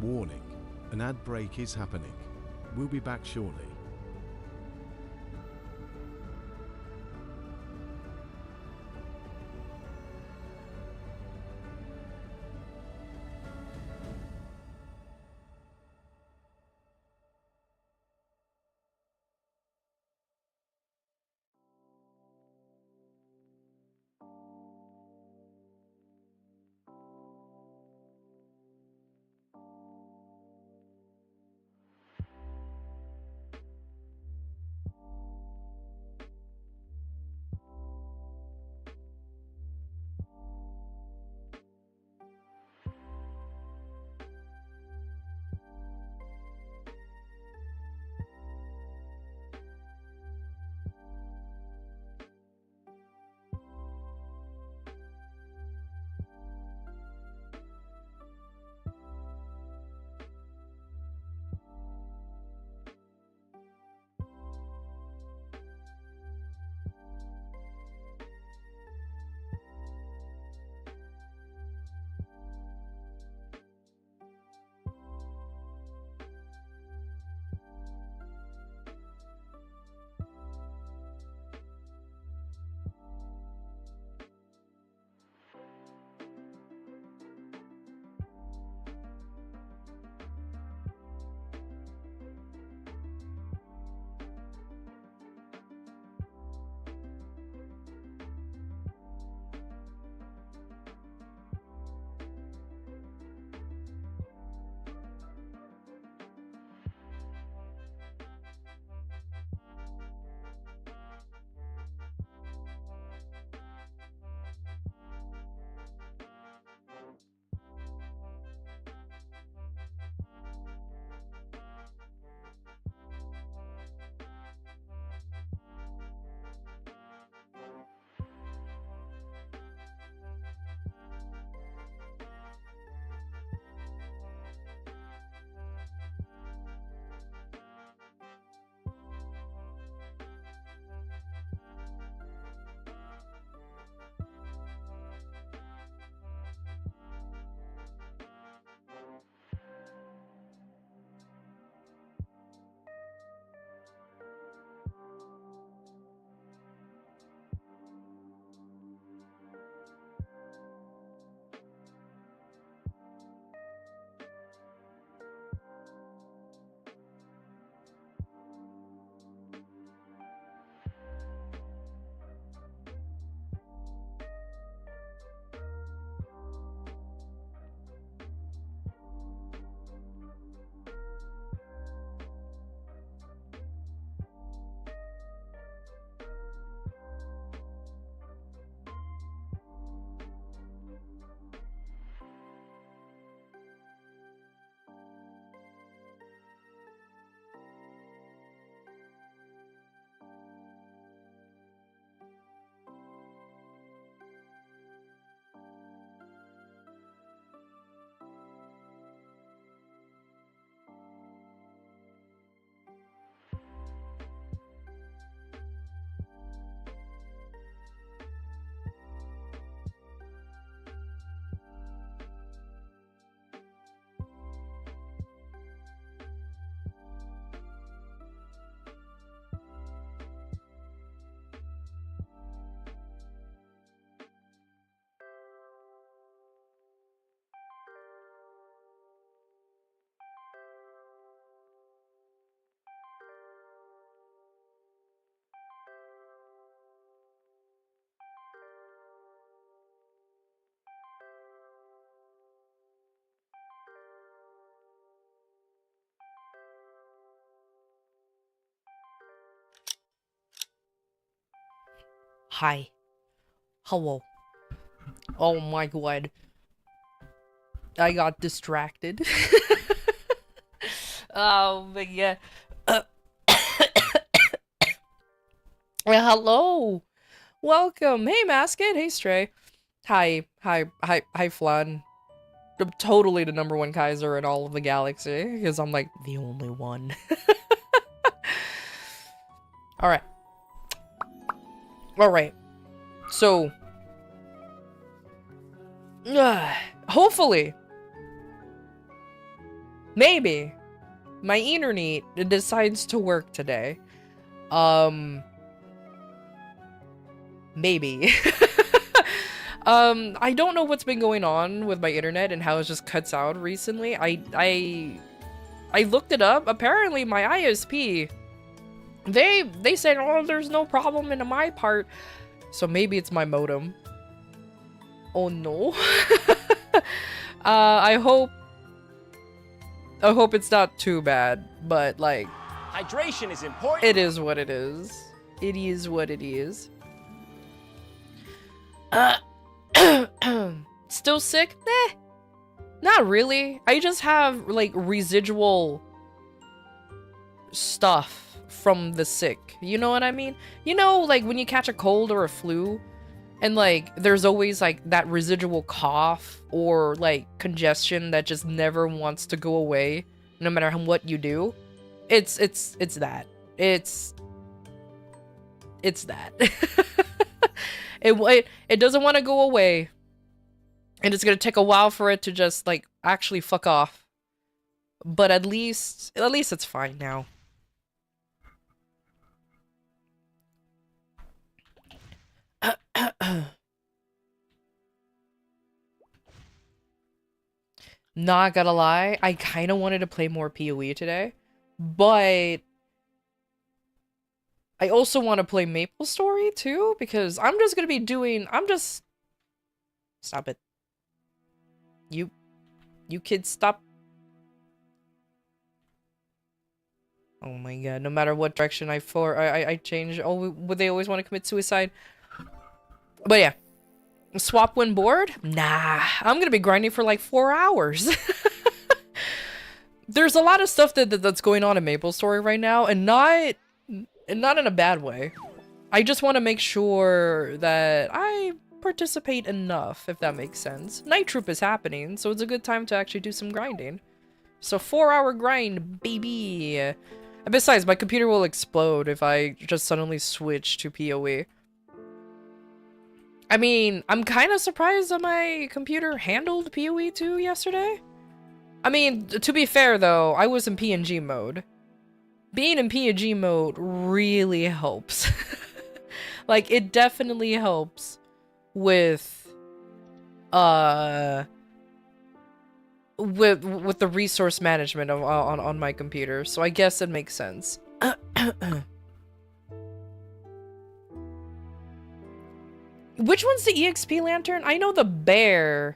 Warning, an ad break is happening. We'll be back shortly. Hi. Hello. Oh my god. I got distracted. But yeah. Hello. Welcome. Hey, Masket. Hey, Stray. Hi, Flan. I'm totally the #1 Kaiser in all of the galaxy, because I'm like the only one. Alright. Alright. So. Hopefully. Maybe. My internet decides to work today. Maybe. I don't know what's been going on with my internet and how it just cuts out recently. I looked it up. Apparently my ISP, they said, oh, there's no problem in my part. So maybe it's my modem. Oh no. I hope it's not too bad, but like, hydration is important. it is what it is. It is what it is. Still sick? Eh, not really. I just have like residual stuff from the sick. You know what I mean? You know, like when you catch a cold or a flu, and like there's always like that residual cough or like congestion that just never wants to go away, no matter what you do. It's that. It's that. It doesn't want to go away. And it's gonna take a while for it to just like actually fuck off. But at least it's fine now. Not gonna lie, I kind of wanted to play more PoE today, but I also want to play Maple Story too, because I'm just gonna be doing, stop it. You kids, stop. Oh my god, no matter what direction I change, they always want to commit suicide. But yeah. Swap when bored? Nah, I'm gonna be grinding for like 4 hours. There's a lot of stuff that's going on in Maple Story right now, and not in a bad way. I just want to make sure that I participate enough, if that makes sense. Night Troop is happening, so it's a good time to actually do some grinding. So 4-hour grind, baby. And besides, my computer will explode if I just suddenly switch to PoE. I mean, I'm kind of surprised that my computer handled PoE 2 yesterday. I mean, to be fair though, I was in PNG mode. Being in PNG mode really helps. Like, it definitely helps with the resource management on my computer. So I guess it makes sense. Which one's the EXP lantern? I know the bear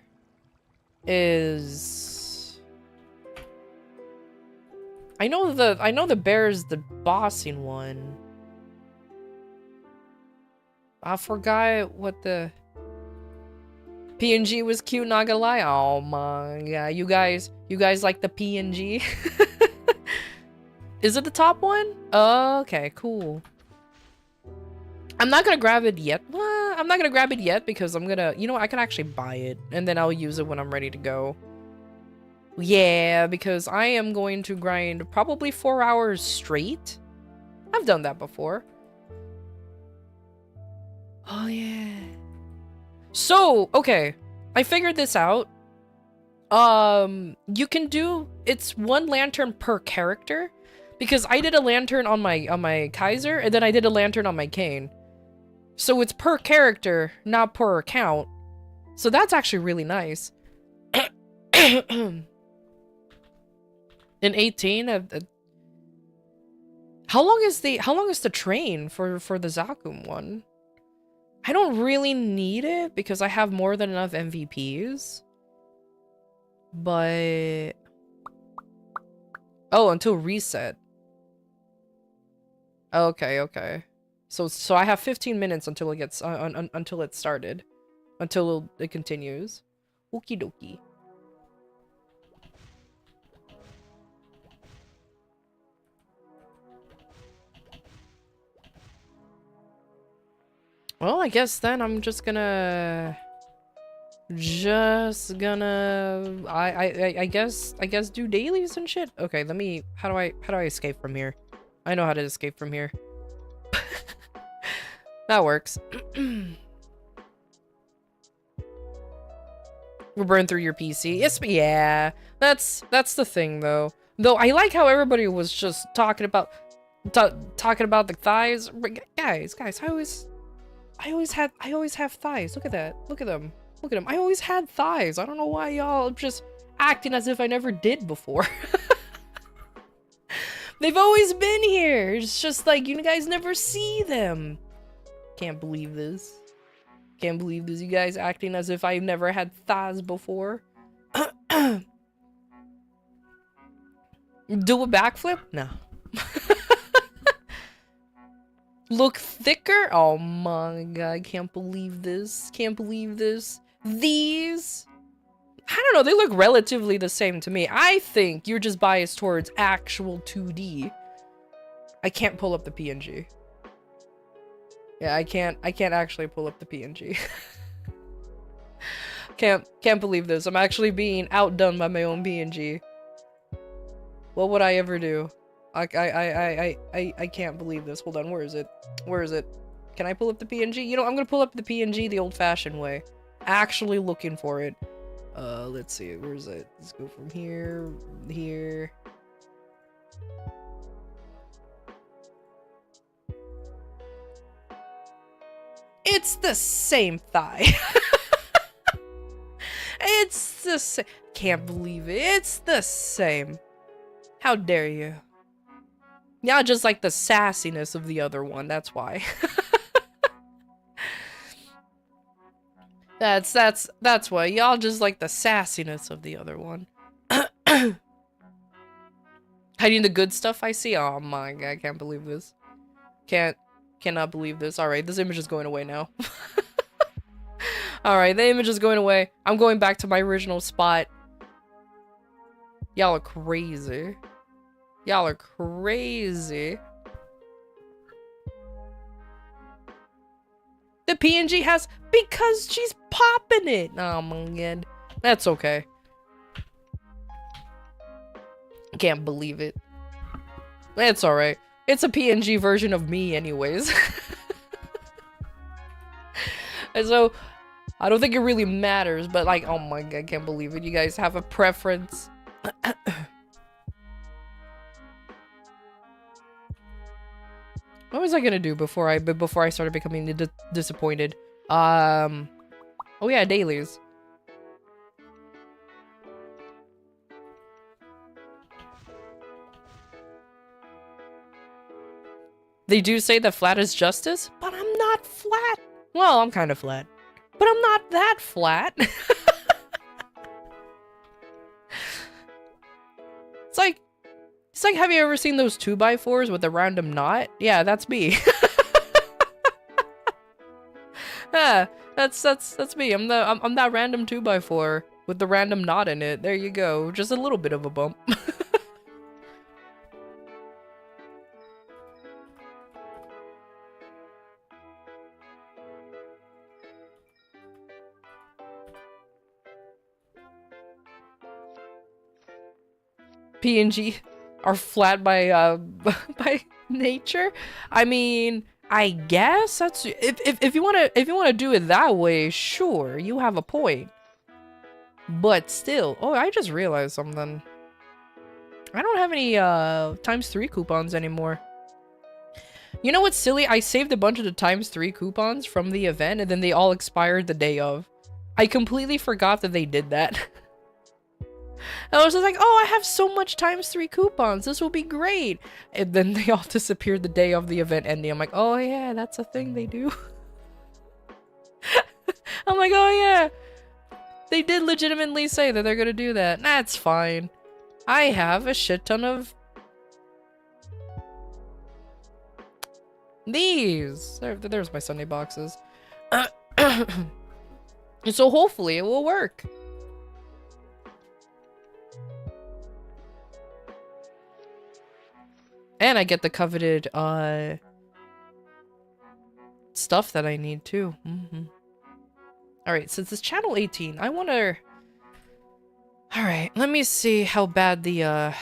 is... I know the bear is the bossing one. I forgot what the... PNG was cute, not gonna lie. Oh my god, you guys like the PNG? Is it the top one? Oh, okay, cool. I'm not gonna grab it yet. I'm not gonna grab it yet because I'm gonna, you know, I can actually buy it and then I'll use it when I'm ready to go. Yeah, because I am going to grind probably 4 hours straight. I've done that before. Oh yeah. So, okay. I figured this out. You can do, it's 1 lantern per character because I did a lantern on my Kaiser and then I did a lantern on my Kayn. So it's per character, not per account. So that's actually really nice. In 18, how long is the train for the Zakum one? I don't really need it because I have more than enough MVPs. But oh, until reset. Okay, okay. So I have 15 minutes until it gets until it started, until it continues. Okie dokie. Well, I guess then I'm just gonna I guess do dailies and shit. Okay, let me, how do I escape from here? I know how to escape from here. That works. We'll burn through your PC. Yes, yeah. That's the thing, though. Though I like how everybody was just talking about the thighs. Guys, I always have thighs. Look at that. Look at them. Look at them. I always had thighs. I don't know why y'all just acting as if I never did before. They've always been here. It's just like you guys never see them. Can't believe this. Can't believe this. You guys acting as if I've never had thighs before. Do a backflip? No. Look thicker? Oh my god, I can't believe this. Can't believe this. These? I don't know, they look relatively the same to me. I think you're just biased towards actual 2D. I can't pull up the PNG. Yeah, I can't actually pull up the PNG. Can't believe this. I'm actually being outdone by my own PNG. What would I ever do? I can't believe this. Hold on, where is it? Where is it? Can I pull up the PNG? You know, I'm gonna pull up the PNG the old-fashioned way. Actually looking for it. Let's see, where is it? Let's go from here, here. It's the same thigh. It's the same. Can't believe it. It's the same. How dare you? Y'all just like the sassiness of the other one, that's why. That's why. Y'all just like the sassiness of the other one. Hiding the good stuff I see? Oh my god, I can't believe this. Cannot believe this. Alright, this image is going away now. Alright, the image is going away. I'm going back to my original spot. Y'all are crazy. Y'all are crazy. The PNG has, because she's popping it. Oh my god. That's okay. Can't believe it. It's alright. It's a PNG version of me anyways. And so, I don't think it really matters, but like, oh my god, I can't believe it. You guys have a preference. What was I gonna do before I started becoming disappointed? Oh yeah, dailies. They do say that flat is justice, but I'm not flat. Well, I'm kind of flat, but I'm not that flat. It's like, have you ever seen those 2x4s with a random knot? Yeah, that's me. Yeah, that's me. I'm that random 2x4 with the random knot in it. There you go. Just a little bit of a bump. PNG are flat by by nature. I mean, I guess that's if you wanna do it that way, sure, you have a point. But still, oh, I just realized something. I don't have any ×3 coupons anymore. You know what's silly? I saved a bunch of the ×3 coupons from the event, and then they all expired the day of. I completely forgot that they did that. And I was just like, oh, I have so much ×3 coupons. This will be great. And then they all disappeared the day of the event ending. I'm like, oh yeah, that's a thing they do. I'm like, oh yeah. They did legitimately say that they're gonna do that. That's fine. I have a shit ton of these. There's my Sunday boxes. So hopefully it will work. And I get the coveted, stuff that I need, too. Alright, since it's channel 18, I wonder... Alright, let me see how bad the,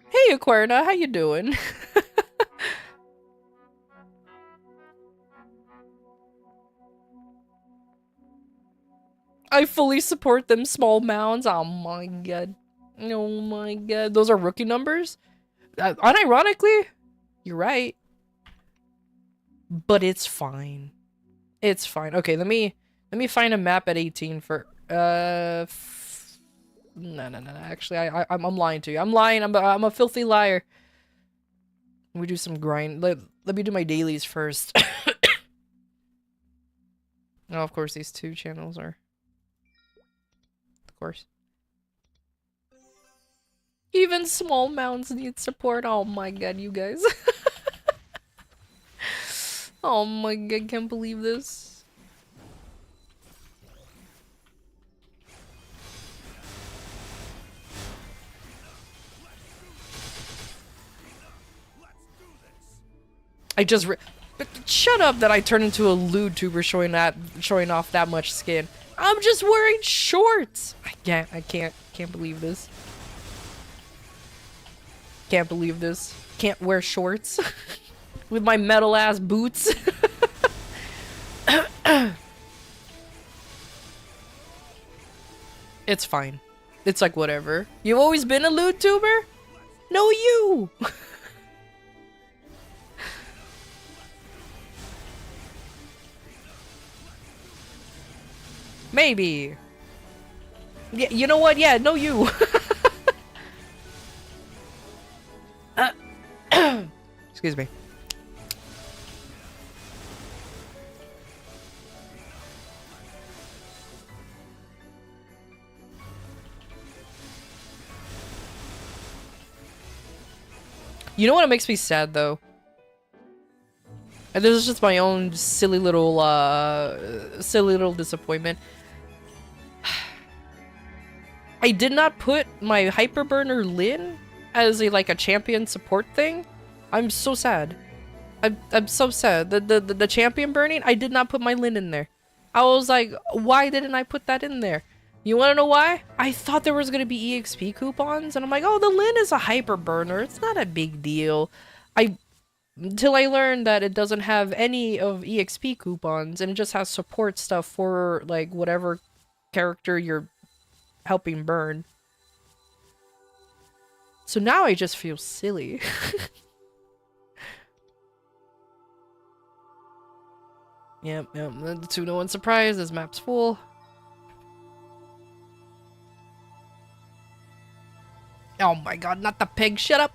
Hey, Aquarna, how you doing? I fully support them small mounds. Oh my god. Oh my god. Those are rookie numbers? Unironically, you're right. But it's fine. It's fine. Okay, let me find a map at 18 for no. Actually, I'm lying to you. I'm lying. I'm a filthy liar. Let me do some grind. Let me do my dailies first. Oh, of course, these two channels are. Of course. Even small mounds need support. Oh my god, you guys. Oh my god, can't believe this. I just shut up that I turned into a lewd tuber showing off that much skin. I'm just wearing shorts. I can't believe this. Can't believe this. Can't wear shorts with my metal ass boots. It's fine. It's like whatever. You've always been a lewd tuber? No, you. Maybe. Yeah, you know what? Yeah, no, you. Excuse me. You know what makes me sad though? And this is just my own silly little disappointment. I did not put my Hyperburner Lin as a champion support thing. I'm so sad. I'm so sad. The champion burning, I did not put my Lin in there. I was like, why didn't I put that in there? You wanna know why? I thought there was gonna be EXP coupons, and I'm like, oh, the Lin is a Hyperburner. It's not a big deal. Until I learned that it doesn't have any of EXP coupons, and it just has support stuff for, like, whatever character you're helping burn. So now I just feel silly. Yep, to no one's surprise, this map's full. Oh my god, not the pig, shut up!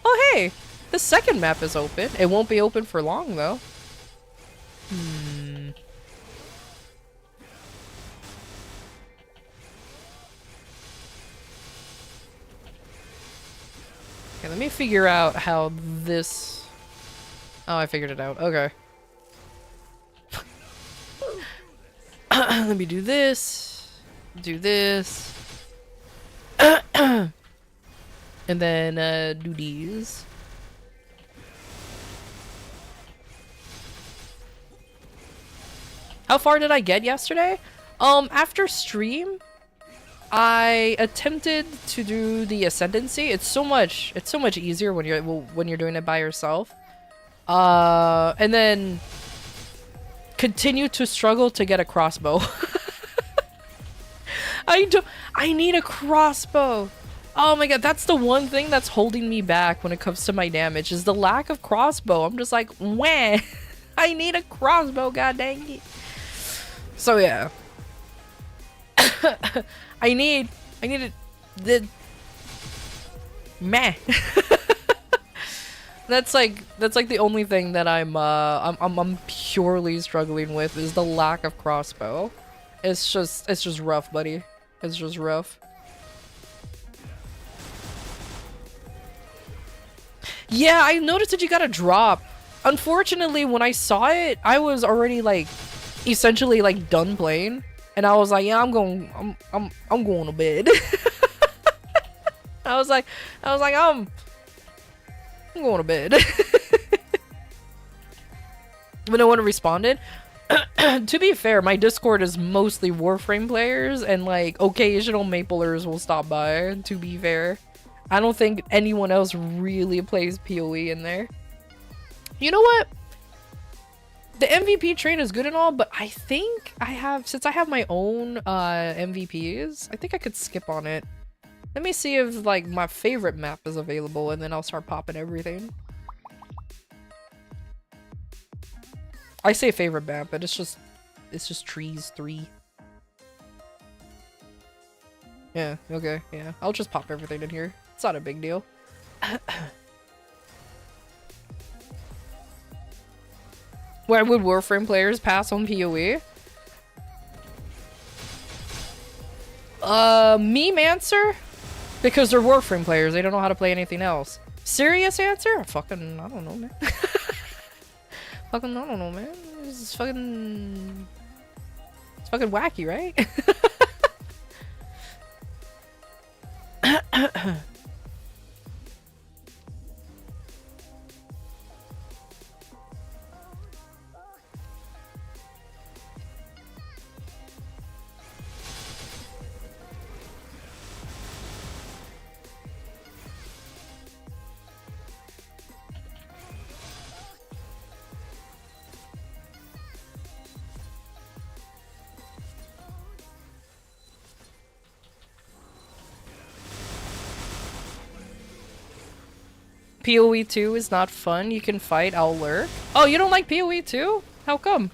Oh hey! The second map is open. It won't be open for long, though. Okay, let me figure out how this... Oh, I figured it out. Okay. Let me do this. Do this. And then, do these. How far did I get yesterday? After stream, I attempted to do the ascendancy. It's so much easier when you're doing it by yourself. And then continue to struggle to get a crossbow. I need a crossbow. Oh my god, that's the one thing that's holding me back when it comes to my damage, is the lack of crossbow. I'm just like, wah. I need a crossbow, god dang it. So yeah. I need the meh. That's like the only thing that I'm purely struggling with, is the lack of crossbow. It's just rough, buddy. It's just rough. Yeah, I noticed that you got a drop. Unfortunately, when I saw it, I was already like essentially like done playing, and I was like, yeah, I'm going to bed. I was like, I'm going to bed. But no one responded. To be fair, my Discord is mostly Warframe players, and like occasional Maplers will stop by, to be fair. I don't think anyone else really plays PoE in there. You know what? The MVP train is good and all, but I think since I have my own MVPs, I think I could skip on it. Let me see if like my favorite map is available, and then I'll start popping everything. I say favorite map, but it's just trees 3. Yeah, okay, yeah. I'll just pop everything in here. It's not a big deal. Why would Warframe players pass on PoE? Meme answer? Because they're Warframe players, they don't know how to play anything else. Serious answer? I don't know, man. I don't know, man. It's fucking wacky, right? PoE 2 is not fun. You can fight, I'll lurk. Oh, you don't like PoE 2? How come?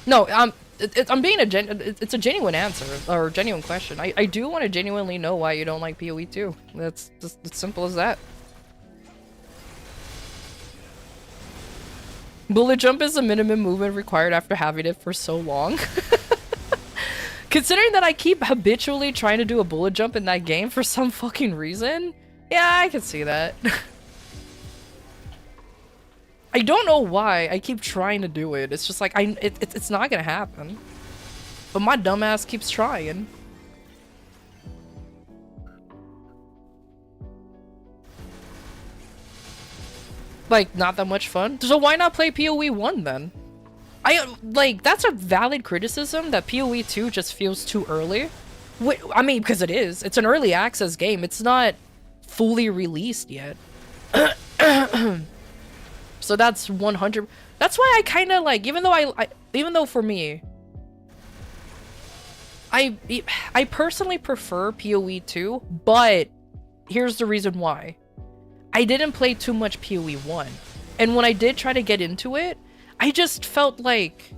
No, I'm being it's a genuine answer, or genuine question. I do want to genuinely know why you don't like PoE 2. That's just as simple as that. Bullet jump is the minimum movement required after having it for so long. Considering that I keep habitually trying to do a bullet jump in that game for some fucking reason, yeah, I can see that. I don't know why I keep trying to do it. It's just like it's not gonna happen. But my dumbass keeps trying. Like, not that much fun. So why not play PoE 1 then? Like, that's a valid criticism that PoE 2 just feels too early. I mean, because it is. It's an early access game. It's not fully released yet. So that's 100. That's why I kind of like, even though for me, I personally prefer PoE 2, but here's the reason why. I didn't play too much PoE 1. And when I did try to get into it, I just felt like,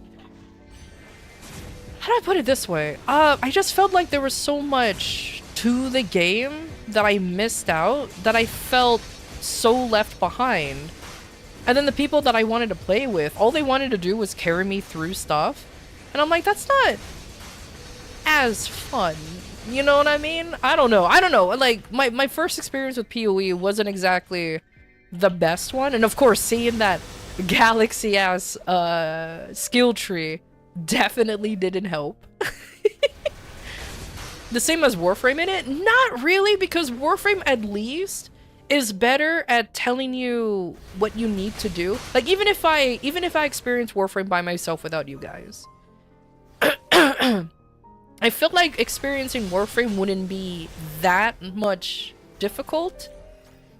how do I put it this way? I just felt like there was so much to the game that I missed out, that I felt so left behind. And then the people that I wanted to play with, all they wanted to do was carry me through stuff. And I'm like, that's not as fun. You know what I mean? I don't know. Like, my first experience with PoE wasn't exactly the best one. And of course, seeing that galaxy-ass skill tree definitely didn't help. The same as Warframe in it? Not really, because Warframe at least is better at telling you what you need to do. Like, even if I experience Warframe by myself without you guys, I feel like experiencing Warframe wouldn't be that much difficult,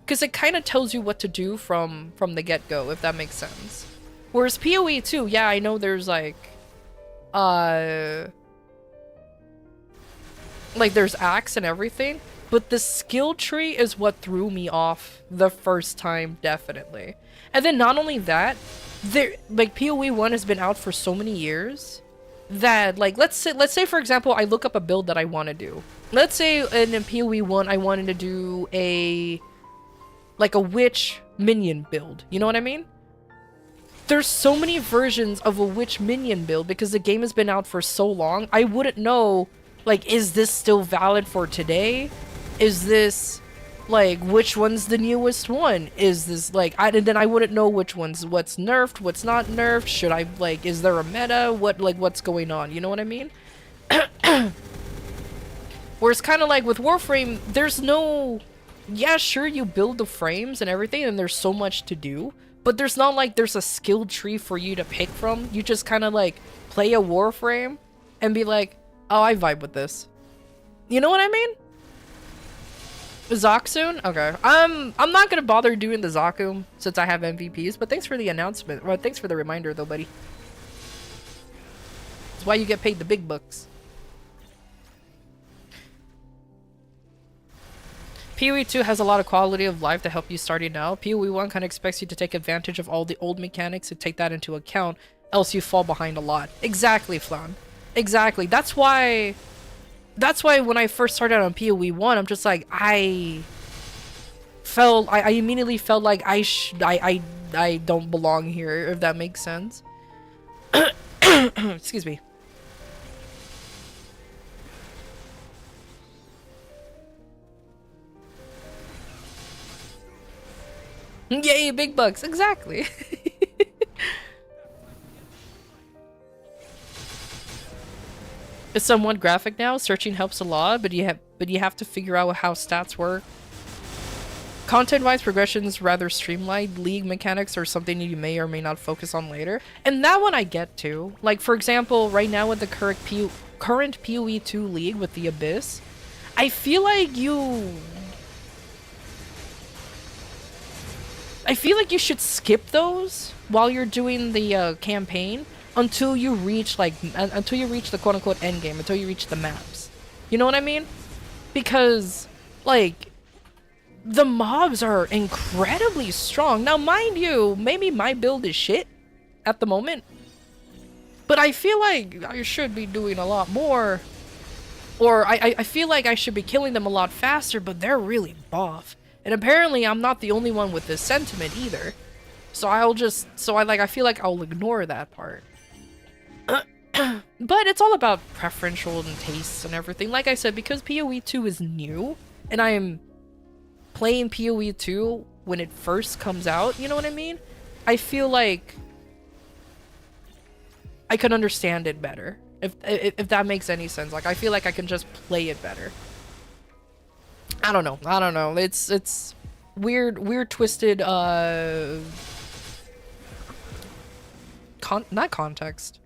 because it kind of tells you what to do from the get-go, if that makes sense. Whereas PoE 2, yeah, I know there's like there's axe and everything, but the skill tree is what threw me off the first time, definitely. And then not only that, PoE 1 has been out for so many years that, like, let's say for example, I look up a build that I want to do. Let's say in PoE 1 I wanted to do a witch minion build. You know what I mean? There's so many versions of a witch minion build because the game has been out for so long. I wouldn't know, like, is this still valid for today? Is this, like, which one's the newest one? Is this, like, and then I wouldn't know which one's what's nerfed, what's not nerfed. Should I, like, is there a meta? What's going on? You know what I mean? Whereas kind of like with Warframe, there's no, yeah, sure, you build the frames and everything, and there's so much to do, but there's not like there's a skill tree for you to pick from. You just kind of like play a Warframe and be like, oh, I vibe with this. You know what I mean? Zakuun? Okay. I'm not gonna bother doing the Zakuun since I have MVPs, but thanks for the announcement. Well, thanks for the reminder though, buddy. That's why you get paid the big bucks. PoE 2 has a lot of quality of life to help you starting out. PoE 1 kind of expects you to take advantage of all the old mechanics and take that into account, else you fall behind a lot. Exactly, Flan. Exactly. That's why when I first started on PoE 1, I'm just like, I immediately felt like I don't belong here, if that makes sense. Excuse me. Yay, big bucks. Exactly. It's somewhat graphic now. Searching helps a lot, but you have to figure out how stats work. Content-wise, progression's rather streamlined. League mechanics are something you may or may not focus on later. And that one I get to. Like, for example, right now with the current PoE 2 league with the Abyss, I feel like you should skip those while you're doing the campaign until you reach the quote-unquote end game, until you reach the maps. You know what I mean? Because like the mobs are incredibly strong. Now mind you, maybe my build is shit at the moment, but I feel like I should be doing a lot more, or I feel like I should be killing them a lot faster, but they're really buff. And apparently I'm not the only one with this sentiment either. So I feel like I'll ignore that part. But it's all about preferential and tastes and everything. Like I said, because PoE 2 is new, and I am playing PoE 2 when it first comes out, you know what I mean? I feel like I could understand it better. If that makes any sense. Like, I feel like I can just play it better. I don't know. It's weird, twisted, not context.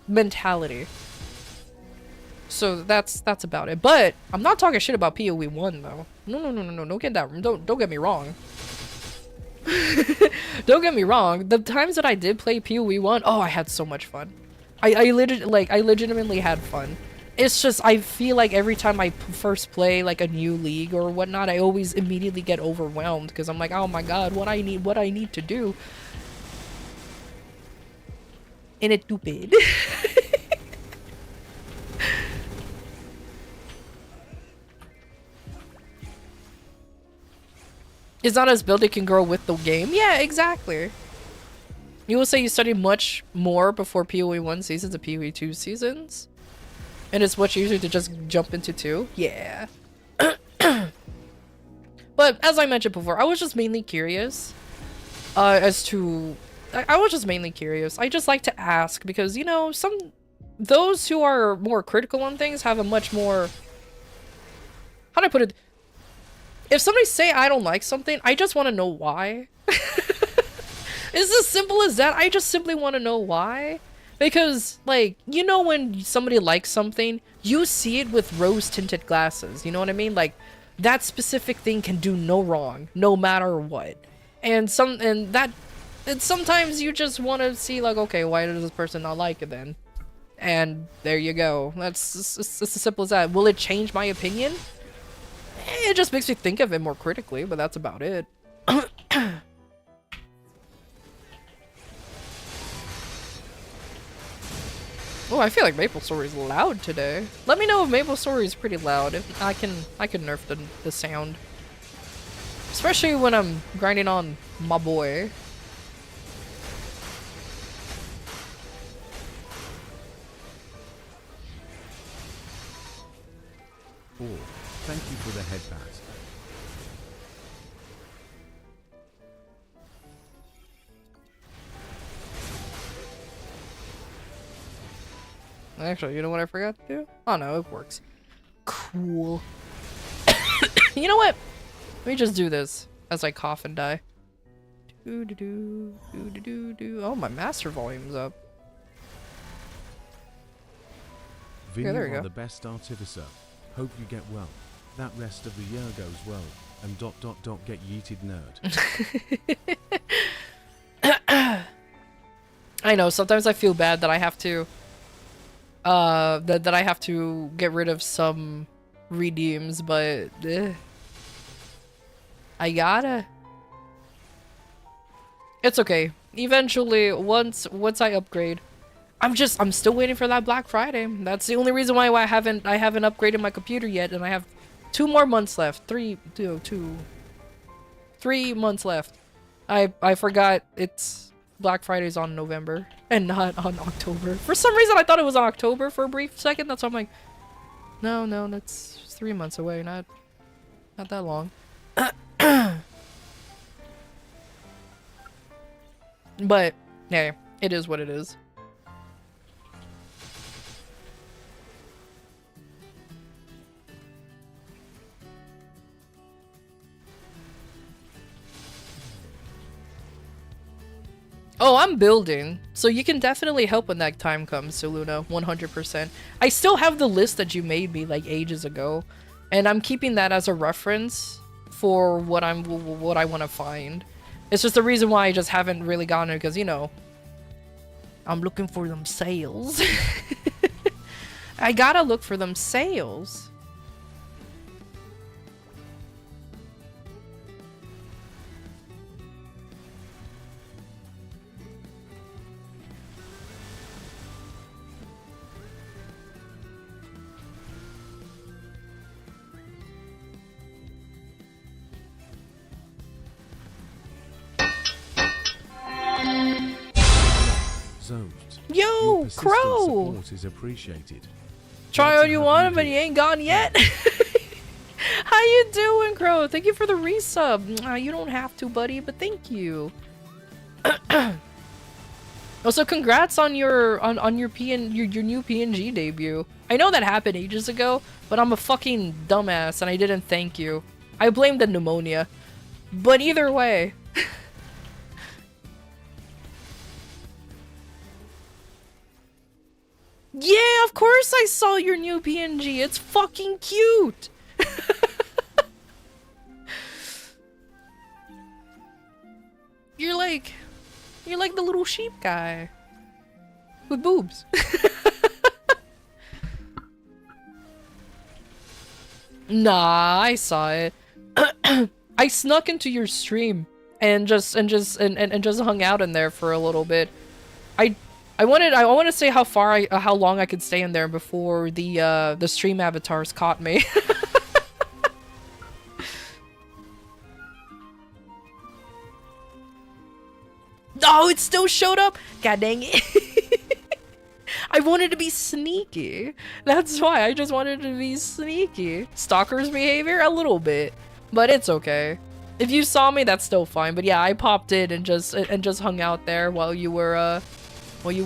Mentality. So that's about it. But I'm not talking shit about PoE 1 though. No. Don't get me wrong. Don't get me wrong. The times that I did play PoE 1, oh, I had so much fun. I legitimately had fun. It's just, I feel like every time I first play like a new league or whatnot, I always immediately get overwhelmed because I'm like, oh my god, what I need to do. And it's stupid. It's not as build, it can grow with the game. Yeah, exactly. You will say you study much more before PoE 1 seasons and PoE 2 seasons? And it's much easier to just jump into 2? Yeah. But as I mentioned before, I was just mainly curious as to... I was just mainly curious. I just like to ask because, you know, those who are more critical on things have a much more... How do I put it? If somebody say I don't like something, I just want to know why. It's as simple as that. I just simply want to know why. Because, like, you know when somebody likes something, you see it with rose-tinted glasses. You know what I mean? Like, that specific thing can do no wrong, no matter what. And sometimes you just want to see, like, okay, why does this person not like it then? And there you go. It's as simple as that. Will it change my opinion? It just makes me think of it more critically, but that's about it. Oh, I feel like Maple Story's loud today. Let me know if Maple Story is pretty loud. If I can nerf the sound. Especially when I'm grinding on my boy. Cool. Thank you for the head bat. Actually, you know what I forgot to do? Oh no, it works. Cool. You know what? Let me just do this as I cough and die. Oh, my master volume's up. Vinny, there we you are go. the best artificer. Hope you get well. That rest of the year goes well. And ... get yeeted nerd. I know, sometimes I feel bad that I have to that I have to get rid of some redeems, but I gotta. It's okay. Eventually, once I upgrade, I'm still waiting for that Black Friday. That's the only reason why I haven't upgraded my computer yet, and I have 2 more months left. 3 months left. I forgot it's Black Friday's on November and not on October. For some reason I thought it was on October for a brief second. That's why I'm like, no, that's 3 months away, not that long. But yeah, it is what it is. Oh, I'm building, so you can definitely help when that time comes, Soluna, 100%. I still have the list that you made me like ages ago, and I'm keeping that as a reference for what I want to find. It's just the reason why I just haven't really gotten it, because, you know, I'm looking for them sales. I gotta look for them sales. Yo, Crow! Support is appreciated. Try all you want, but you ain't gone yet. How you doing, Crow? Thank you for the resub. You don't have to, buddy, but thank you. Also, congrats on your your new PNG debut. I know that happened ages ago, but I'm a fucking dumbass and I didn't thank you. I blame the pneumonia. But either way. Yeah, of course I saw your new PNG. It's fucking cute. You're like the little sheep guy with boobs. Nah, I saw it. I snuck into your stream and just hung out in there for a little bit. I want to say how long I could stay in there before the stream avatars caught me. Oh, it still showed up. God dang it. I wanted to be sneaky. That's why I just wanted to be sneaky. Stalker's behavior a little bit, but it's okay. If you saw me, that's still fine. But yeah, I popped in and just hung out there while you were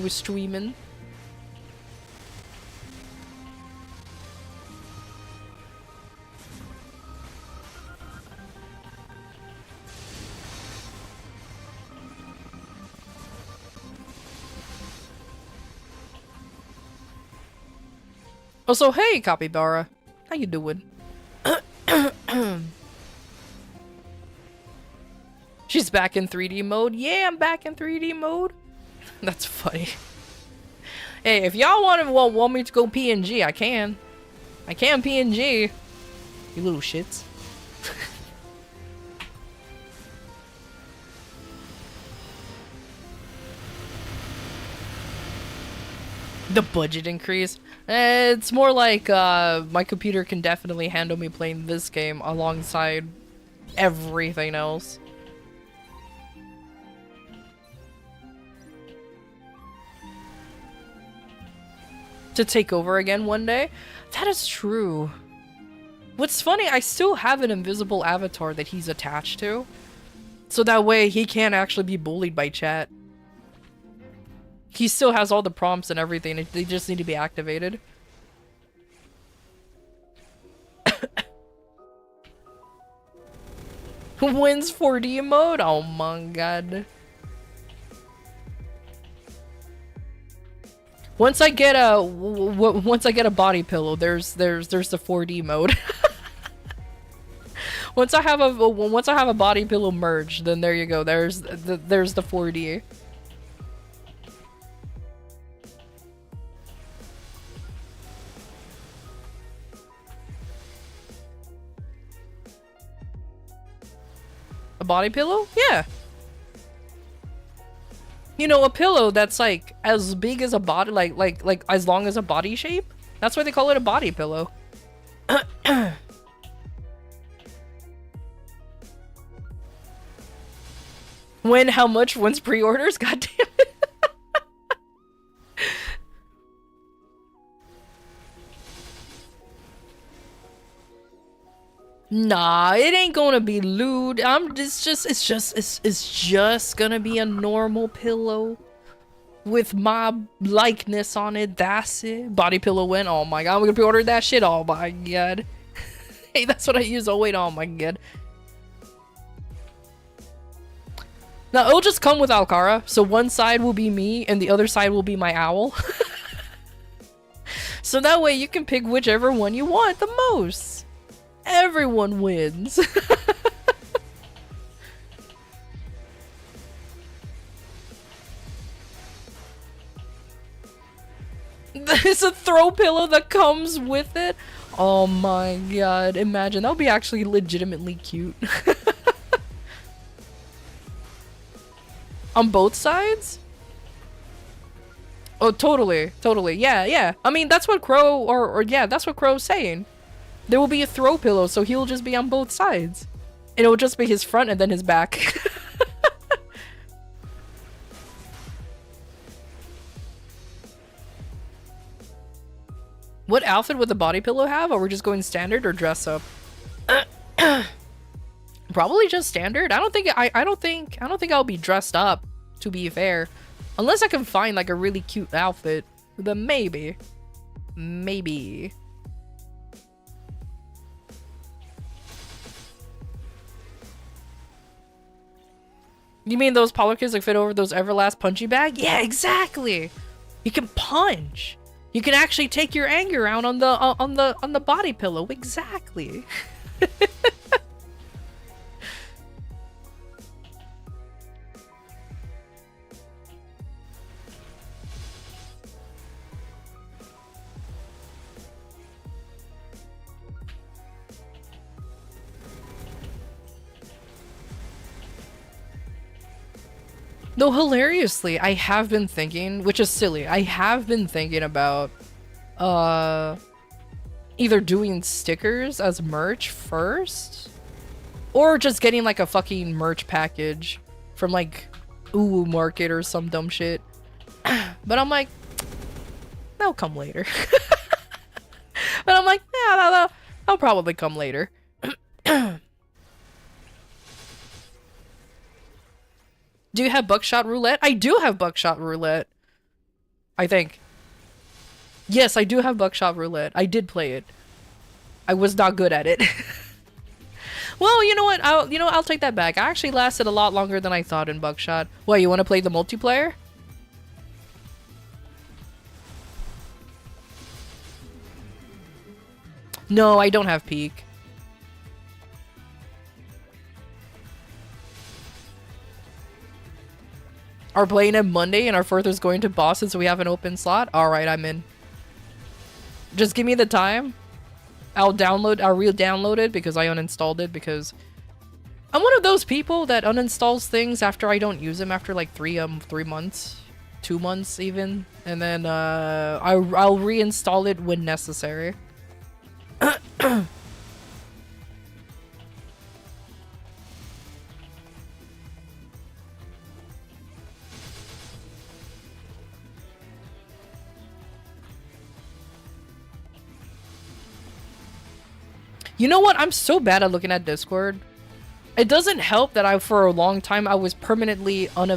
streaming. Also, hey, Capybara. How you doing? She's back in 3D mode. Yeah, I'm back in 3D mode. That's funny. Hey, if y'all want me to go PNG, I can. I can PNG. You little shits. The budget increase. It's more like my computer can definitely handle me playing this game alongside everything else. To take over again one day? That is true. What's funny, I still have an invisible avatar that he's attached to. So that way he can't actually be bullied by chat. He still has all the prompts and everything. They just need to be activated. Wins 4D mode? Oh my god. Once I get a body pillow, there's the 4D mode. Once I have a body pillow merge, then there you go. There's the 4D. A body pillow? Yeah. You know, a pillow that's like as big as a body, like as long as a body shape. That's why they call it a body pillow. When? How much? When's pre-orders? God damn it. Nah, it ain't gonna be lewd. It's just gonna be a normal pillow with my likeness on it. That's it. Body pillow win. Oh my god, we're gonna pre-order that shit. Oh my god. Hey, that's what I use. Oh wait, oh my god. Now it'll just come with Alcara, so one side will be me and the other side will be my owl. So that way you can pick whichever one you want the most. Everyone wins. There's a throw pillow that comes with it. Oh my god, imagine. That would be actually legitimately cute. On both sides? Oh, totally. Totally. Yeah, yeah. I mean, that's what Crow, or yeah, that's what Crow's saying. There will be a throw pillow, so he'll just be on both sides. And it'll just be his front and then his back. What outfit would the body pillow have? Are we just going standard or dress up? Probably just standard. I don't think I'll be dressed up, to be fair. Unless I can find like a really cute outfit. Then maybe. Maybe. You mean those Polar Kids that fit over those Everlast punchy bag? Yeah, exactly. You can punch. You can actually take your anger out on the body pillow. Exactly. Though hilariously, I have been thinking, which is silly, I have been thinking about either doing stickers as merch first or just getting like a fucking merch package from like Uwu Market or some dumb shit. But I'm like, that'll come later. But I'm like, yeah, that'll probably come later. Do you have Buckshot Roulette? I do have Buckshot Roulette. I think. Yes, I do have Buckshot Roulette. I did play it. I was not good at it. Well, you know what? I'll take that back. I actually lasted a lot longer than I thought in Buckshot. What, you want to play the multiplayer? No, I don't have Peak. Are playing it Monday and our further's going to Boston, so we have an open slot? Alright, I'm in. Just give me the time. I'll re-download it because I uninstalled it because I'm one of those people that uninstalls things after I don't use them after like 3 months, 2 months even, and then I'll reinstall it when necessary. You know what? I'm so bad at looking at Discord. It doesn't help that for a long time, I was permanently on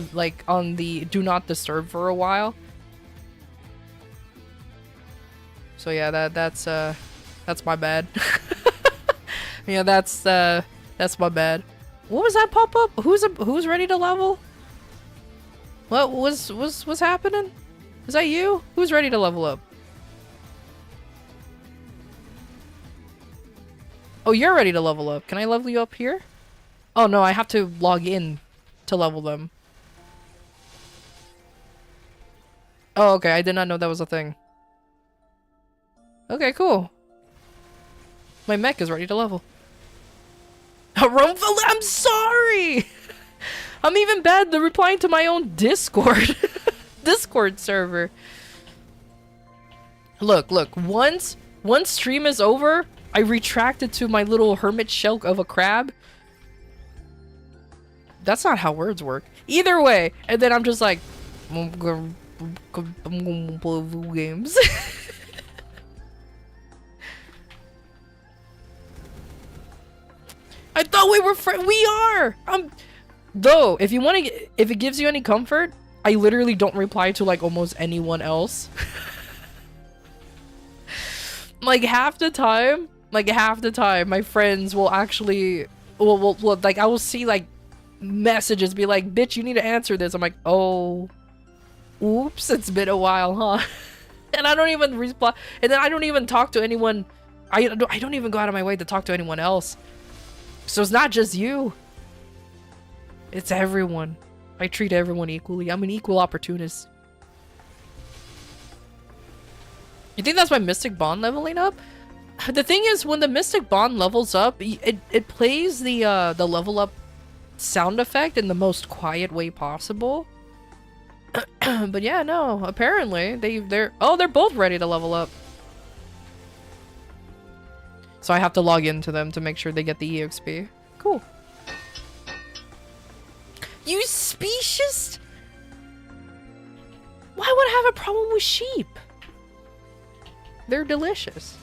the do not disturb for a while. So yeah, that's my bad. Yeah, that's my bad. What was that pop up? Who's ready to level? What was happening? Is that you? Who's ready to level up? Oh, you're ready to level up. Can I level you up here? Oh no, I have to log in to level them. Oh, okay. I did not know that was a thing. Okay, cool. My mech is ready to level. I'm sorry! I'm even bad at replying to my own Discord. Discord server. Look, once stream is over, I retracted to my little hermit shell of a crab. That's not how words work. Either way, and then I'm just like, I'm gonna play games. I thought we were friends. We are. Though, if you want to, if it gives you any comfort, I literally don't reply to like almost anyone else. Like half the time, my friends will actually, will like I will see like messages be like, "Bitch, you need to answer this." I'm like, "Oh, oops, it's been a while, huh?" And I don't even reply, and then I don't even talk to anyone. I don't even go out of my way to talk to anyone else. So it's not just you. It's everyone. I treat everyone equally. I'm an equal opportunist. You think that's my Mystic Bond leveling up? The thing is, when the Mystic Bond levels up, it plays the level up sound effect in the most quiet way possible. But yeah, no. Apparently, they're both ready to level up. So I have to log into them to make sure they get the EXP. Cool. You specious? Why would I have a problem with sheep? They're delicious.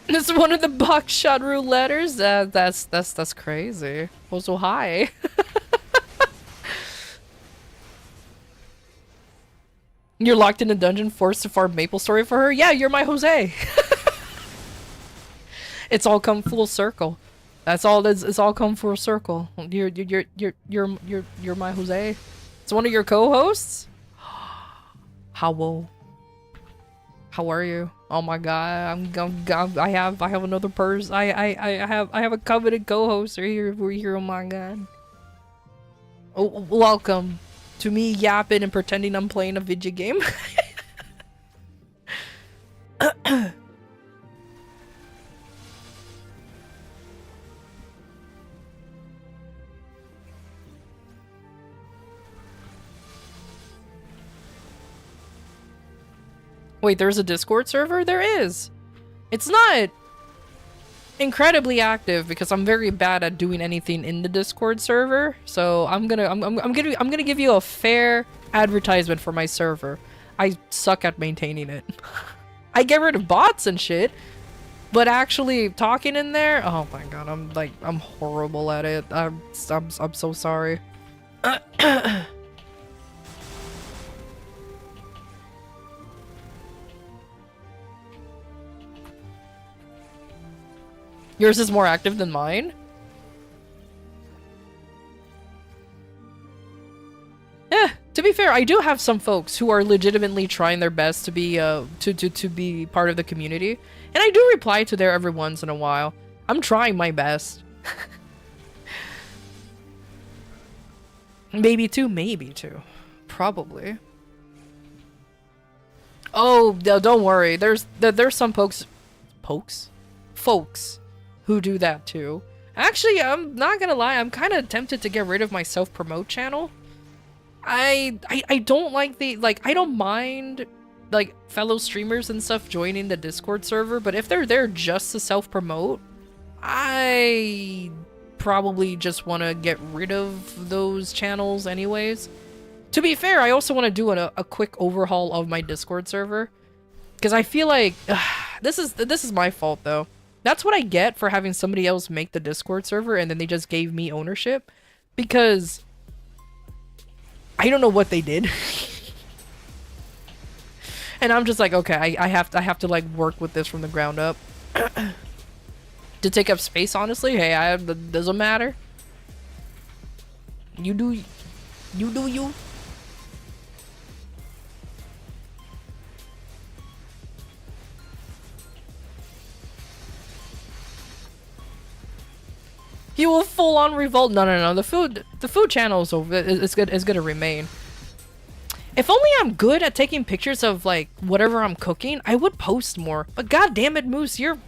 This is one of the buckshot rouletters. That's crazy. Oh, so high. You're locked in a dungeon, forced to farm Maple Story for her. Yeah, you're my Jose. It's all come full circle. That's all. It's all come full circle. You're my Jose. It's one of your co-hosts. How are you? Oh my god, I have another person. I have a coveted co-host here. We're here. Oh my god. Oh, welcome to me yapping and pretending I'm playing a video game. Wait, there's a Discord server? There is. It's not incredibly active because I'm very bad at doing anything in the Discord server. So I'm gonna give you a fair advertisement for my server. I suck at maintaining it. I get rid of bots and shit, but actually talking in there, oh my god, I'm horrible at it. I'm so sorry. Yours is more active than mine? To be fair, I do have some folks who are legitimately trying their best to be to be part of the community. And I do reply to there every once in a while. I'm trying my best. Maybe two. Probably. Oh, no, don't worry. There's some folks who do that too. Actually, I'm not gonna lie, I'm kind of tempted to get rid of my self-promote channel. I don't like I don't mind like fellow streamers and stuff joining the Discord server, but if they're there just to self-promote, I probably just want to get rid of those channels anyways. To be fair, I also want to do a quick overhaul of my Discord server, because I feel like this is my fault though. That's what I get for having somebody else make the Discord server and then they just gave me ownership, because I don't know what they did. And I'm just like, okay, I have to like work with this from the ground up. To take up space, honestly, hey, that doesn't matter. You do you. He will full on revolt. No. The food channel is over. It's gonna remain. If only I'm good at taking pictures of like whatever I'm cooking, I would post more. But god damn it, Moose, you're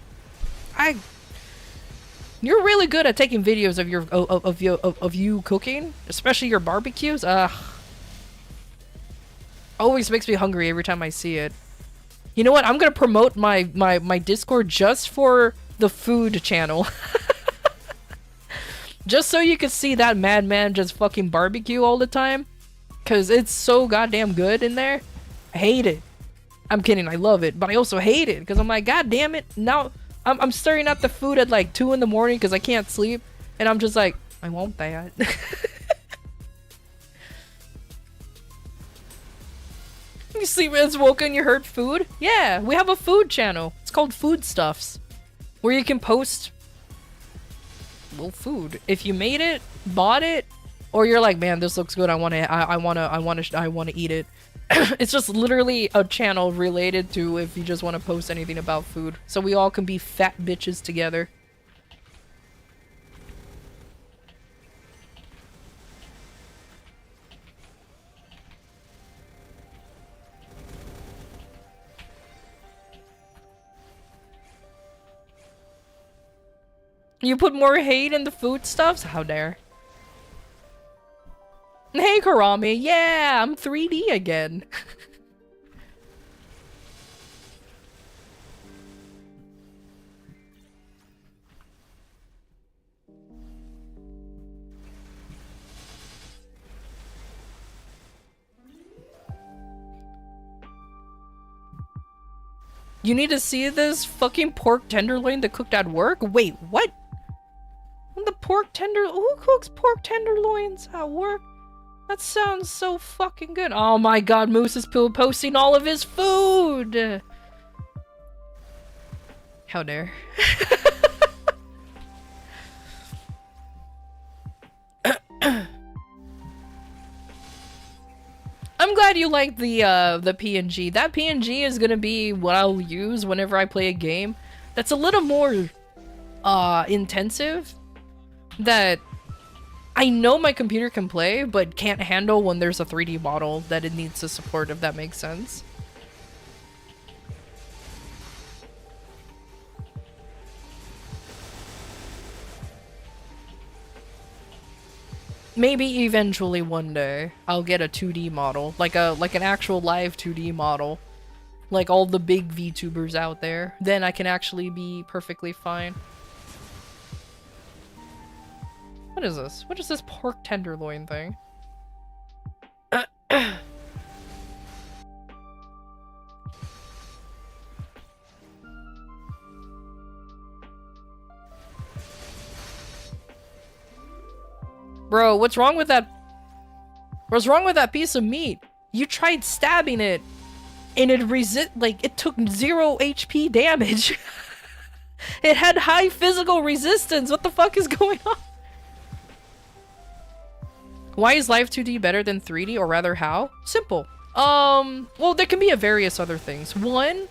really good at taking videos of you cooking, especially your barbecues. Always makes me hungry every time I see it. You know what? I'm gonna promote my Discord just for the food channel. Just so you can see that madman just fucking barbecue all the time. Cause it's so goddamn good in there. I hate it. I'm kidding, I love it. But I also hate it. Cause I'm like, god damn it. Now I'm staring at the food at like 2 in the morning cause I can't sleep. And I'm just like, I want that. You sleep when it's woken, you heard food? Yeah, we have a food channel. It's called Food Stuffs. Where you can post, well, food. If you made it, bought it, or you're like, man, this looks good. I want to eat it. It's just literally a channel related to if you just want to post anything about food. So we all can be fat bitches together. You put more hate in the foodstuffs? How dare. Hey, Karami. Yeah, I'm 3D again. You need to see this fucking pork tenderloin that cooked at work? Wait, what? The pork tender- who cooks pork tenderloins at work? That sounds so fucking good. Oh my god, Moose is posting all of his food! How dare. I'm glad you like the PNG. That PNG is gonna be what I'll use whenever I play a game that's a little more intensive, that I know my computer can play, but can't handle when there's a 3D model that it needs to support, if that makes sense. Maybe eventually one day I'll get a 2D model, like an actual live 2D model, like all the big VTubers out there. Then I can actually be perfectly fine. What is this? What is this pork tenderloin thing? Bro, what's wrong with that? What's wrong with that piece of meat? You tried stabbing it, and it took 0 HP damage. It had high physical resistance. What the fuck is going on? Why is Live 2D better than 3D, or rather how? Simple. Well, there can be various other things. One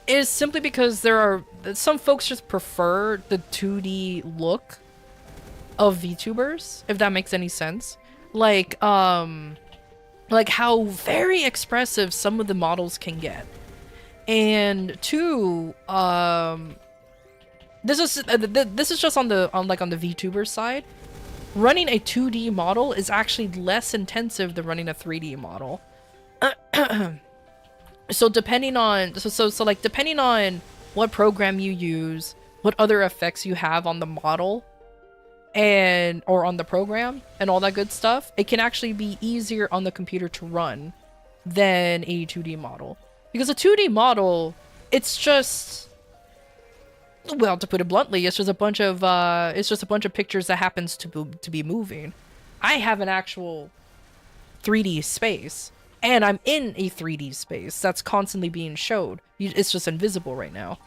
is simply because there are some folks just prefer the 2D look of VTubers, if that makes any sense. Like how very expressive some of the models can get. And two, this is just on the VTuber side. Running a 2D model is actually less intensive than running a 3D model. So depending on depending on what program you use, what other effects you have on the model or on the program and all that good stuff, it can actually be easier on the computer to run than a 2D model. Because a 2D model, it's just, well, to put it bluntly, it's just a bunch of pictures that happens to be moving. I have an actual 3D space. And I'm in a 3D space that's constantly being showed. It's just invisible right now.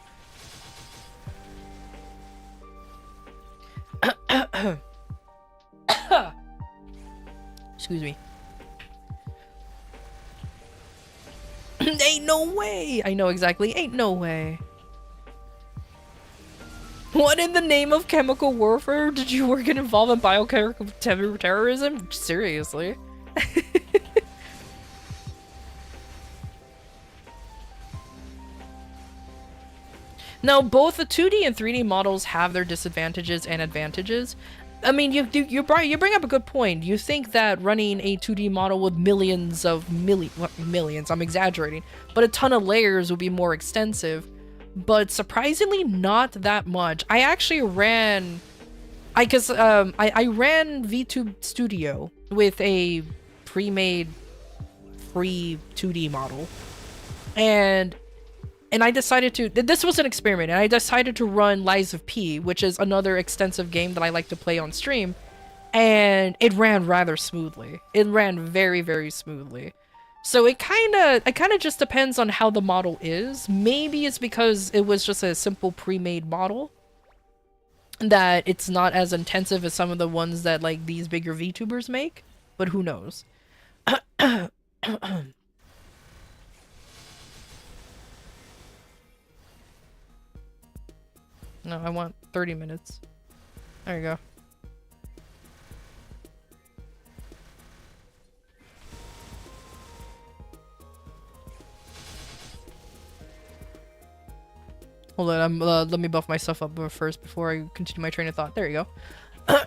Excuse me. Ain't no way! I know exactly. Ain't no way. What in the name of chemical warfare did you work in involved in biochemical terrorism? Seriously. Now, both the 2D and 3D models have their disadvantages and advantages. I mean, you bring up a good point. You think that running a 2D model with millions, I'm exaggerating, but a ton of layers would be more extensive. But surprisingly, not that much. I actually ran... I ran VTube Studio with a pre-made free 2D model. And I decided to... This was an experiment, and I decided to run Lies of P, which is another extensive game that I like to play on stream. And it ran rather smoothly. It ran very, very smoothly. So it kind of just depends on how the model is. Maybe it's because it was just a simple pre-made model that it's not as intensive as some of the ones that like these bigger VTubers make, but who knows. No, I want 30 minutes. There you go. Hold on, let me buff myself up first before I continue my train of thought. There you go. I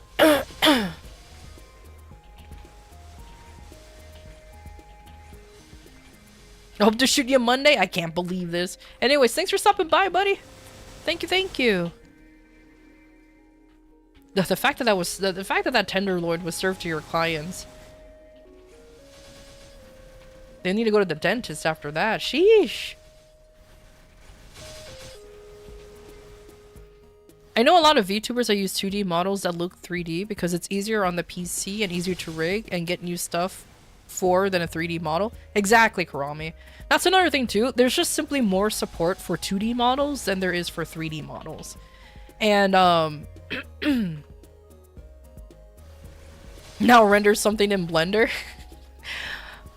hope to shoot you Monday. I can't believe this. Anyways, thanks for stopping by, buddy. Thank you, thank you. The fact that the fact that Tenderlord was served to your clients. They need to go to the dentist after that. Sheesh. I know a lot of VTubers that use 2D models that look 3D because it's easier on the PC and easier to rig and get new stuff for than a 3D model. Exactly, Karami. That's another thing too. There's just simply more support for 2D models than there is for 3D models. And now render something in Blender.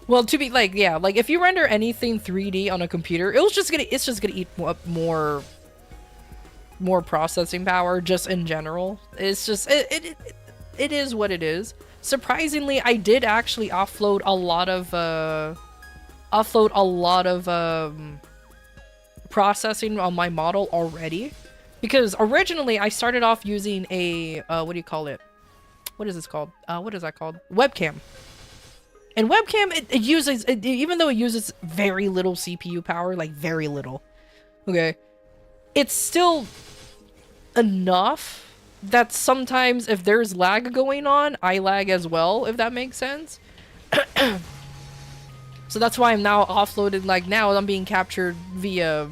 Well, to be like, yeah, like if you render anything 3D on a computer, it's just gonna eat up more processing power just in general. It's just it is what it is. Surprisingly, I did actually offload a lot of processing on my model already, because originally I started off using a what do you call it? What is this called? What is that called? Webcam. And webcam, it uses, even though it uses very little CPU power, like very little, okay, it's still enough that sometimes if there's lag going on, I lag as well, if that makes sense. So that's why I'm now offloaded, like now I'm being captured via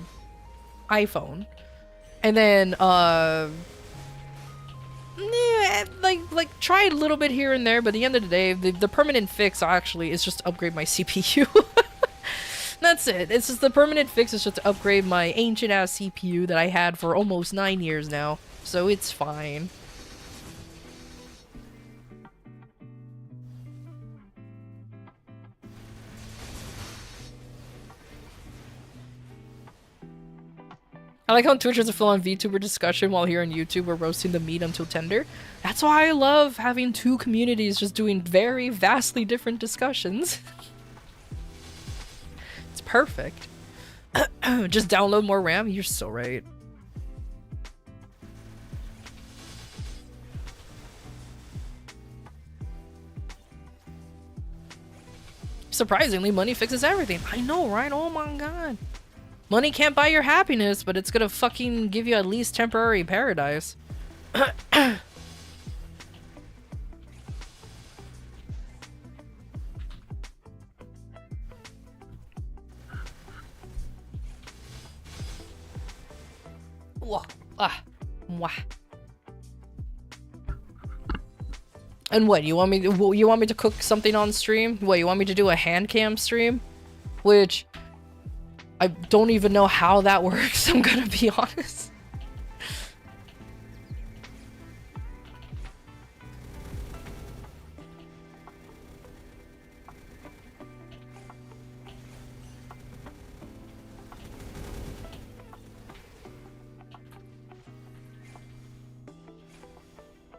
iPhone. And then, like try a little bit here and there, but at the end of the day, the permanent fix actually is just to upgrade my CPU. That's it. It's just the permanent fix is just to upgrade my ancient ass CPU that I had for almost 9 years now. So it's fine. I like how Twitch is a full-on VTuber discussion while here on YouTube we're roasting the meat until tender. That's why I love having two communities just doing very vastly different discussions. It's perfect. Just download more RAM? You're so right. Surprisingly, money fixes everything. I know, right? Oh my god. Money can't buy your happiness, but it's gonna fucking give you at least temporary paradise. Wah, ah, mwah. And what, you want me to cook something on stream? What, you want me to do a hand cam stream? Which I don't even know how that works, I'm gonna be honest.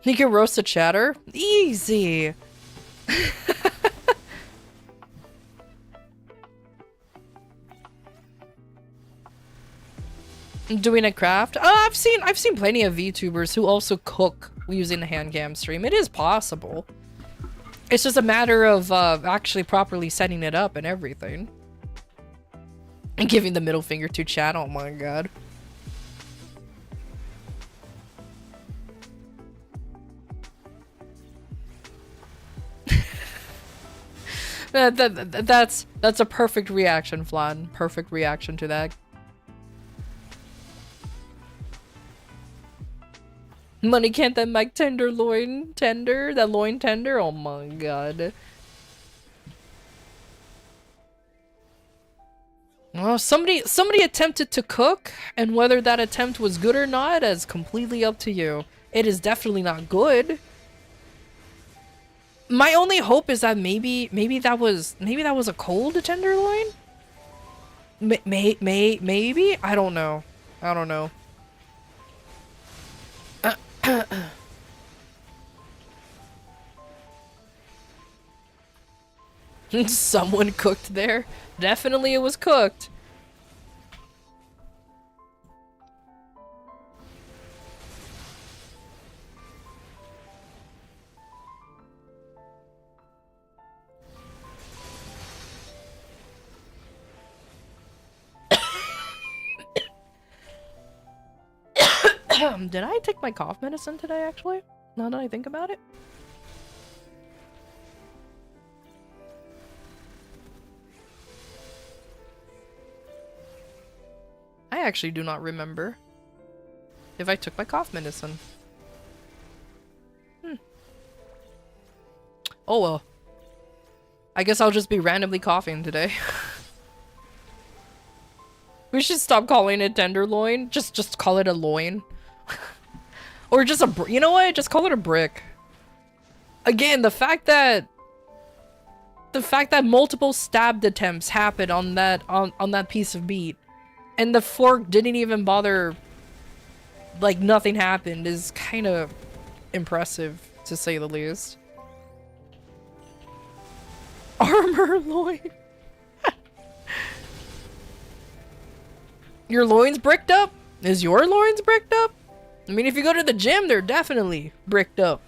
You can roast a chatter? Easy! Doing a craft? I've seen plenty of VTubers who also cook using the hand cam stream. It is possible. It's just a matter of actually properly setting it up and everything. And giving the middle finger to chat, oh my god. That's a perfect reaction, Flan. Perfect reaction to that. Money can't that make tenderloin tender? That loin tender? Oh my god. Well, somebody attempted to cook, and whether that attempt was good or not is completely up to you. It is definitely not good. My only hope is that maybe that was a cold tenderloin? Maybe? I don't know. I don't know. Someone cooked there? Definitely it was cooked. Did I take my cough medicine today, actually? Now that I think about it? I actually do not remember if I took my cough medicine. Oh well. I guess I'll just be randomly coughing today. We should stop calling it tenderloin. Just call it a loin. Or just you know what? Just call it a brick. Again, the fact that multiple stabbed attempts happened on that piece of meat, and the fork didn't even bother, like nothing happened, is kind of impressive, to say the least. Armor loin. Your loin's bricked up? Is your loins bricked up? I mean, if you go to the gym, they're definitely bricked up.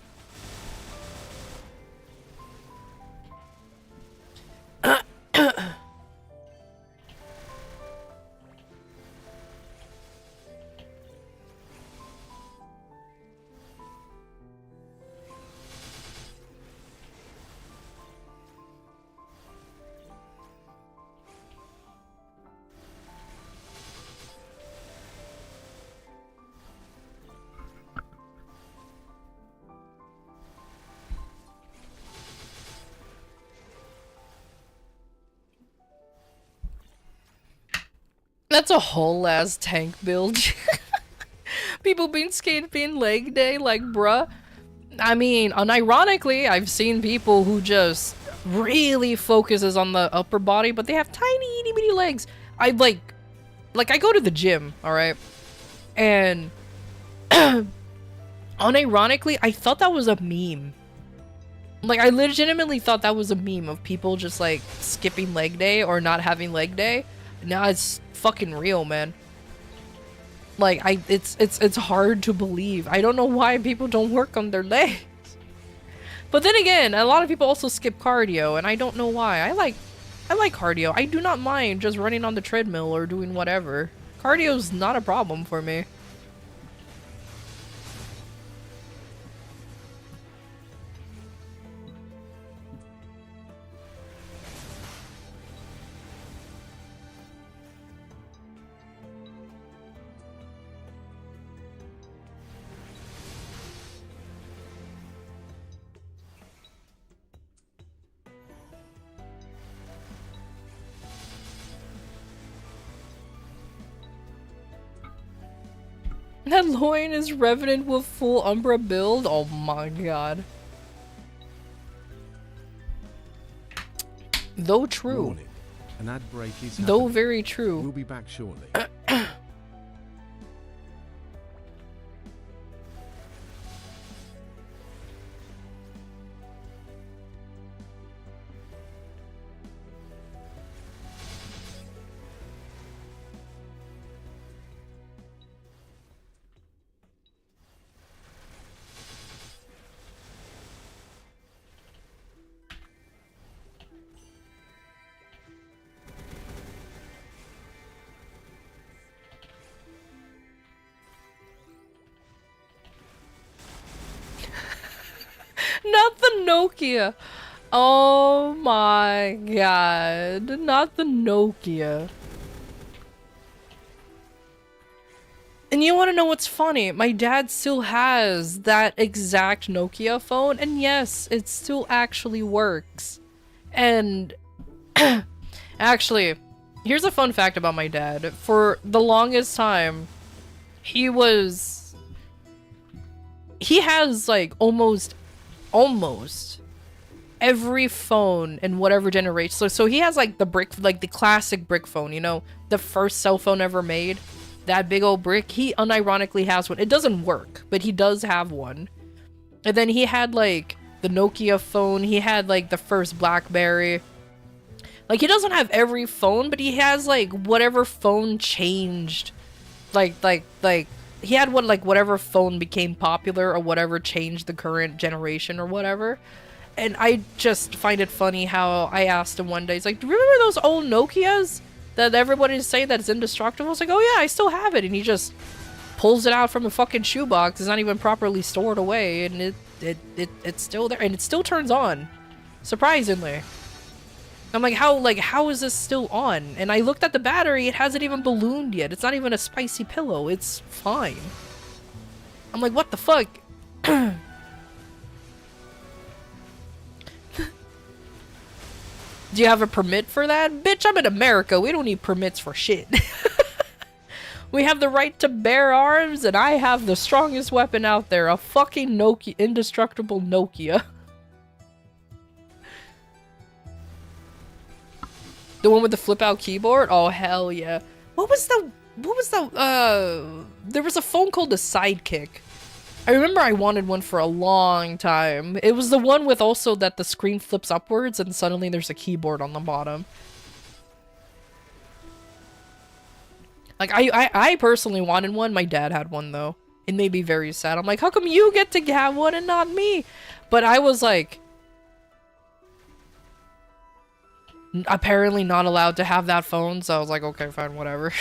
That's a whole ass tank build. People being skipping leg day, like bruh. I mean, unironically, I've seen people who just really focuses on the upper body, but they have tiny itty bitty legs. I like I go to the gym, alright? And unironically, I thought that was a meme. Like, I legitimately thought that was a meme of people just like skipping leg day or not having leg day. Now it's fucking real, man. Like, it's hard to believe. I don't know why people don't work on their legs. But then again, a lot of people also skip cardio, and I don't know why. I like cardio. I do not mind just running on the treadmill or doing whatever. Cardio's not a problem for me. That loin is Revenant with full Umbra build? Oh my god. Though true. Warning. An ad break is Though happening. very We'll true. be back shortly. Not the Nokia. Oh my god. Not the Nokia. And you want to know what's funny? My dad still has that exact Nokia phone, and yes, it still actually works. And actually, here's a fun fact about my dad. For the longest time, he has like almost every phone in whatever generation. So he has like the classic brick phone, you know, the first cell phone ever made. That big old brick, he unironically has one. It doesn't work, but he does have one. And then he had like the Nokia phone. He had like the first BlackBerry. Like he doesn't have every phone, but he has like whatever phone changed. Like he had whatever phone became popular or whatever changed the current generation or whatever. And I just find it funny how I asked him one day, he's like, do you remember those old Nokias that everybody's saying that it's indestructible? I was like, oh yeah, I still have it. And he just pulls it out from a fucking shoebox. It's not even properly stored away, and it's still there, and it still turns on, surprisingly. I'm like, how is this still on? And I looked at the battery, it hasn't even ballooned yet. It's not even a spicy pillow. It's fine. I'm like, what the fuck? Do you have a permit for that? Bitch, I'm in America. We don't need permits for shit. We have the right to bear arms, and I have the strongest weapon out there. A fucking Nokia, indestructible Nokia. The one with the flip-out keyboard? Oh, hell yeah. There was a phone called the Sidekick. I remember I wanted one for a long time. It was the one with also that the screen flips upwards and suddenly there's a keyboard on the bottom. Like, I personally wanted one. My dad had one, though. It made me very sad. I'm like, how come you get to have one and not me? But I was like, apparently not allowed to have that phone, so I was like, okay, fine, whatever.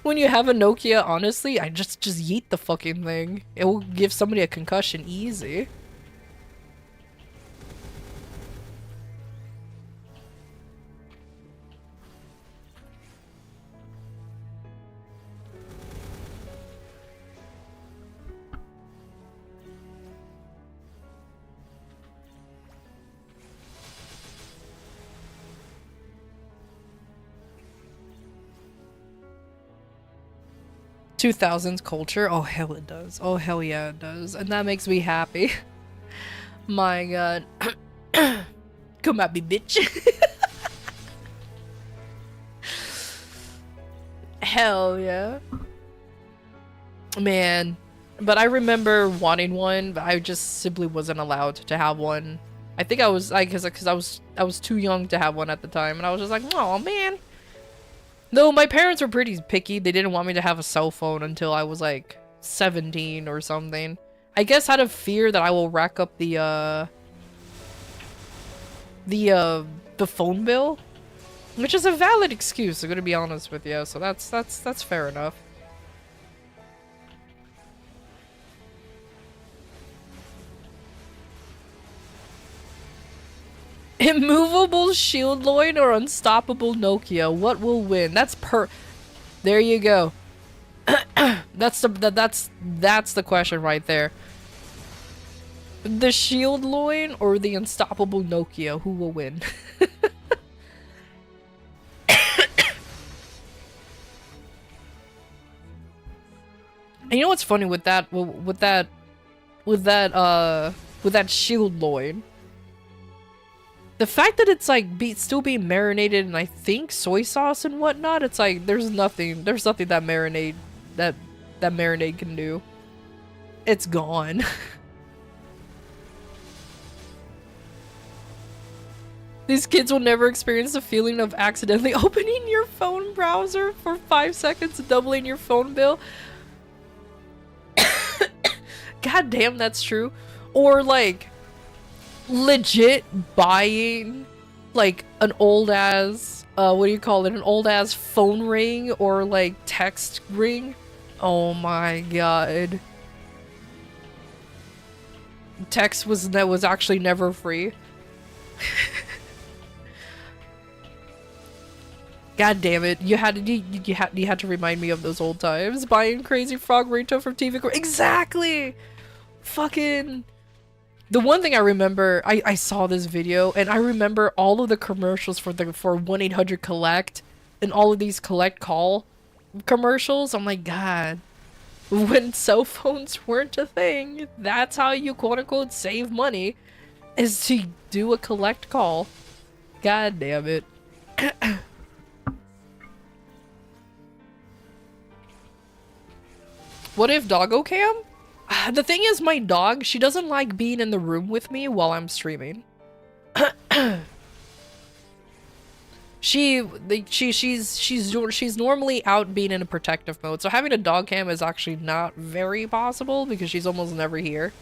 When you have a Nokia, honestly, I just yeet the fucking thing. It will give somebody a concussion easy. $2000s culture? Oh hell it does. Oh hell yeah it does. And that makes me happy. My god. Come at me, bitch. Hell yeah. Man. But I remember wanting one, but I just simply wasn't allowed to have one. I think I was like, cause I was too young to have one at the time, and I was just like, oh man. Though my parents were pretty picky, they didn't want me to have a cell phone until I was like 17 or something. I guess out of fear that I will rack up the phone bill, which is a valid excuse, I'm gonna be honest with you. So that's fair enough. Immovable shield loin or unstoppable Nokia? What will win? There you go. That's the question right there. The shield loin or the unstoppable Nokia? Who will win? And you know what's funny with that? With that shield loin? The fact that it's like still being marinated in I think soy sauce and whatnot, it's like there's nothing that marinade can do. It's gone. These kids will never experience the feeling of accidentally opening your phone browser for 5 seconds and doubling your phone bill. God damn, that's true. Or like legit buying like an old ass what do you call it, an old ass phone ring or like text ring. Oh my god, text was actually never free. God damn it, you had to remind me of those old times. Buying Crazy Frog ringtone from TV. Exactly. Fucking the one thing I remember, I saw this video and I remember all of the commercials for 1-800-COLLECT and all of these collect call commercials. I'm like, god, when cell phones weren't a thing, that's how you quote unquote save money, is to do a collect call. God damn it. What if doggo cam? The thing is, my dog, she doesn't like being in the room with me while I'm streaming. She's normally out being in a protective mode, so having a dog cam is actually not very possible because she's almost never here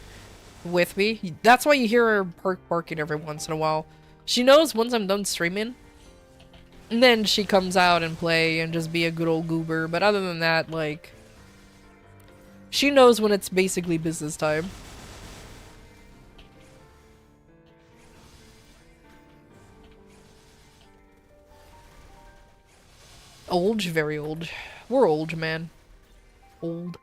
with me. That's why you hear her barking every once in a while. She knows once I'm done streaming, and then she comes out and play and just be a good old goober, but other than that, like, she knows when it's basically business time. Old? Very old. We're old, man. Old.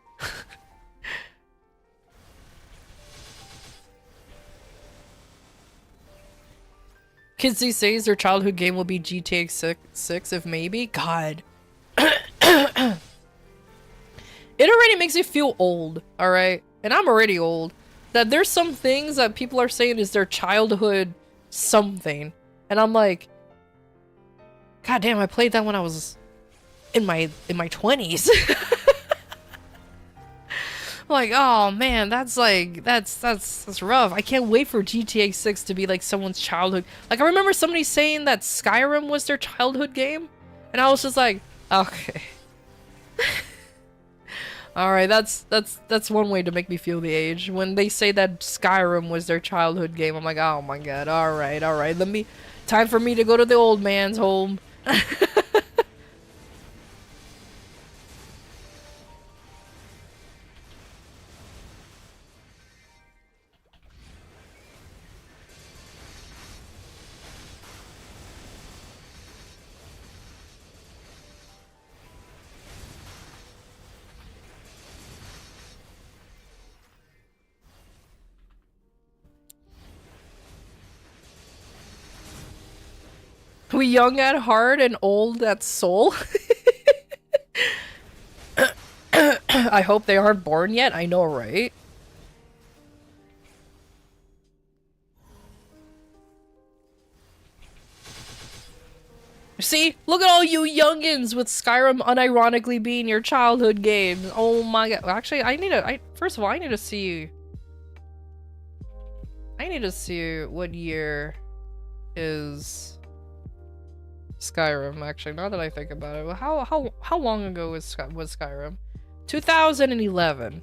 Kids these days, their childhood game will be GTA 6 if maybe? God. It already makes me feel old, alright? And I'm already old. That there's some things that people are saying is their childhood something. And I'm like, god damn, I played that when I was in my 20s. Like, oh man, that's rough. I can't wait for GTA 6 to be like someone's childhood. Like, I remember somebody saying that Skyrim was their childhood game, and I was just like, okay. Alright, that's one way to make me feel the age. When they say that Skyrim was their childhood game, I'm like, oh my god, alright, time for me to go to the old man's home. We young at heart and old at soul. I hope they aren't born yet. I know, right? See? Look at all you youngins with Skyrim unironically being your childhood game. Oh my god. Actually, first of all, I need to see what year is Skyrim, actually, now that I think about it. How long ago was Skyrim? 2011.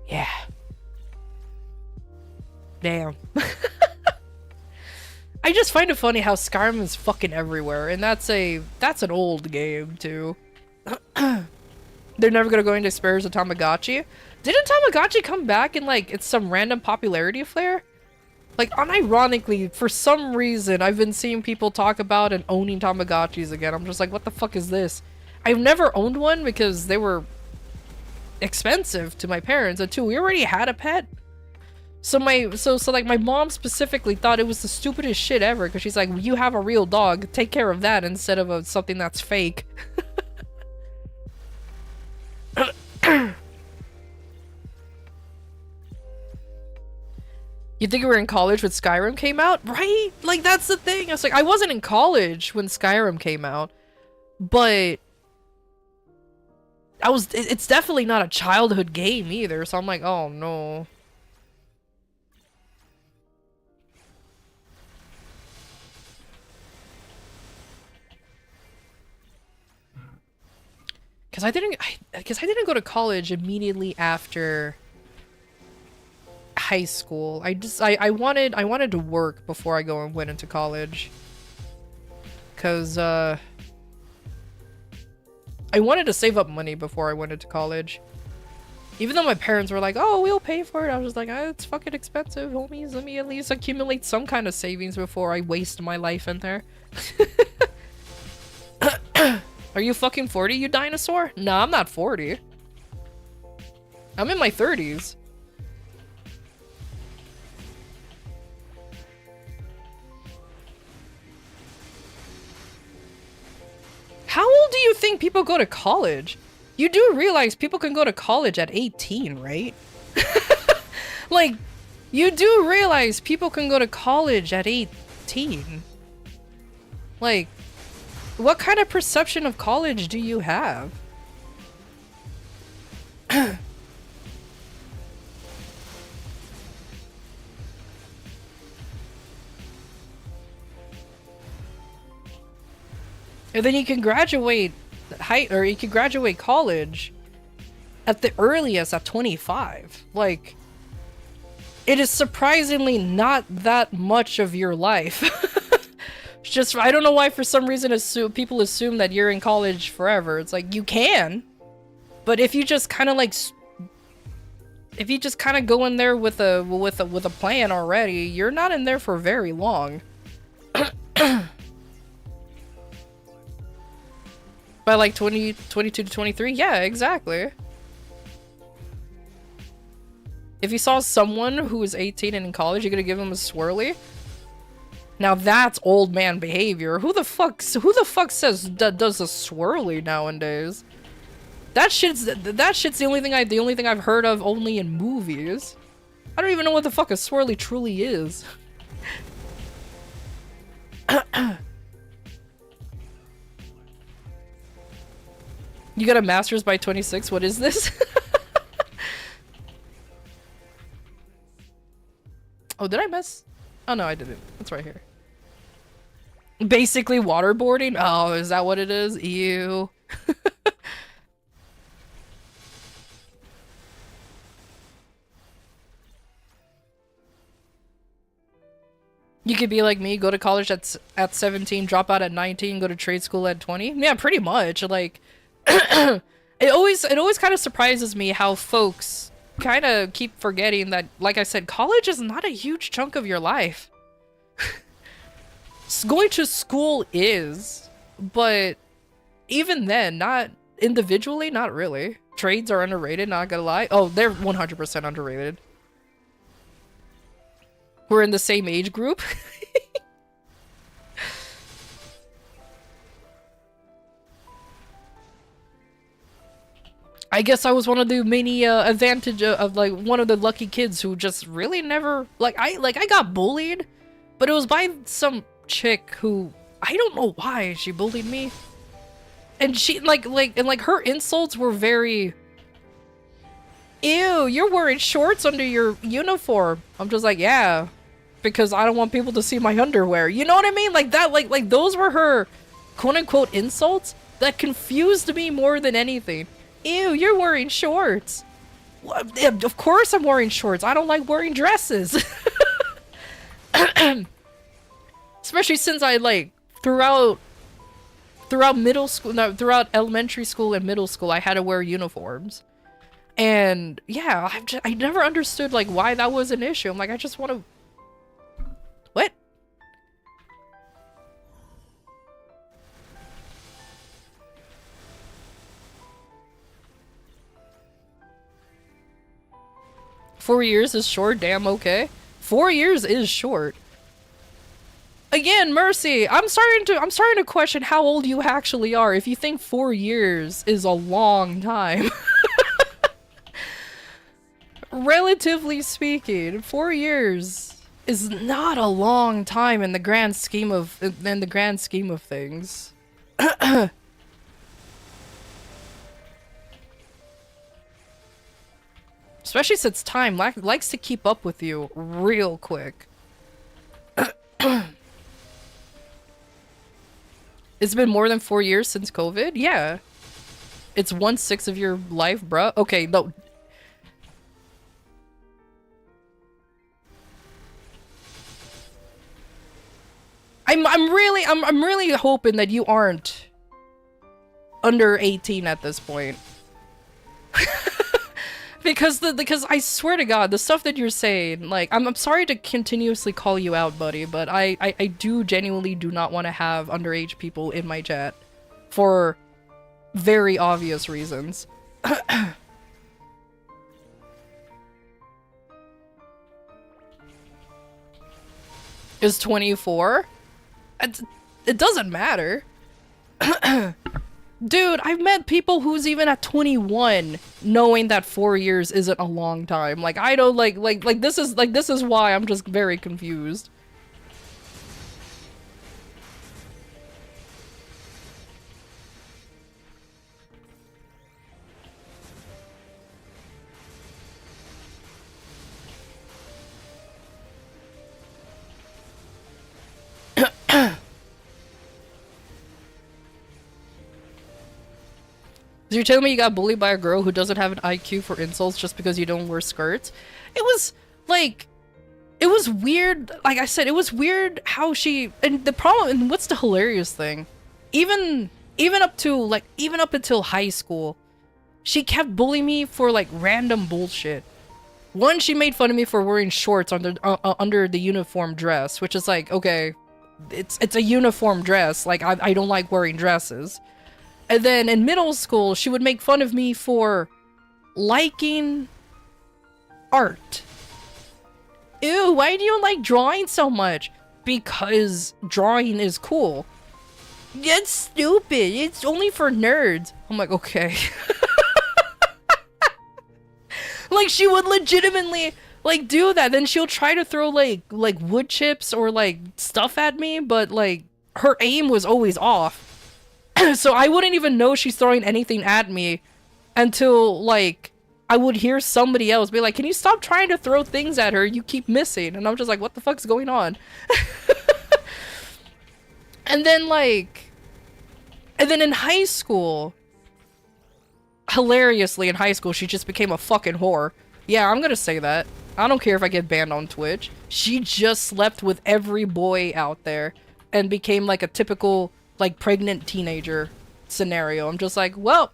Yeah. Damn. I just find it funny how Skyrim is fucking everywhere, and that's an old game too. They're never gonna go into spares of Tamagotchi. Didn't Tamagotchi come back in like it's some random popularity flare? Like, unironically, for some reason, I've been seeing people talk about and owning Tamagotchis again. I'm just like, what the fuck is this? I've never owned one because they were expensive to my parents, and two, we already had a pet. So like my mom specifically thought it was the stupidest shit ever because she's like, you have a real dog, take care of that instead of something that's fake. You think we were in college when Skyrim came out? Right? Like, that's the thing. I was like, I wasn't in college when Skyrim came out, but it's definitely not a childhood game either, so I'm like, oh no. Because I didn't go to college immediately after high school. I wanted to work before I went into college. Cause I wanted to save up money before I went into college. Even though my parents were like, "Oh, we'll pay for it," I was just like, "It's fucking expensive, homies. Let me at least accumulate some kind of savings before I waste my life in there." Are you fucking 40, you dinosaur? Nah, I'm not 40. I'm in my 30s. How old do you think people go to college? You do realize people can go to college at 18, right? Like, you do realize people can go to college at 18. Like, what kind of perception of college do you have? And then you can graduate you can graduate college at the earliest at 25. Like, it is surprisingly not that much of your life. It's just, I don't know why for some reason people assume that you're in college forever. It's like, you can, but if you just kind of go in there with a plan already, you're not in there for very long. By like 22 to 23? Yeah, exactly. If you saw someone who was 18 and in college, you're gonna give them a swirly? Now that's old man behavior. Who the fuck says does a swirly nowadays? That shit's the only thing I've heard of only in movies. I don't even know what the fuck a swirly truly is. You got a master's by 26? What is this? Oh, did I miss? Oh no, I didn't. It's right here. Basically waterboarding? Oh, is that what it is? Ew. You could be like me, go to college at 17, drop out at 19, go to trade school at 20. Yeah, pretty much. Like, it always kind of surprises me how folks kind of keep forgetting that, like I said, college is not a huge chunk of your life. Going to school is, but even then, not individually, not really. Trades are underrated, not gonna lie. Oh, they're 100% underrated. We're in the same age group. I guess I was one of the many advantage of like one of the lucky kids who just really never I got bullied, but it was by some chick who I don't know why she bullied me, and she like her insults were very, ew, you're wearing shorts under your uniform. I'm just like, yeah, because I don't want people to see my underwear. You know what I mean? Like that, like those were her quote unquote insults that confused me more than anything. Ew, you're wearing shorts. Of course I'm wearing shorts. I don't like wearing dresses. Especially since I like throughout middle school, no, throughout elementary school and middle school, I had to wear uniforms. And yeah, I never understood like why that was an issue. I'm like, I just want to. What? Four years is short, damn okay. 4 years is short. Again, Mercy, I'm starting to question how old you actually are if you think 4 years is a long time. relatively speaking, 4 years is not a long time in the grand scheme of things. Especially since time likes to keep up with you real quick. It's been more than 4 years since COVID? Yeah. It's 1/6 of your life, bruh. Okay, no. I'm really hoping that you aren't under 18 at this point. Because I swear to God, the stuff that you're saying, like, I'm sorry to continuously call you out, buddy, but I do genuinely do not want to have underage people in my chat for very obvious reasons. Is 24? It doesn't matter. Dude, I've met people who's even at 21 knowing that 4 years isn't a long time. Like, I don't this is why I'm just very confused. So you're telling me you got bullied by a girl who doesn't have an IQ for insults just because you don't wear skirts? It was, like, it was weird. Like I said, it was weird how she, and the problem, and what's the hilarious thing? Even up until high school, she kept bullying me for, like, random bullshit. One, she made fun of me for wearing shorts under the uniform dress, which is like, okay, it's a uniform dress. Like, I don't like wearing dresses. And then in middle school, she would make fun of me for liking art. Ew, why do you like drawing so much? Because drawing is cool. That's stupid. It's only for nerds. I'm like, okay. Like, she would legitimately, like, do that. Then she'll try to throw, like wood chips or, like, stuff at me, but, like, her aim was always off. So I wouldn't even know she's throwing anything at me until, like, I would hear somebody else be like, can you stop trying to throw things at her? You keep missing. And I'm just like, what the fuck's going on? And then, like, and then in high school, hilariously in high school, she just became a fucking whore. Yeah, I'm gonna say that. I don't care if I get banned on Twitch. She just slept with every boy out there and became, like, a typical, like, pregnant teenager scenario. I'm just like, well,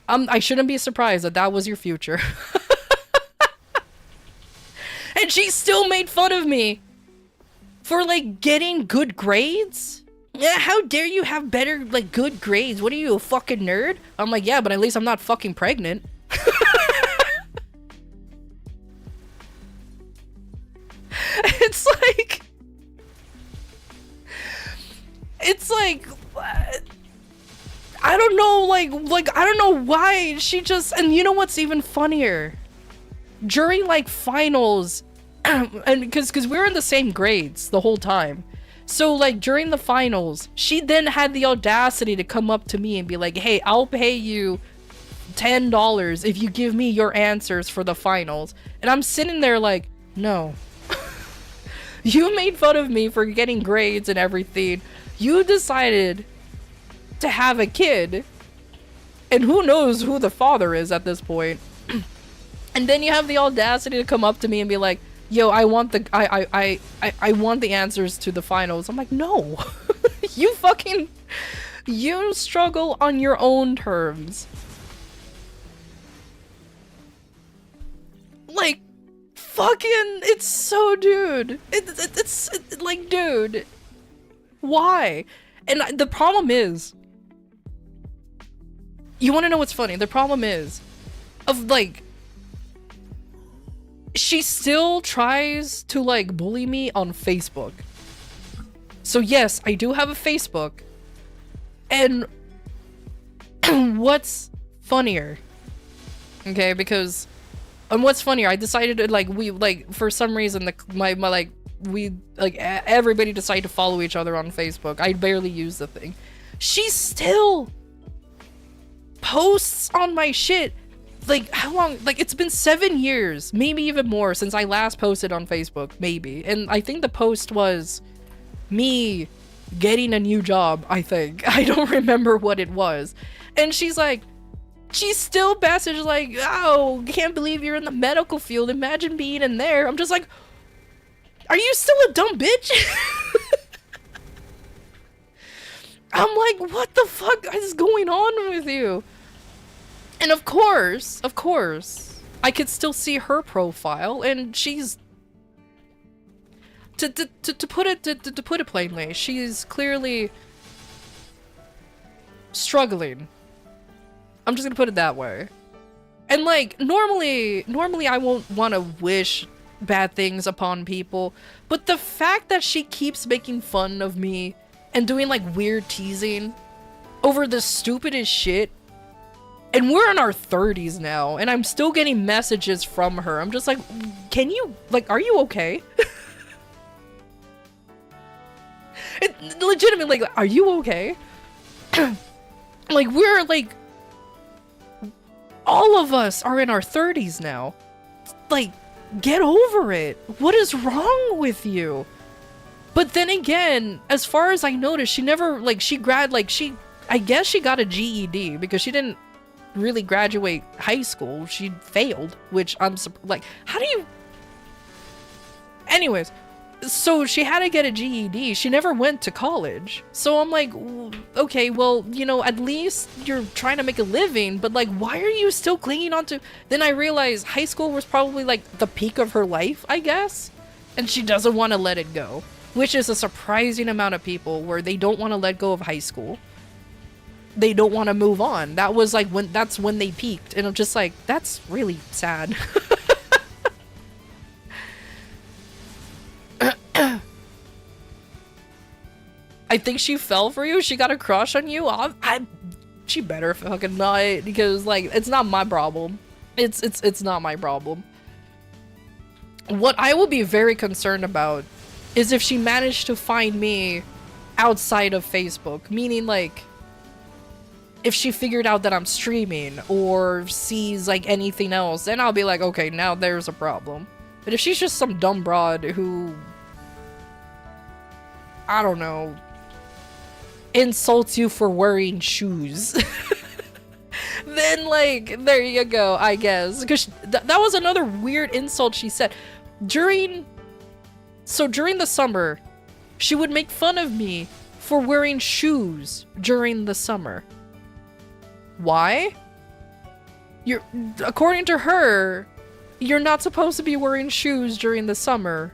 I shouldn't be surprised that that was your future. And she still made fun of me for, like, getting good grades. Yeah, how dare you have better, like, good grades? What are you, a fucking nerd? I'm like, yeah, but at least I'm not fucking pregnant. It's like, I don't know, like I don't know why she just, and you know what's even funnier? During, like, finals, and because we were in the same grades the whole time. So, like, during the finals, she then had the audacity to come up to me and be like, hey, I'll pay you $10 if you give me your answers for the finals. And I'm sitting there like, no. You made fun of me for getting grades and everything. You decided to have a kid, and who knows who the father is at this point. And then you have the audacity to come up to me and be like, yo, I want the I want the answers to the finals. I'm like, no. You struggle on your own terms. Like, fucking, it's so, dude. It's like, dude, why? And the problem is, you want to know what's funny? The problem is, like, she still tries to, like, bully me on Facebook. So yes, I do have a Facebook. And what's funnier? Okay, because And what's funnier, I decided to for some reason everybody decided to follow each other on Facebook. I barely use the thing. She still posts on my shit. Like, how long? Like, it's been 7 years, maybe even more, since I last posted on Facebook, maybe. And I think the post was me getting a new job, I think. I don't remember what it was. And she's still messaged like, oh, can't believe you're in the medical field. Imagine being in there. I'm just like, are you still a dumb bitch? I'm like, what the fuck is going on with you? And of course, I could still see her profile, and she's to put it plainly, she's clearly struggling. I'm just gonna put it that way. And like, normally I won't want to wish bad things upon people, but the fact that she keeps making fun of me and doing like weird teasing over the stupidest shit, and we're in our 30s now, and I'm still getting messages from her. I'm just like, can you, like, are you okay? Legitimately, like, are you okay? Like, we're like, all of us are in our 30s now. Like, get over it. What is wrong with you? But then again, as far as I noticed, she never, like, I guess she got a GED because she didn't really graduate high school. She failed, which I'm like, how do you... Anyways, so she had to get a GED. She never went to college. So I'm like, okay, well, you know, at least you're trying to make a living, but like, why are you still clinging on to... Then I realized high school was probably like the peak of her life, I guess, and she doesn't want to let it go, which is a surprising amount of people where they don't want to let go of high school. They don't want to move on. That was like that's when they peaked, and I'm just like, that's really sad. I think she fell for you. She got a crush on you. She better fucking not, because like, it's not my problem. It's not my problem. What I will be very concerned about is if she managed to find me outside of Facebook, meaning like, if she figured out that I'm streaming or sees like anything else, then I'll be like, okay, now there's a problem. But if she's just some dumb broad who, I don't know, insults you for wearing shoes, then like, there you go, I guess. Because that was another weird insult she said. During the summer, she would make fun of me for wearing shoes during the summer. Why? According to her, you're not supposed to be wearing shoes during the summer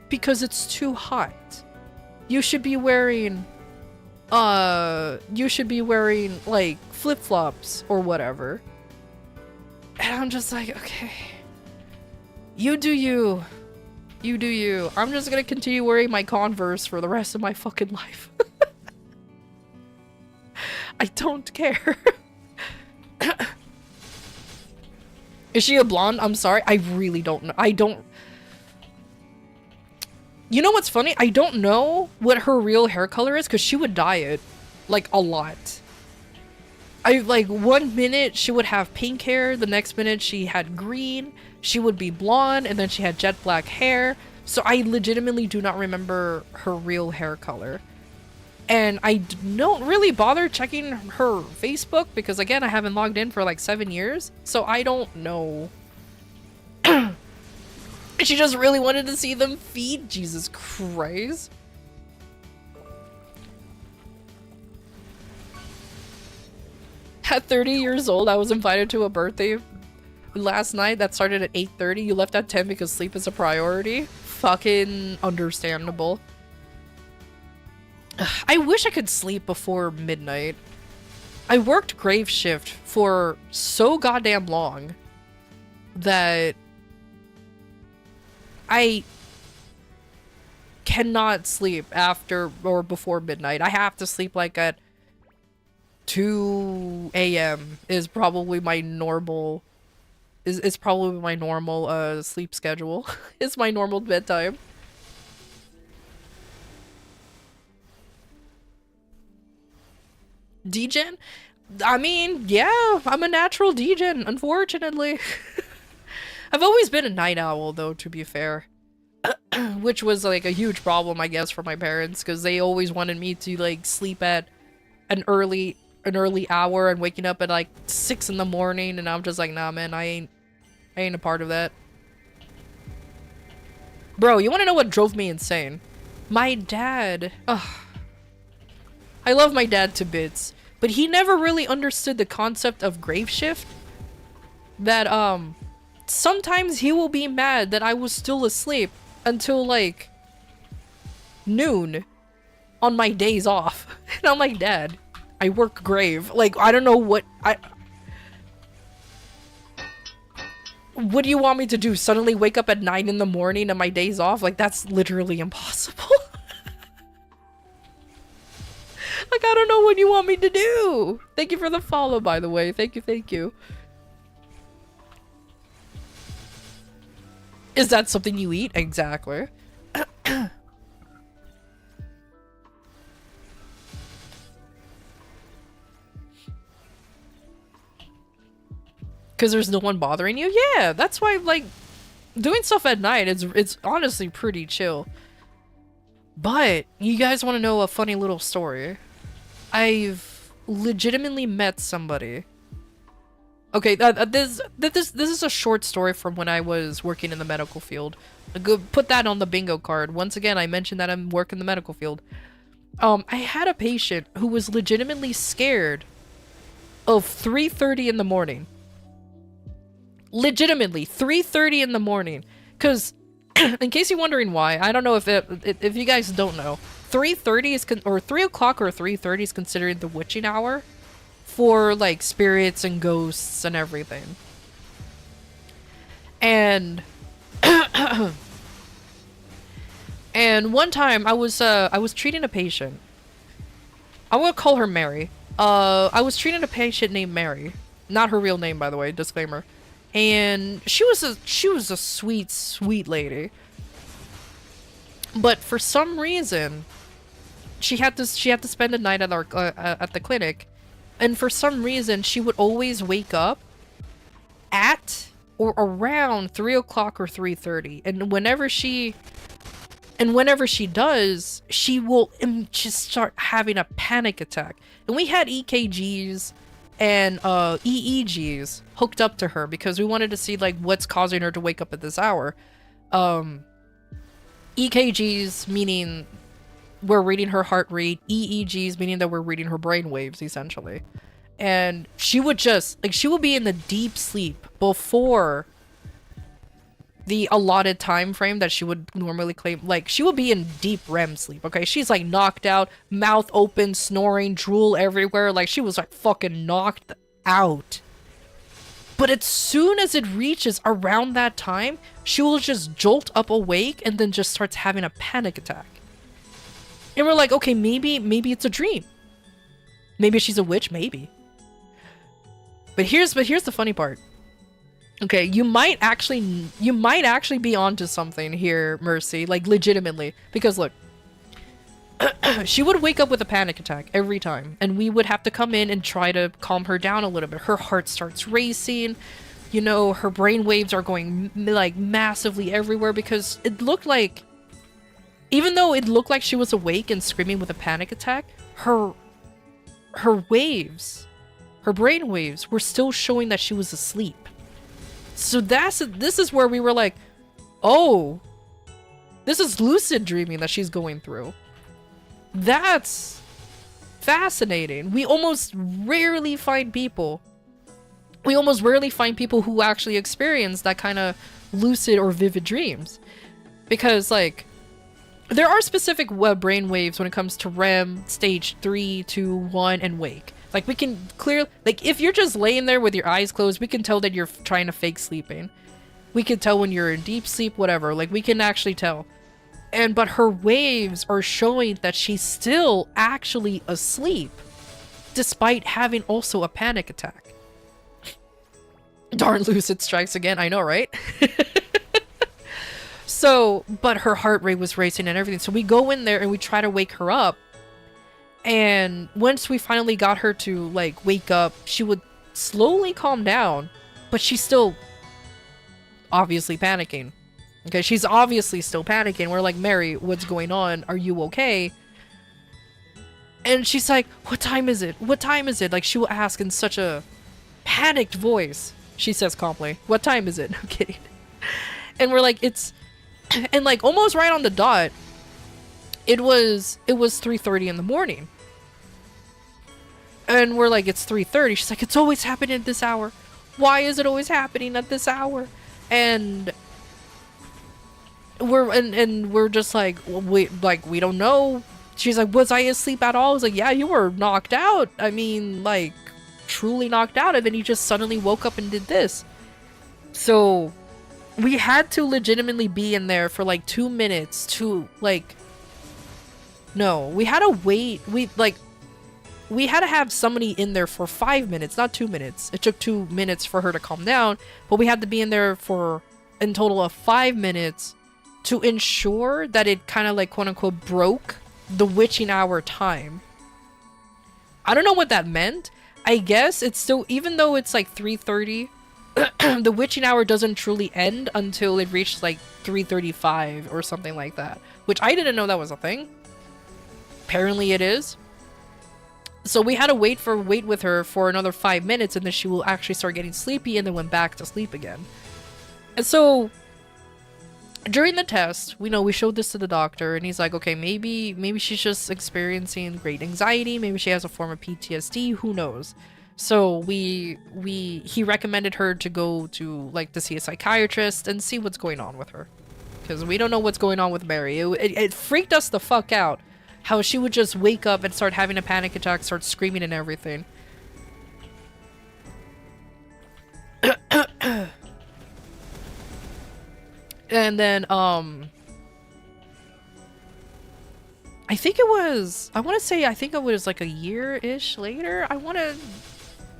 because it's too hot. You should be wearing like flip-flops or whatever. And I'm just like, okay, you do you. You do you. I'm just gonna continue wearing my Converse for the rest of my fucking life. I don't care. Is she a blonde? I'm sorry. I really don't know. You know what's funny? I don't know what her real hair color is because she would dye it like a lot. Like 1 minute she would have pink hair, the next minute she had green, she would be blonde, and then she had jet black hair. So I legitimately do not remember her real hair color. And I don't really bother checking her Facebook because, again, I haven't logged in for like 7 years. So I don't know. She just really wanted to see them feed. Jesus Christ. At 30 years old, I was invited to a birthday last night that started at 8:30. You left at 10 because sleep is a priority. Fucking understandable. I wish I could sleep before midnight. I worked grave shift for so goddamn long that I cannot sleep after or before midnight. I have to sleep like at 2 a.m. is probably my normal is probably my normal sleep schedule. It's my normal bedtime. Degen? I mean, yeah, I'm a natural degen, unfortunately. I've always been a night owl, though, to be fair. Which was, like, a huge problem, I guess, for my parents, because they always wanted me to, like, sleep at an early hour and waking up at, like, 6 in the morning, and I'm just like, nah, man, I ain't a part of that. Bro, you want to know what drove me insane? My dad... Ugh. I love my dad to bits, but he never really understood the concept of grave shift. That, sometimes he will be mad that I was still asleep until, like, noon on my days off. And I'm like, Dad, I work grave. Like, I don't know what do you want me to do? Suddenly wake up at 9 in the morning on my days off? Like, that's literally impossible. Like, I don't know what you want me to do. Thank you for the follow, by the way. Thank you, thank you. Is that something you eat? Exactly. Because there's no one bothering you? Yeah, that's why, like, doing stuff at night, it's honestly pretty chill. But, you guys want to know a funny little story? I've legitimately met somebody. Okay, this is a short story from when I was working in the medical field. Put that on the bingo card. Once again, I mentioned that I'm working in the medical field. I had a patient who was legitimately scared of 3:30 in the morning. Legitimately, 3:30 in the morning. Because, in case you're wondering why, I don't know if you guys don't know, 3:30 is, or 3 o'clock or 3:30 is considered the witching hour for, like, spirits and ghosts and everything. And, and one time I was treating a patient. I will call her Mary. I was treating a patient named Mary. Not her real name, by the way, disclaimer. And she was a sweet, sweet lady. But for some reason, she had to spend a night at our at the clinic, and for some reason she would always wake up at or around 3 o'clock or 3:30, and whenever she does, she will just start having a panic attack. And we had EKGs and EEGs hooked up to her because we wanted to see, like, what's causing her to wake up at this hour. EKGs meaning we're reading her heart rate, EEGs meaning that we're reading her brain waves, essentially. And she would just, like, she would be in the deep sleep before the allotted time frame that she would normally claim. Like, she would be in deep REM sleep, okay? She's, like, knocked out, mouth open, snoring, drool everywhere. Like, she was, like, fucking knocked out. But as soon as it reaches around that time, she will just jolt up awake and then just starts having a panic attack. And we're like, okay, maybe it's a dream. Maybe she's a witch, maybe. But here's the funny part. Okay, you might actually be onto something here, Mercy, like, legitimately. Because look, she would wake up with a panic attack every time, and we would have to come in and try to calm her down a little bit. Her heart starts racing, you know, her brain waves are going, like, massively everywhere, because it looked like, even though it looked like she was awake and screaming with a panic attack, her waves, her brain waves were still showing that she was asleep. So this is where we were like, oh, this is lucid dreaming that she's going through. That's fascinating. We almost rarely find people who actually experience that kind of lucid or vivid dreams. Because, like, there are specific brain waves when it comes to REM, stage 3, 2, 1, and wake. Like, we can clearly, like, if you're just laying there with your eyes closed, we can tell that you're trying to fake sleeping. We can tell when you're in deep sleep, whatever. Like, we can actually tell. But her waves are showing that she's still actually asleep, despite having also a panic attack. Darn lucid strikes again. I know, right? So, but her heart rate was racing and everything. So we go in there and we try to wake her up. And once we finally got her to like wake up, she would slowly calm down, but she's still obviously panicking. Okay, she's obviously still panicking. We're like, Mary, what's going on? Are you okay? And she's like, what time is it? What time is it? Like, she will ask in such a panicked voice. She says calmly, what time is it? I'm kidding. And we're like, it's... And like, almost right on the dot, it was 3:30 in the morning. And we're like, it's 3:30. She's like, it's always happening at this hour. Why is it always happening at this hour? And we're just like, well, we don't know. She's like, was I asleep at all? I was like, yeah, you were knocked out. I mean, like, truly knocked out. And then you just suddenly woke up and did this. So we had to legitimately be in there for like 2 minutes to like, no, we had to wait. We had to have somebody in there for 5 minutes, not 2 minutes. It took 2 minutes for her to calm down, but we had to be in there for in total of 5 minutes to ensure that it kind of like quote unquote broke the witching hour time. I don't know what that meant. I guess it's still, even though it's like 3:30, the witching hour doesn't truly end until it reached like 3:35 or something like that, which I didn't know that was a thing. Apparently it is. So we had to wait with her for another 5 minutes, and then she will actually start getting sleepy and then went back to sleep again. And so during the test, we showed this to the doctor, and he's like, okay, maybe she's just experiencing great anxiety, maybe she has a form of PTSD, who knows. So he recommended her to go to see a psychiatrist and see what's going on with her, because we don't know what's going on with Mary. It freaked us the fuck out how she would just wake up and start having a panic attack, start screaming and everything. And then, I think it was like a year-ish later. I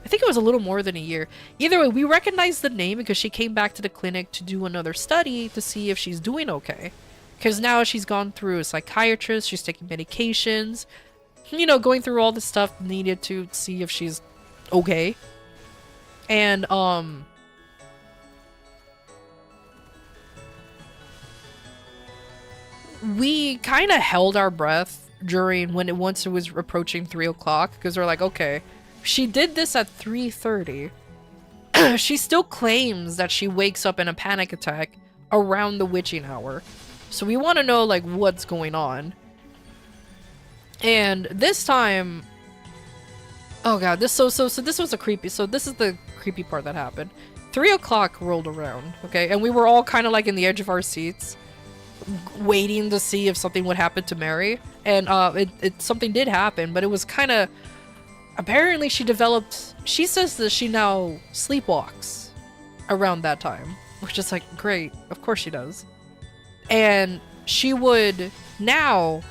think it was a little more than a year. Either way, we recognized the name because she came back to the clinic to do another study to see if she's doing okay. Because now she's gone through a psychiatrist, she's taking medications, going through all the stuff needed to see if she's okay. And, we kind of held our breath once it was approaching 3 o'clock, because we're like, okay, she did this at 3:30. She still claims that she wakes up in a panic attack around the witching hour. So we want to know, like, what's going on. And this time, oh god, this was a creepy, so this is the creepy part that happened. 3 o'clock rolled around, okay, and we were all kind of like in the edge of our seats, waiting to see if something would happen to Mary. And something did happen, but it was kind of, apparently she says that she now sleepwalks around that time, which is like, great, of course she does. And she would now,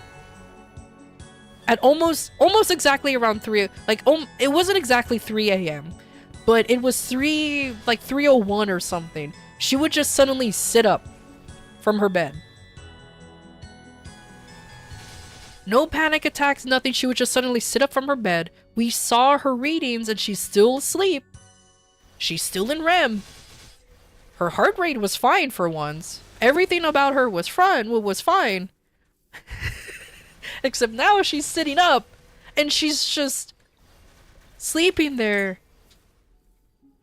at almost exactly around 3, it wasn't exactly 3 a.m., but it was 3:01 or something. She would just suddenly sit up from her bed. No panic attacks, nothing. She would just suddenly sit up from her bed. We saw her readings and she's still asleep. She's still in REM. Her heart rate was fine for once. Everything about her was fine. Except now she's sitting up and she's just sleeping there.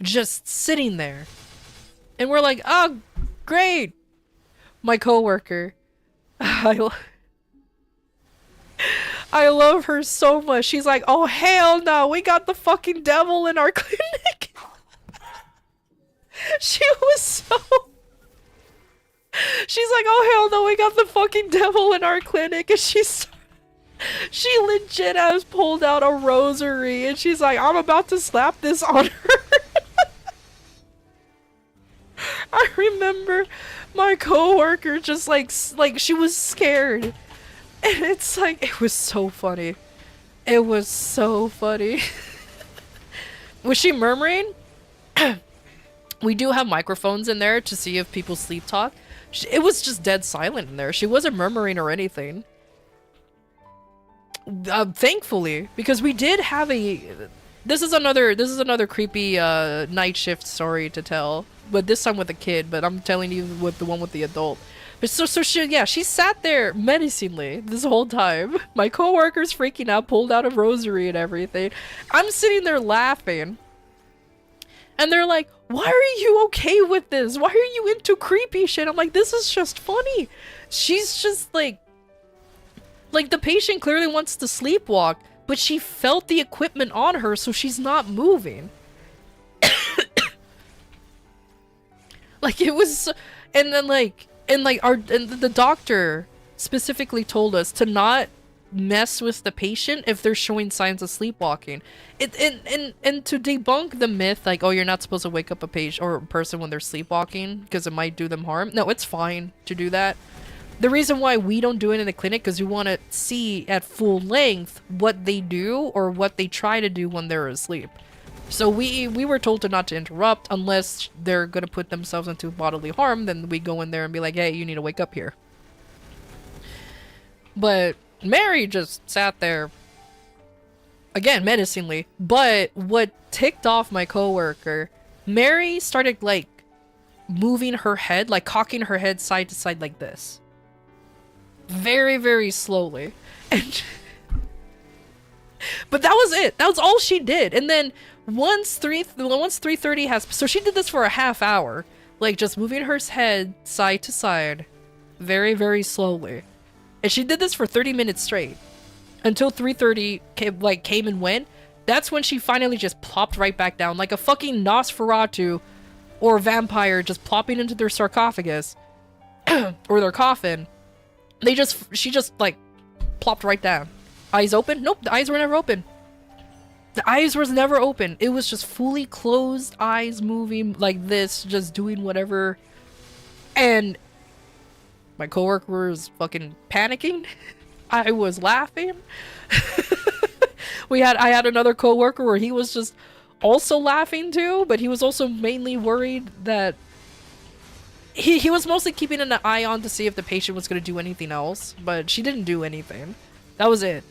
Just sitting there. And we're like, oh, great. My coworker. I love her so much. She's like, oh, hell no. We got the fucking devil in our clinic. She was so... She's like, oh, hell no. We got the fucking devil in our clinic. And she legit has pulled out a rosary. And she's like, I'm about to slap this on her. I remember my coworker just like she was scared. And it's like, it was so funny. It was so funny. Was she murmuring? We do have microphones in there to see if people sleep talk. It was just dead silent in there. She wasn't murmuring or anything. Thankfully, because we did have a... This is another creepy night shift story to tell, but this time with a kid, but I'm telling you with the one with the adult. But so she sat there menacingly this whole time. My coworker's freaking out, pulled out a rosary and everything. I'm sitting there laughing. And they're like, why are you okay with this? Why are you into creepy shit? I'm like, this is just funny. She's just like the patient clearly wants to sleepwalk, but she felt the equipment on her, so she's not moving. Like, it was, and the doctor specifically told us to not mess with the patient if they're showing signs of sleepwalking. And to debunk the myth, like, oh, you're not supposed to wake up a patient or a person when they're sleepwalking because it might do them harm. No, it's fine to do that. The reason why we don't do it in the clinic because we want to see at full length what they do or what they try to do when they're asleep. So we were told to not to interrupt unless they're gonna put themselves into bodily harm. Then we go in there and be like, hey, you need to wake up here. But Mary just sat there, again, menacingly. But what ticked off my coworker, Mary started, like, moving her head, like, cocking her head side to side like this. Very, very slowly. And but that was it. That was all she did. And then once 3:30 has... So she did this for a half hour. Like, just moving her head side to side. Very, very slowly. And she did this for 30 minutes straight. Until 3:30 came and went. That's when she finally just plopped right back down. Like a fucking Nosferatu or vampire just plopping into their sarcophagus. Or their coffin. She just like plopped right down. Eyes open? Nope, the eyes were never open. The eyes was never open. It was just fully closed, eyes moving like this, just doing whatever. And my coworker was fucking panicking. I was laughing. I had another coworker where he was just also laughing too, but he was also mainly worried that he was mostly keeping an eye on to see if the patient was going to do anything else, but she didn't do anything. That was it.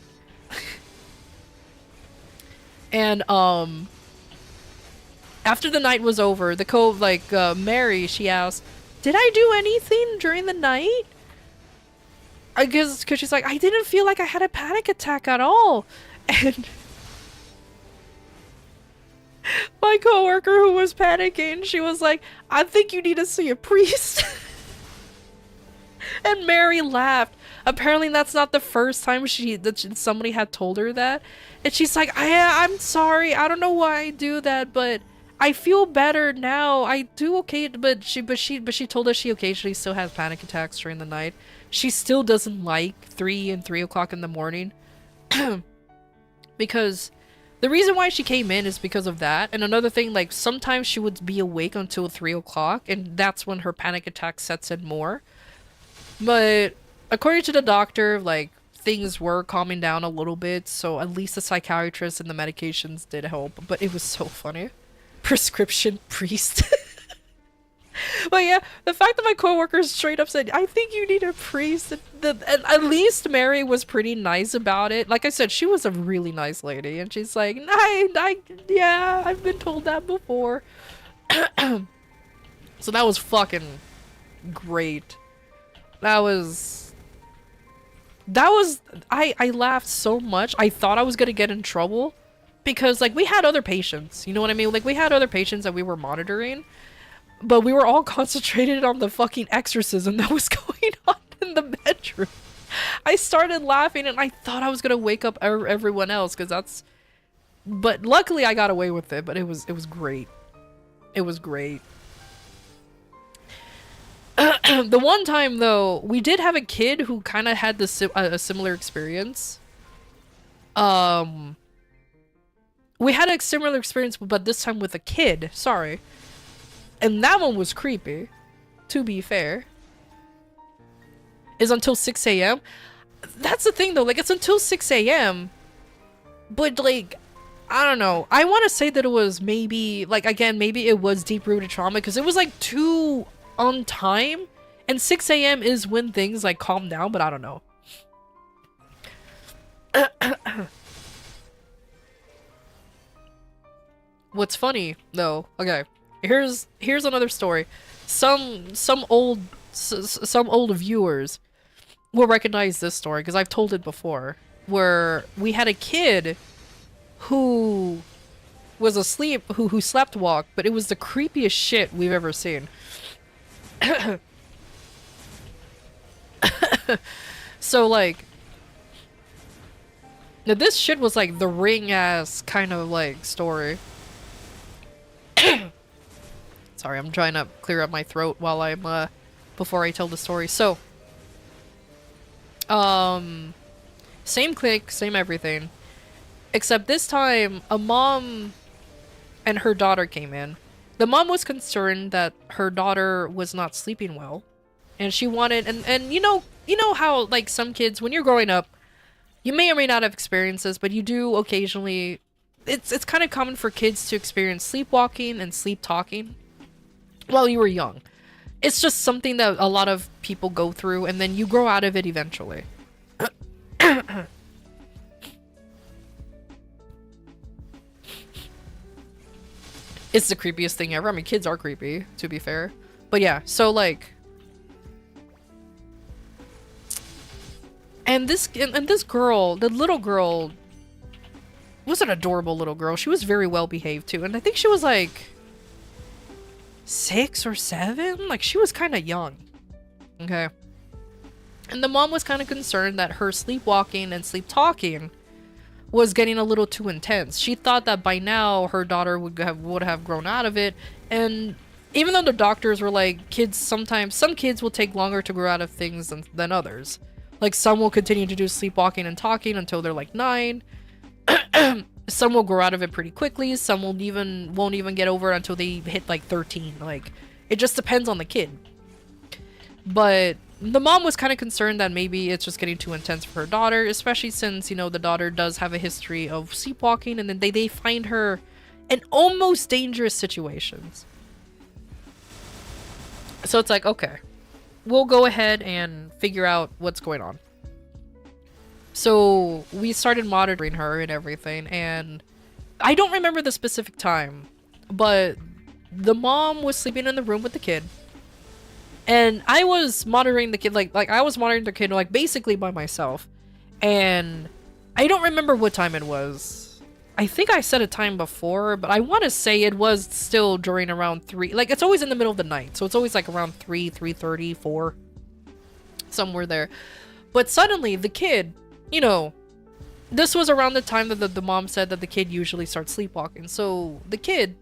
And after the night was over, Mary, she asked, did I do anything during the night? I guess because she's like, I didn't feel like I had a panic attack at all. And my coworker who was panicking, she was like, I think you need to see a priest. And Mary laughed. Apparently that's not the first time somebody had told her that. And she's like, I'm sorry, I don't know why I do that, but I feel better now. I do okay, but she told us she occasionally still has panic attacks during the night. She still doesn't like 3 and 3 o'clock in the morning. Because the reason why she came in is because of that. And another thing, like, sometimes she would be awake until 3 o'clock, and that's when her panic attack sets in more. But according to the doctor, like, things were calming down a little bit, so at least the psychiatrist and the medications did help. But it was so funny. Prescription priest. But yeah, the fact that my coworker straight up said, I think you need a priest, and at least Mary was pretty nice about it. Like I said, she was a really nice lady, and she's like, yeah, I've been told that before. So that was fucking great. I laughed so much. I thought I was gonna get in trouble because, like, we had other patients, you know what I mean? Like, we had other patients that we were monitoring, but we were all concentrated on the fucking exorcism that was going on in the bedroom. I started laughing and I thought I was gonna wake up everyone else but luckily I got away with it, but it was great. It was great. The one time though, we did have a kid who kind of had a similar experience. We had a similar experience, but this time with a kid. Sorry. And that one was creepy, to be fair. Is until 6 a.m. That's the thing though, like, it's until 6 a.m. But, like, I don't know. I want to say that it was maybe, like, again, maybe it was deep-rooted trauma because it was, like, 2 on time. And 6 a.m. is when things, like, calm down, but I don't know. What's funny, though, okay, here's another story. Some old viewers will recognize this story because I've told it before, where we had a kid who was asleep, who sleptwalked, but it was the creepiest shit we've ever seen. So, like, now this shit was like the Ring-ass kind of, like, story. Sorry, I'm trying to clear up my throat while I'm, before I tell the story. So, same clique, same everything. Except this time, a mom and her daughter came in. The mom was concerned that her daughter was not sleeping well. And she wanted, and you know how, like, some kids, when you're growing up, you may or may not have experiences, but you do occasionally, it's kind of common for kids to experience sleepwalking and sleep talking while you were young. It's just something that a lot of people go through, and then you grow out of it eventually. It's the creepiest thing ever. I mean, kids are creepy, to be fair. But yeah, so, like, and this girl, the little girl, was an adorable little girl. She was very well behaved too, and I think she was like 6 or 7. Like, she was kind of young. Okay. And the mom was kind of concerned that her sleepwalking and sleep talking was getting a little too intense. She thought that by now her daughter would have grown out of it, and even though the doctors were like, some kids will take longer to grow out of things than others. Like, some will continue to do sleepwalking and talking until they're like 9. Some will grow out of it pretty quickly. Some won't even get over it until they hit like 13. Like, it just depends on the kid. But the mom was kind of concerned that maybe it's just getting too intense for her daughter, especially since, you know, the daughter does have a history of sleepwalking, and then they find her in almost dangerous situations. So it's like, okay, we'll go ahead and figure out what's going on. So we started monitoring her and everything, and I don't remember the specific time, but the mom was sleeping in the room with the kid, and I was monitoring the kid, like I was monitoring the kid, like, basically by myself. And I don't remember what time it was. I think I said a time before, but I want to say it was still during around 3. Like, it's always in the middle of the night, so it's always like around 3, 3:30, 4, somewhere there. But suddenly the kid, you know, this was around the time that the mom said that the kid usually starts sleepwalking. So the kid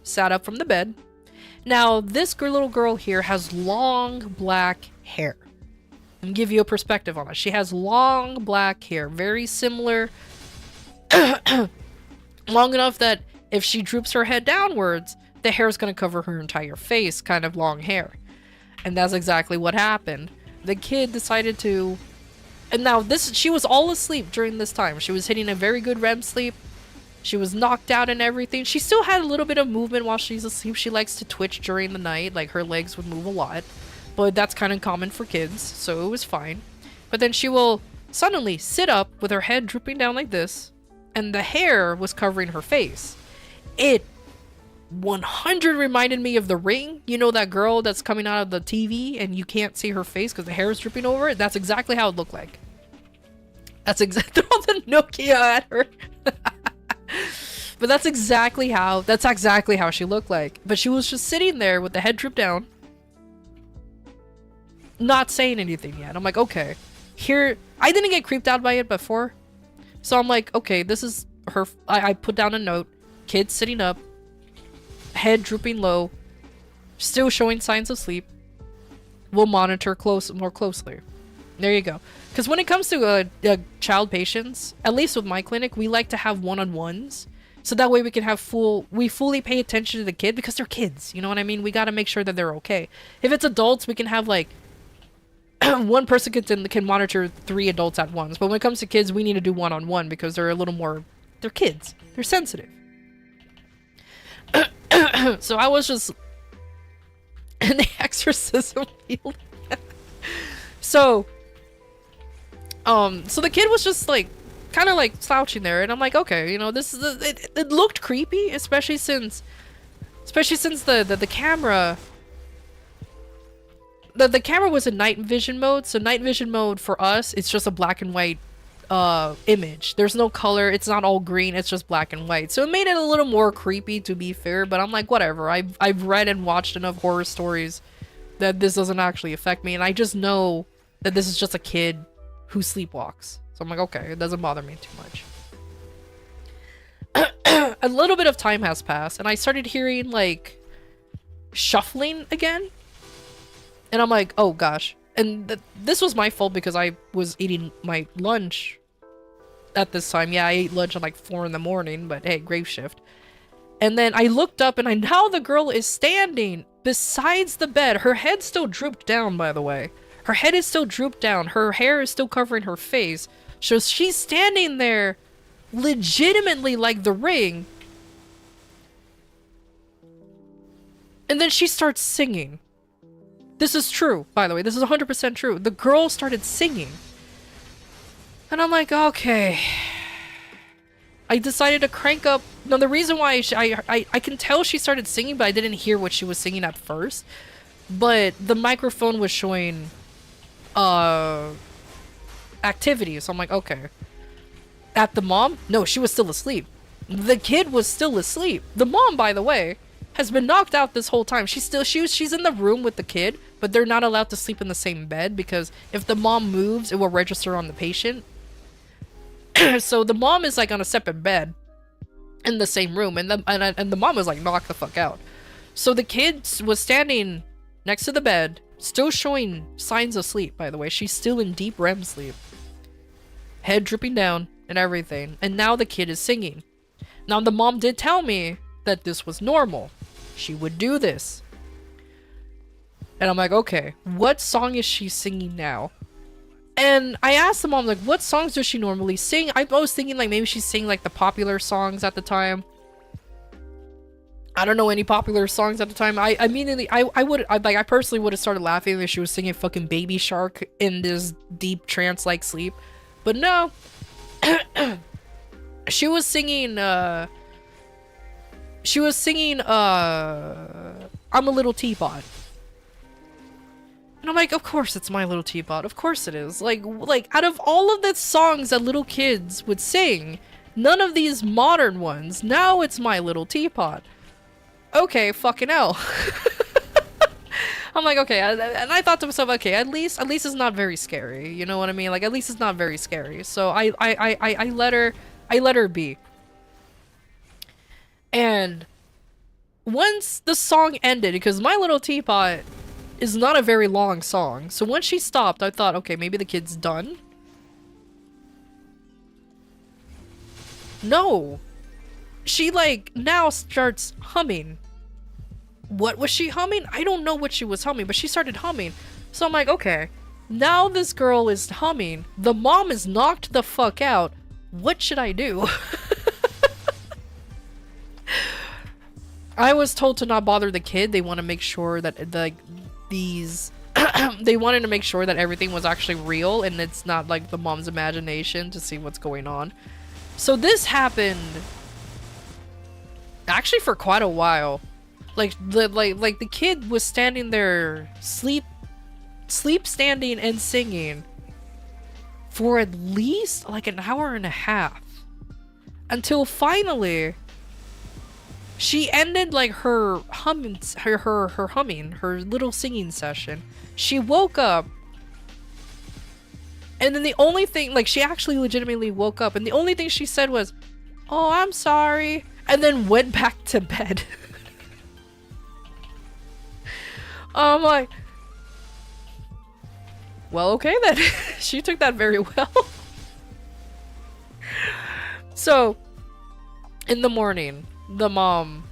sat up from the bed. Now, this little girl here has long black hair. And give you a perspective on it. She has long black hair, very similar, long enough that if she droops her head downwards, the hair is going to cover her entire face, kind of long hair. And that's exactly what happened. The kid decided to, and now she was all asleep during this time. She was hitting a very good REM sleep. She was knocked out and everything. She still had a little bit of movement while she's asleep. She likes to twitch during the night, like her legs would move a lot. But that's kind of common for kids, so it was fine. But then she will suddenly sit up with her head drooping down like this, and the hair was covering her face. It 100 reminded me of The Ring. You know that girl that's coming out of the TV and you can't see her face because the hair is drooping over it? That's exactly how it looked like. That's exactly all the Nokia at her. But that's exactly how she looked like. But she was just sitting there with the head drooped down, not saying anything yet. I'm like, okay, here, I didn't get creeped out by it before, so I'm like, okay, this is her. I put down a note, kid sitting up, head drooping low, still showing signs of sleep. We'll monitor more closely. There you go. Because when it comes to child patients, at least with my clinic, we like to have one-on-ones. So that way we can have we fully pay attention to the kid because they're kids. You know what I mean? We got to make sure that they're okay. If it's adults, we can have like one person can monitor 3 adults at once. But when it comes to kids, we need to do one-on-one because they're a little more they're kids. They're sensitive. So I was just in the exorcism field. So the kid was just like kind of like slouching there, and I'm like, okay, you know, this is it looked creepy, especially since the camera the camera was in night vision mode. So night vision mode for us, it's just a black and white image. There's no color, it's not all green, it's just black and white. So it made it a little more creepy, to be fair, but I'm like, whatever. I've read and watched enough horror stories that this doesn't actually affect me, and I just know that this is just a kid who sleepwalks. So I'm like, okay, it doesn't bother me too much. A little bit of time has passed, and I started hearing like shuffling again, and I'm like, oh gosh. And this was my fault because I was eating my lunch at this time. Yeah, I ate lunch at like 4 in the morning, but hey, grave shift. And then I looked up, and now the girl is standing besides the bed. Her head still drooped down, by the way. Her head is still drooped down. Her hair is still covering her face. So she's standing there legitimately like The Ring. And then she starts singing. This is true, by the way. This is 100% true. The girl started singing. And I'm like, okay. I decided to crank up. Now, the reason why I can tell she started singing, but I didn't hear what she was singing at first. But the microphone was showing activity. So I'm like, okay. At the mom? No, she was still asleep. The kid was still asleep. The mom, by the way, has been knocked out this whole time. She's in the room with the kid, but they're not allowed to sleep in the same bed because if the mom moves, it will register on the patient. So the mom is like on a separate bed in the same room, and the mom was like knocked the fuck out. So the kid was standing next to the bed, still showing signs of sleep, by the way. She's still in deep REM sleep. Head dripping down and everything. And now the kid is singing. Now the mom did tell me that this was normal. She would do this. And I'm like, okay, what song is she singing now? And I asked the mom, like, what songs does she normally sing? I was thinking, like, maybe she's singing, like, the popular songs at the time. I don't know any popular songs at the time. I personally would have started laughing if she was singing fucking Baby Shark in this deep trance-like sleep. But no. She was singing, I'm a Little Teapot. And I'm like, of course it's My Little Teapot. Of course it is. Like out of all of the songs that little kids would sing, none of these modern ones, now it's My Little Teapot. Okay, fucking hell. I'm like, okay, and I thought to myself, okay, at least it's not very scary. You know what I mean? Like, at least it's not very scary. So I let her be. And once the song ended, because My Little Teapot is not a very long song, so once she stopped, I thought, okay, maybe the kid's done. No. She, like, now starts humming. What was she humming? I don't know what she was humming, but she started humming. So I'm like, okay, now this girl is humming. The mom is knocked the fuck out. What should I do? I was told to not bother the kid. They want to make sure that they wanted to make sure that everything was actually real and it's not like the mom's imagination to see what's going on. So this happened actually for quite a while. Like the kid was standing there sleep standing and singing for at least like an hour and a half, until finally she ended like her humming, her little singing session. She woke up, and then the only thing, like, she actually legitimately woke up, and the only thing she said was, "Oh, I'm sorry," and then went back to bed. I'm like, well, okay then. She took that very well. So, in the morning, the mom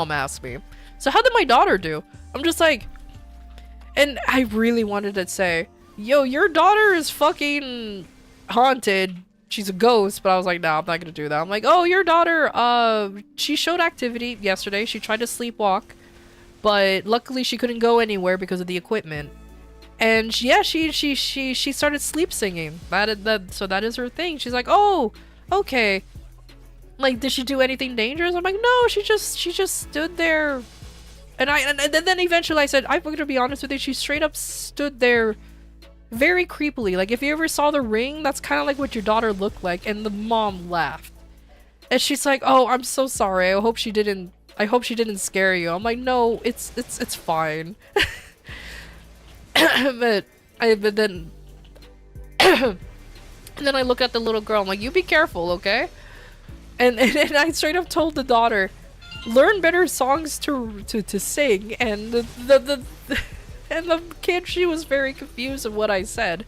asked me, so how did my daughter do? I'm just like, and I really wanted to say, yo, your daughter is fucking haunted she's a ghost, but I was like, nah, I'm not gonna do that. I'm like, oh, your daughter, she showed activity yesterday. She tried to sleepwalk, but luckily she couldn't go anywhere because of the equipment. And yeah, she started sleep singing. So that is her thing. She's like, oh, okay. Like, did she do anything dangerous? I'm like, no, she just stood there. And then eventually I said, I'm gonna be honest with you, she straight up stood there very creepily. Like, if you ever saw The Ring, that's kind of like what your daughter looked like. And the mom laughed. And she's like, oh, I'm so sorry. I hope she didn't scare you. I'm like, no, it's fine. but then and then I look at the little girl. I'm like, you be careful, okay? And I straight up told the daughter, learn better songs to sing. And the kid, she was very confused of what I said,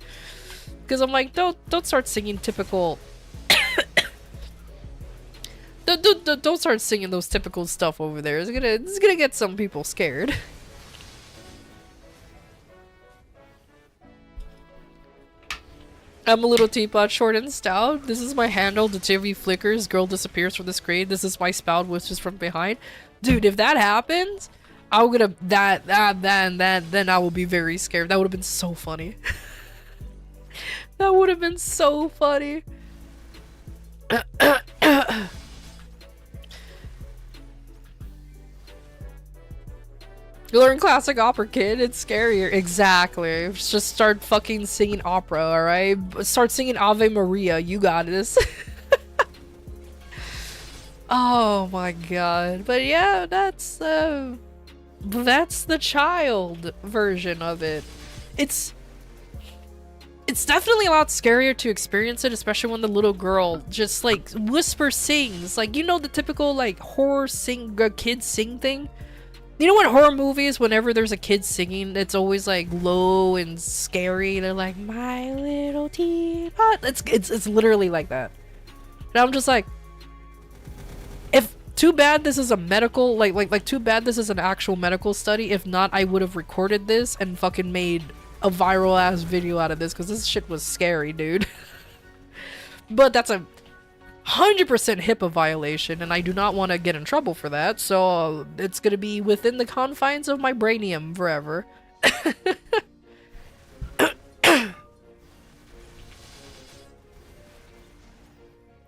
because I'm like, don't start singing typical don't start singing those typical stuff over there. It's gonna get some people scared. I'm a little teapot, short and stout. This is my handle. The TV flickers. Girl disappears from the screen. This is my spout, whispers from behind. Dude, if that happens, I'm gonna then I will be very scared. That would have been so funny. That would have been so funny. You learn classic opera, kid. It's scarier. Exactly. Just start fucking singing opera, alright? Start singing Ave Maria. You got this. Oh my god. But yeah, that's the child version of it. It's definitely a lot scarier to experience it, especially when the little girl just like whisper sings. Like, you know, the typical like horror kid sing thing? You know, in horror movies, whenever there's a kid singing, it's always like low and scary. They're like, my little teapot. It's literally like that. And I'm just like, if too bad this is a medical, like too bad this is an actual medical study. If not, I would have recorded this and fucking made a viral ass video out of this, because this shit was scary, dude. But that's a 100% HIPAA violation, and I do not want to get in trouble for that, so it's gonna be within the confines of my brainium forever.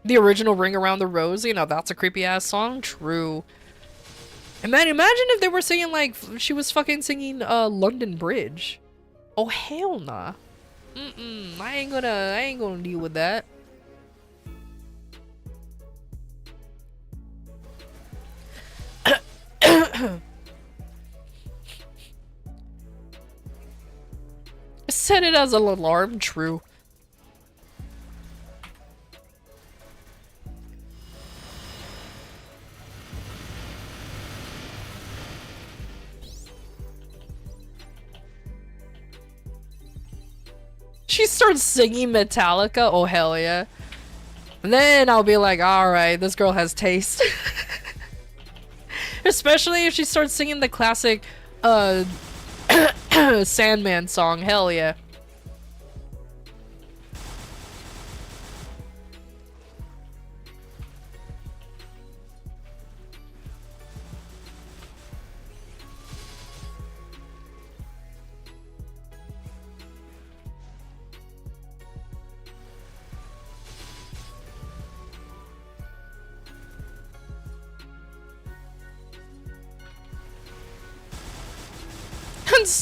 The original Ring Around the Rosie, now that's a creepy ass song. True. And man, imagine if they were singing like she was fucking singing London Bridge. Oh hell nah. I ain't gonna deal with that. Set it as an alarm. True. She starts singing Metallica. Oh hell yeah. And then I'll be like, alright, this girl has taste. Especially if she starts singing the classic Sandman song. Hell yeah.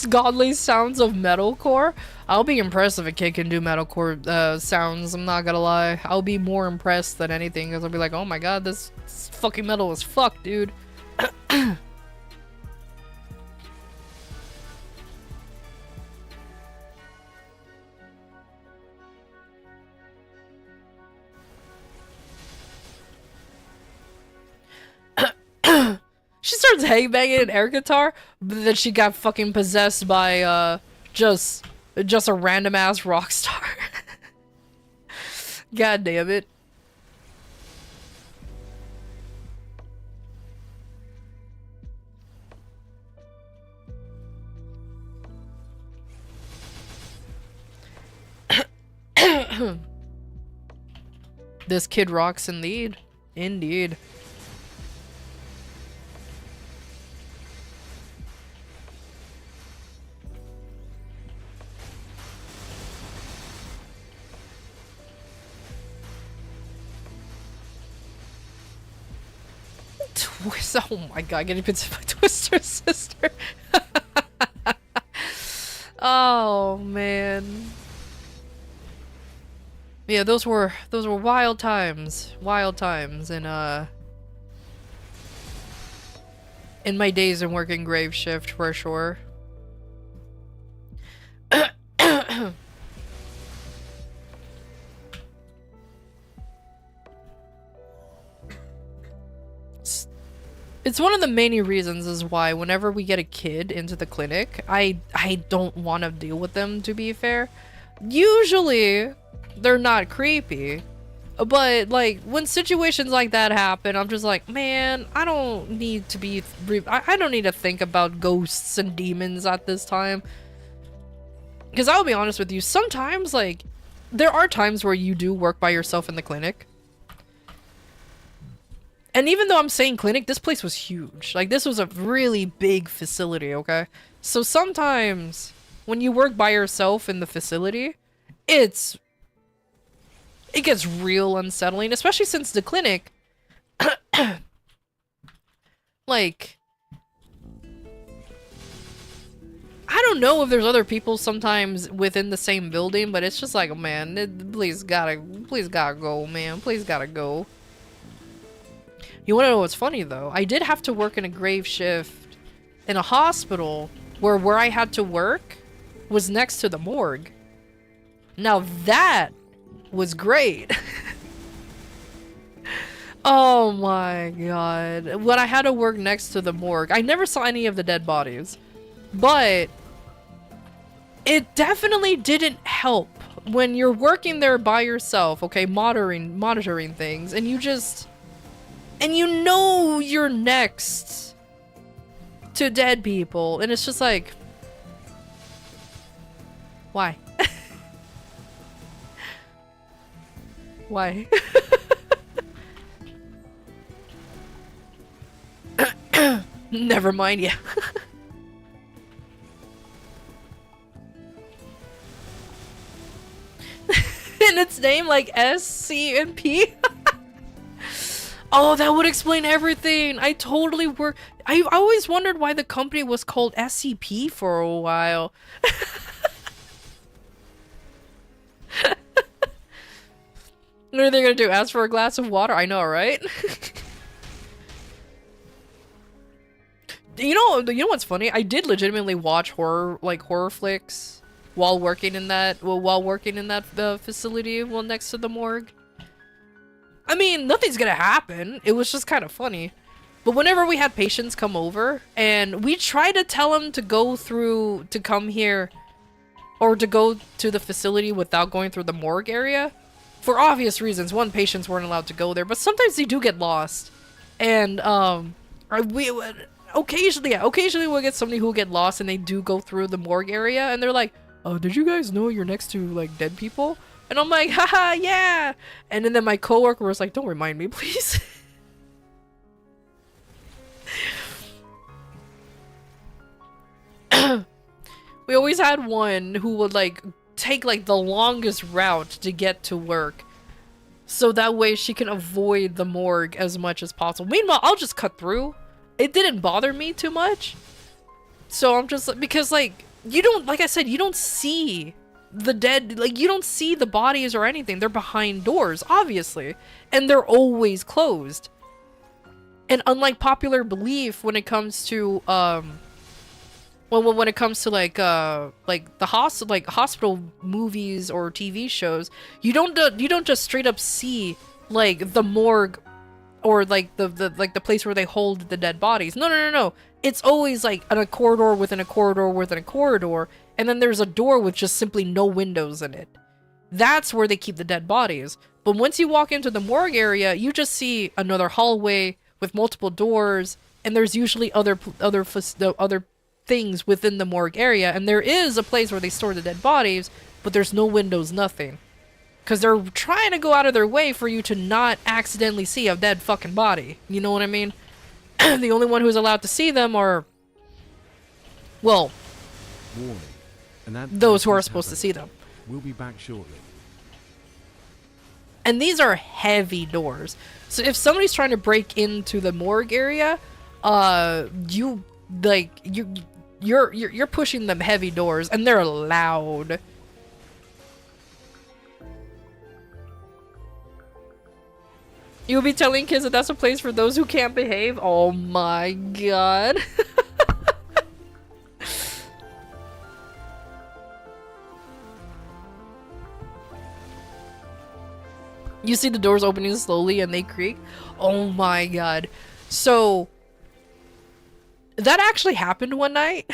Godly sounds of metalcore. I'll be impressed if a kid can do metalcore sounds. I'm not gonna lie. I'll be more impressed than anything, because I'll be like, oh my god, this fucking metal as fuck, dude. She starts headbanging an air guitar, but then she got fucking possessed by just a random ass rock star. God damn it. This kid rocks indeed. Indeed. Twist. Oh my god, getting pizza by Twister's sister. Oh man. Yeah, those were wild times. Wild times in my days in working grave shift for sure. It's one of the main reasons is why whenever we get a kid into the clinic, I don't want to deal with them, to be fair. Usually, they're not creepy. But, like, when situations like that happen, I'm just like, man, I don't need to be... I don't need to think about ghosts and demons at this time. Because I'll be honest with you, sometimes, like, there are times where you do work by yourself in the clinic. And even though I'm saying clinic, this place was huge. Like, this was a really big facility, okay? So sometimes, when you work by yourself in the facility, it gets real unsettling, especially since the clinic, like, I don't know if there's other people sometimes within the same building, but it's just like, man, please gotta go, man. Please gotta go. You wanna know what's funny, though? I did have to work in a grave shift in a hospital where I had to work was next to the morgue. Now that was great. Oh my god. When I had to work next to the morgue, I never saw any of the dead bodies. But it definitely didn't help when you're working there by yourself, okay, monitoring things, and you know you're next to dead people, and it's just like, why? Why? Never mind, yeah. And its name like S, C, and P? Oh, that would explain everything. I always wondered why the company was called SCP for a while. What are they gonna do? Ask for a glass of water? I know, right? You know what's funny? I did legitimately watch horror flicks while working in that facility next to the morgue. I mean, nothing's gonna happen. It was just kind of funny. But whenever we had patients come over, and we tried to tell them to come here, or to go to the facility without going through the morgue area, for obvious reasons. One, patients weren't allowed to go there, but sometimes they do get lost. And, occasionally we'll get somebody who get lost and they do go through the morgue area, and they're like, oh, did you guys know you're next to, like, dead people? And I'm like, haha, yeah! And then my coworker was like, don't remind me, please. We always had one who would, like, take, like, the longest route to get to work. So that way she can avoid the morgue as much as possible. Meanwhile, I'll just cut through. It didn't bother me too much. So I'm just like, because, like, you don't, like I said, you don't see the dead, like, you don't see the bodies or anything. They're behind doors, obviously. And they're always closed. And unlike popular belief when it comes to, when it comes to, like the hospital movies or TV shows, you don't just straight up see, like, the morgue or, like, the place where they hold the dead bodies. No. It's always, like, a corridor within a corridor within a corridor, and then there's a door with just simply no windows in it. That's where they keep the dead bodies. But once you walk into the morgue area, you just see another hallway with multiple doors, and there's usually other things within the morgue area, and there is a place where they store the dead bodies, but there's no windows, nothing. Because they're trying to go out of their way for you to not accidentally see a dead fucking body. You know what I mean? The only one who's allowed to see them are, well, Warning. those who are supposed to see them. We'll be back shortly. And these are heavy doors. So if somebody's trying to break into the morgue area, you're pushing them heavy doors, and they're loud. You'll be telling kids that that's a place for those who can't behave? Oh my god. You see the doors opening slowly and they creak? Oh my god. So, that actually happened one night.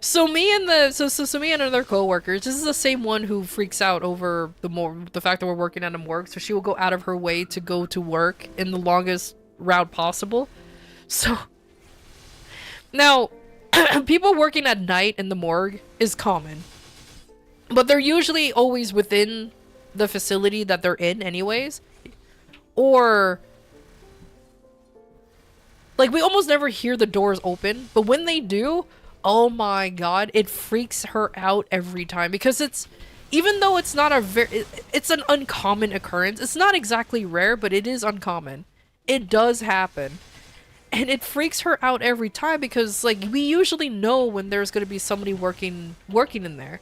So me and other coworkers, this is the same one who freaks out over the fact that we're working at a morgue, so she will go out of her way to go to work in the longest route possible. So now people working at night in the morgue is common, but they're usually always within the facility that they're in anyways, or like we almost never hear the doors open, but when they do, oh my god, it freaks her out every time, because even though it's not it's an uncommon occurrence. It's not exactly rare, but it is uncommon. It does happen. And it freaks her out every time because, like, we usually know when there's going to be somebody working in there.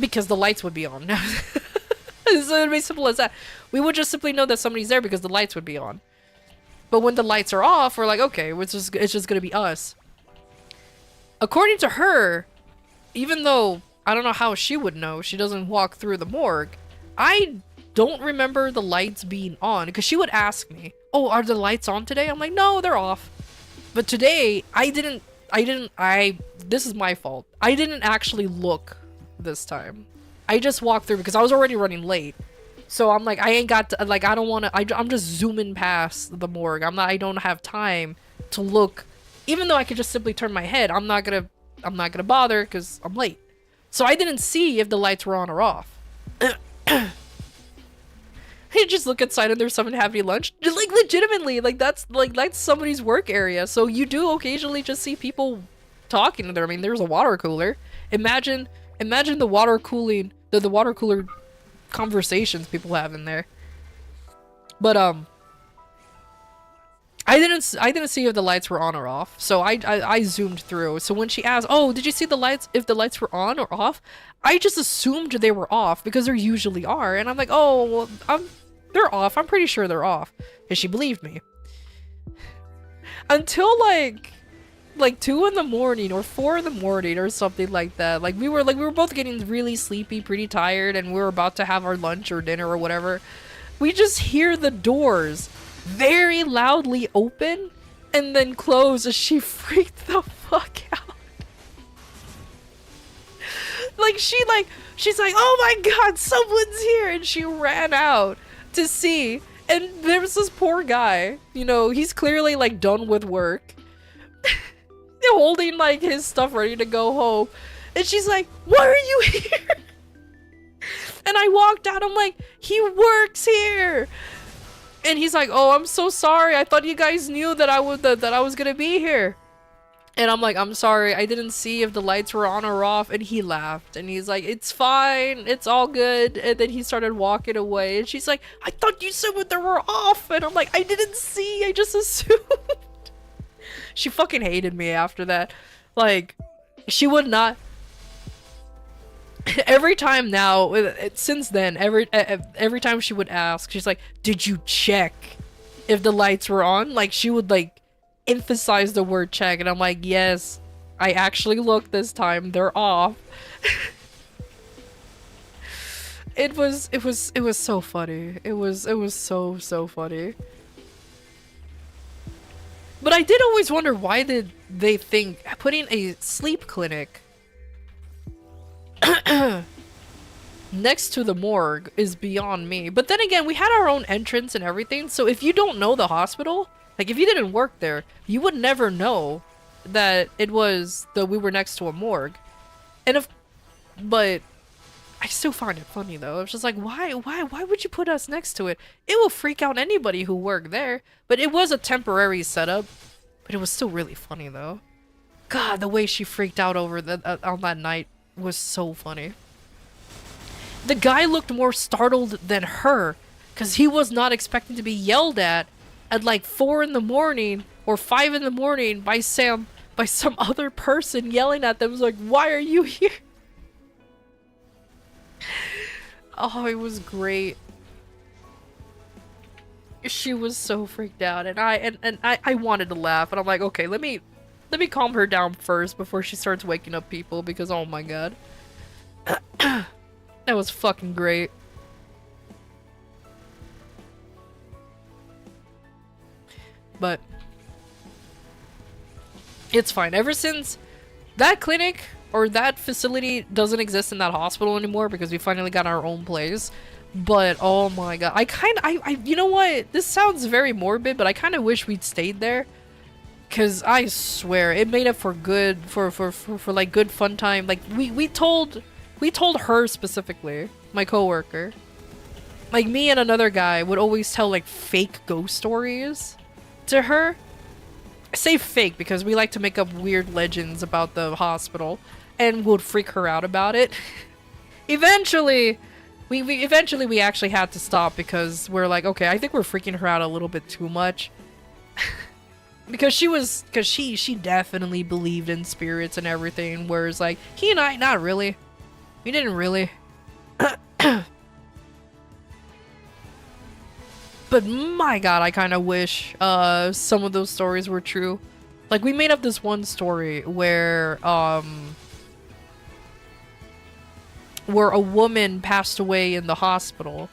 Because the lights would be on. It's going to be simple as that. We would just simply know that somebody's there because the lights would be on. But when the lights are off, we're like, okay, it's just going to be us. According to her, even though I don't know how she would know, she doesn't walk through the morgue, I don't remember the lights being on, because she would ask me, oh, are the lights on today? I'm like, no, they're off. But today, this is my fault. I didn't actually look this time. I just walked through because I was already running late. So I'm like, I ain't got to, like, I don't want to, I'm just zooming past the morgue. I don't have time to look. Even though I could just simply turn my head, I'm not gonna bother because I'm late. So I didn't see if the lights were on or off. I just look outside and there's someone having lunch. Just like legitimately, like that's somebody's work area. So you do occasionally just see people talking in there. I mean, there's a water cooler. Imagine the water cooling, the water cooler conversations people have in there. But I didn't see if the lights were on or off, so I zoomed through. So when she asked, oh, did you see the lights, if the lights were on or off? I just assumed they were off because there usually are. And I'm like, oh, well, they're off. I'm pretty sure they're off. And she believed me. Until like 2 in the morning or 4 in the morning or something like that. Like we were both getting really sleepy, pretty tired, and we were about to have our lunch or dinner or whatever. We just hear the doors very loudly open and then close, as she freaked the fuck out. She's like, oh my god, someone's here, and she ran out to see, and there was this poor guy, you know, he's clearly like done with work, holding like his stuff ready to go home, and she's like, why are you here? And I walked out, I'm like, he works here. And he's like, oh, I'm so sorry. I thought you guys knew that I was gonna be here. And I'm like, I'm sorry. I didn't see if the lights were on or off. And he laughed. And he's like, it's fine. It's all good. And then he started walking away. And she's like, I thought you said they were off. And I'm like, I didn't see. I just assumed. She fucking hated me after that. Like, she would not. Every time now, since then, every time she would ask, she's like, did you check if the lights were on? Like, she would like emphasize the word check, and I'm like, yes, I actually looked this time, they're off. It was so funny. It was so funny. But I did always wonder, why did they think putting a sleep clinic next to the morgue is beyond me. But then again, we had our own entrance and everything, so if you don't know the hospital, like if you didn't work there, you would never know that we were next to a morgue. But I still find it funny though. It's just like, why would you put us next to it? It will freak out anybody who worked there. But it was a temporary setup. But it was still really funny though. God, the way she freaked out over that on that night was so funny. The guy looked more startled than her, because he was not expecting to be yelled at like 4 in the morning or 5 in the morning by some other person yelling at them. It was like, why are you here? Oh, it was great. She was so freaked out, and I wanted to laugh, and I'm like, okay, let me calm her down first before she starts waking up people, because oh my god. That was fucking great. But it's fine. Ever since that clinic or that facility doesn't exist in that hospital anymore because we finally got our own place. But oh my god, I you know what? This sounds very morbid, but I kind of wish we'd stayed there. Cause I swear it made up for good for like good fun time. Like we told her specifically, my coworker. Like me and another guy would always tell like fake ghost stories to her. I say fake because we like to make up weird legends about the hospital and would freak her out about it. Eventually we actually had to stop because we're like, okay, I think we're freaking her out a little bit too much. Because she definitely believed in spirits and everything, whereas like he and I, not really. We didn't really. But my god, I kind of wish some of those stories were true. Like we made up this one story where a woman passed away in the hospital,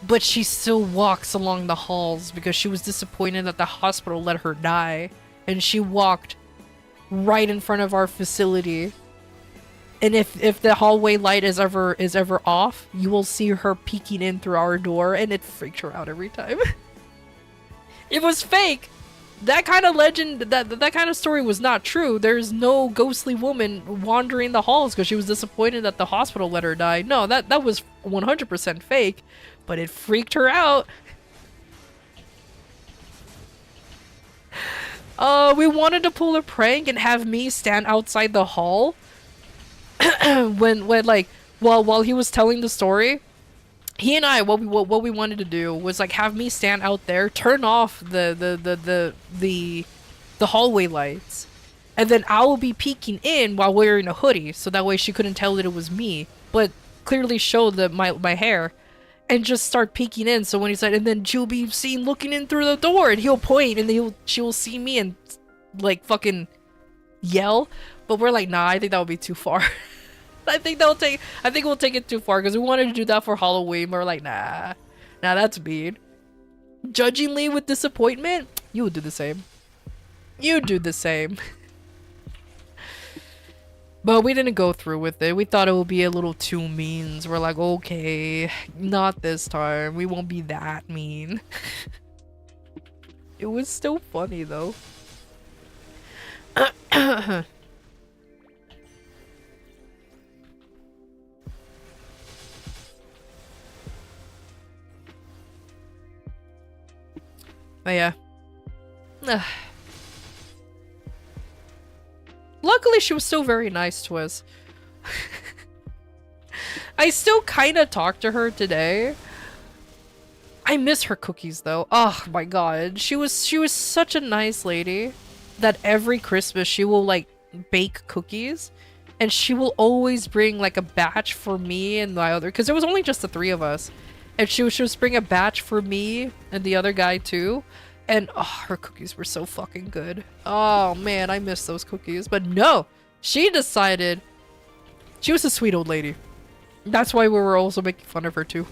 but she still walks along the halls because she was disappointed that the hospital let her die, and she walked right in front of our facility. And if the hallway light is ever off, you will see her peeking in through our door, and it freaked her out every time. It was fake. That kind of legend, that kind of story was not true. There's no ghostly woman wandering the halls because she was disappointed that the hospital let her die. No, that was 100% fake, but it freaked her out. We wanted to pull a prank and have me stand outside the hall. when like while he was telling the story, he and I what we wanted to do was like have me stand out there, turn off the hallway lights, and then I will be peeking in while wearing a hoodie, so that way she couldn't tell that it was me, but clearly show my hair, and just start peeking in. So when he said, and then she'll be seen looking in through the door, and he'll point, and she will see me and like fucking yell. But we're like, nah, I think that would be too far. I think we'll take it too far because we wanted to do that for Halloween. But we're like, nah, that's mean. Judgingly with disappointment, you would do the same. You do the same. But we didn't go through with it. We thought it would be a little too mean. So we're like, okay, not this time. We won't be that mean. It was still funny though. But yeah. Luckily, she was still very nice to us. I still kind of talk to her today. I miss her cookies though. Oh my god. She was such a nice lady that every Christmas she will like bake cookies, and she will always bring like a batch for me and my other, because there was only just the 3 of us. And she would bring a batch for me and the other guy too. And oh, her cookies were so fucking good. Oh man, I miss those cookies. But no, she decided she was a sweet old lady. That's why we were also making fun of her too.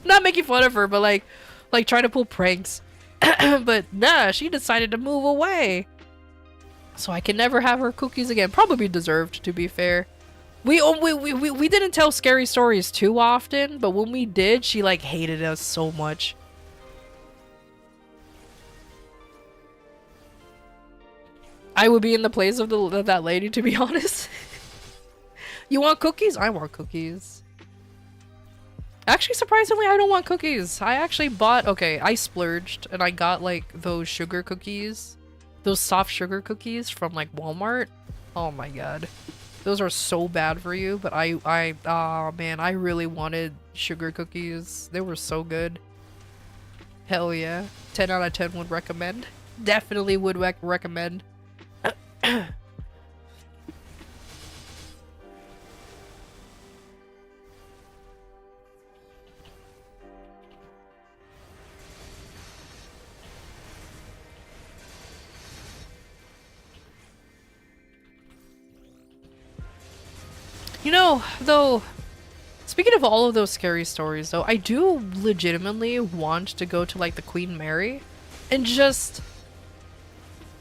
Not making fun of her, but like trying to pull pranks. But nah, she decided to move away. So I can never have her cookies again. Probably deserved, to be fair. We didn't tell scary stories too often, but when we did, she like hated us so much. I would be in the place of that lady, to be honest. You want cookies? I want cookies. Actually, surprisingly, I don't want cookies. I actually bought, okay, I splurged and I got like those sugar cookies. Those soft sugar cookies from like Walmart. Oh my god. Those are so bad for you, but oh man, I really wanted sugar cookies. They were so good. Hell yeah. 10 out of 10 would recommend. Definitely would recommend. You know, though, speaking of all of those scary stories, though, I do legitimately want to go to, like, the Queen Mary and just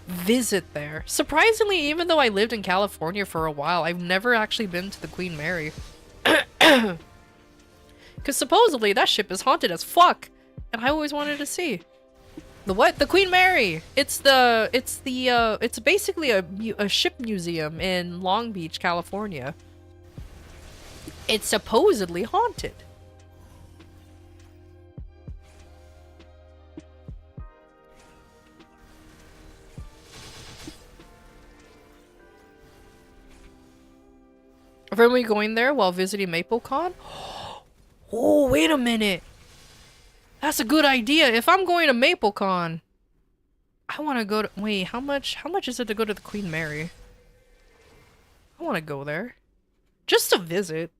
visit there. Surprisingly, even though I lived in California for a while, I've never actually been to the Queen Mary. Because supposedly that ship is haunted as fuck, and I always wanted to see. The what? The Queen Mary! It's basically a ship museum in Long Beach, California. It's supposedly haunted. Are we going there while visiting MapleCon? Oh, wait a minute. That's a good idea. If I'm going to MapleCon, I want to go to... Wait, how much is it to go to the Queen Mary? I want to go there. Just to visit.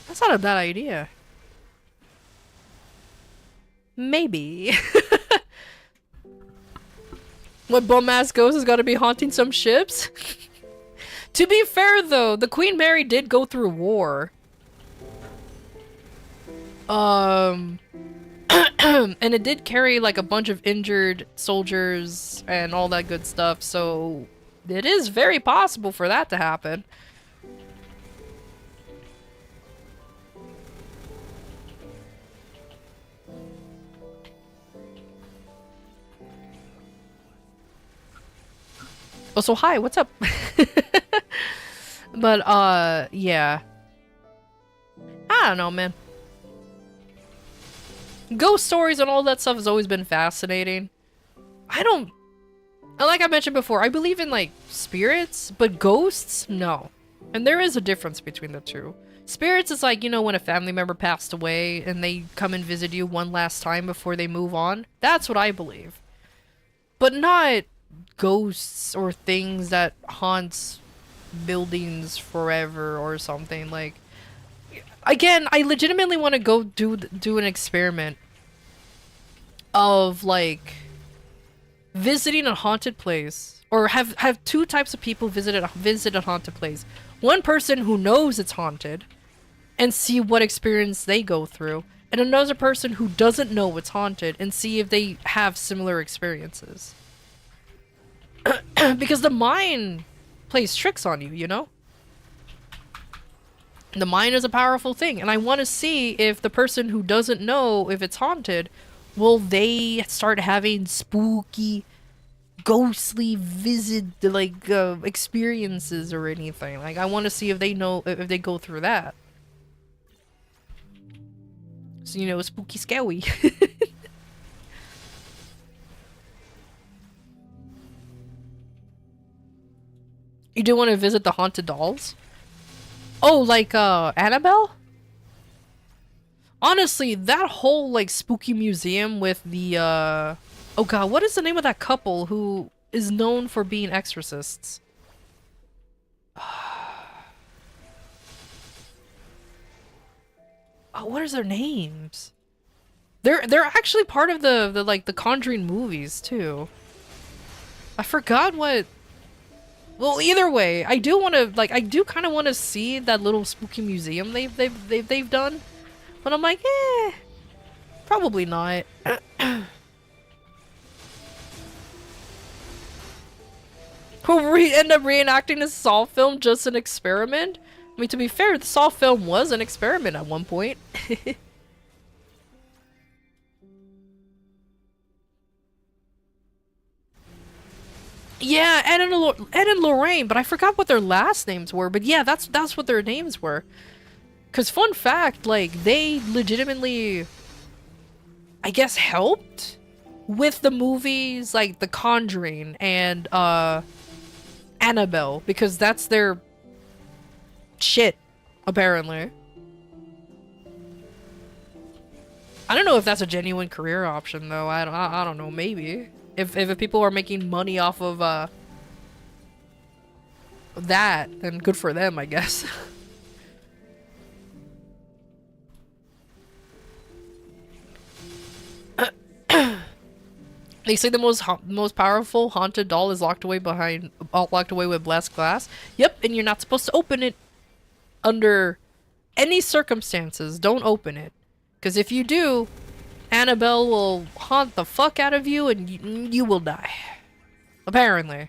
That's not a bad idea. Maybe. What bum-ass ghost has got to be haunting some ships? To be fair, though, the Queen Mary did go through war. And it did carry, like, a bunch of injured soldiers and all that good stuff, so it is very possible for that to happen. Oh, so hi, what's up? But, yeah. I don't know, man. Ghost stories and all that stuff has always been fascinating. Like I mentioned before, I believe in, like, spirits, but ghosts, no. And there is a difference between the two. Spirits is like, you know, when a family member passed away and they come and visit you one last time before they move on. That's what I believe. But not ghosts or things that haunts buildings forever or something. Like, again, I legitimately want to go do an experiment of, like, visiting a haunted place, or have two types of people visit a haunted place. One person who knows it's haunted and see what experience they go through, and another person who doesn't know it's haunted and see if they have similar experiences. Because the mind plays tricks on you, you know? The mind is a powerful thing, and I want to see if the person who doesn't know if it's haunted, will they start having spooky, ghostly experiences or anything. Like, I want to see if they know, if they go through that. So, you know, spooky scary. You do want to visit the haunted dolls? Oh, like, Annabelle? Honestly, that whole, like, spooky museum with the, oh god, what is the name of that couple who is known for being exorcists? Oh, what is their names? They're actually part of the Conjuring movies, too. I forgot what... Well, either way, I do want to, like, I do kind of want to see that little spooky museum they've done. But I'm like, probably not. We'll end up reenacting a Saw film just an experiment? I mean, to be fair, the Saw film was an experiment at one point. Yeah, Ed and Lorraine, but I forgot what their last names were. But yeah, that's what their names were. Cause fun fact, like they legitimately, I guess, helped with the movies like The Conjuring and Annabelle, because that's their shit, apparently. I don't know if that's a genuine career option though. I don't know, maybe. If people are making money off of that, then good for them, I guess. They say the most powerful haunted doll is locked away with blessed glass. Yep, and you're not supposed to open it under any circumstances. Don't open it, because if you do, Annabelle will haunt the fuck out of you and you will die. Apparently.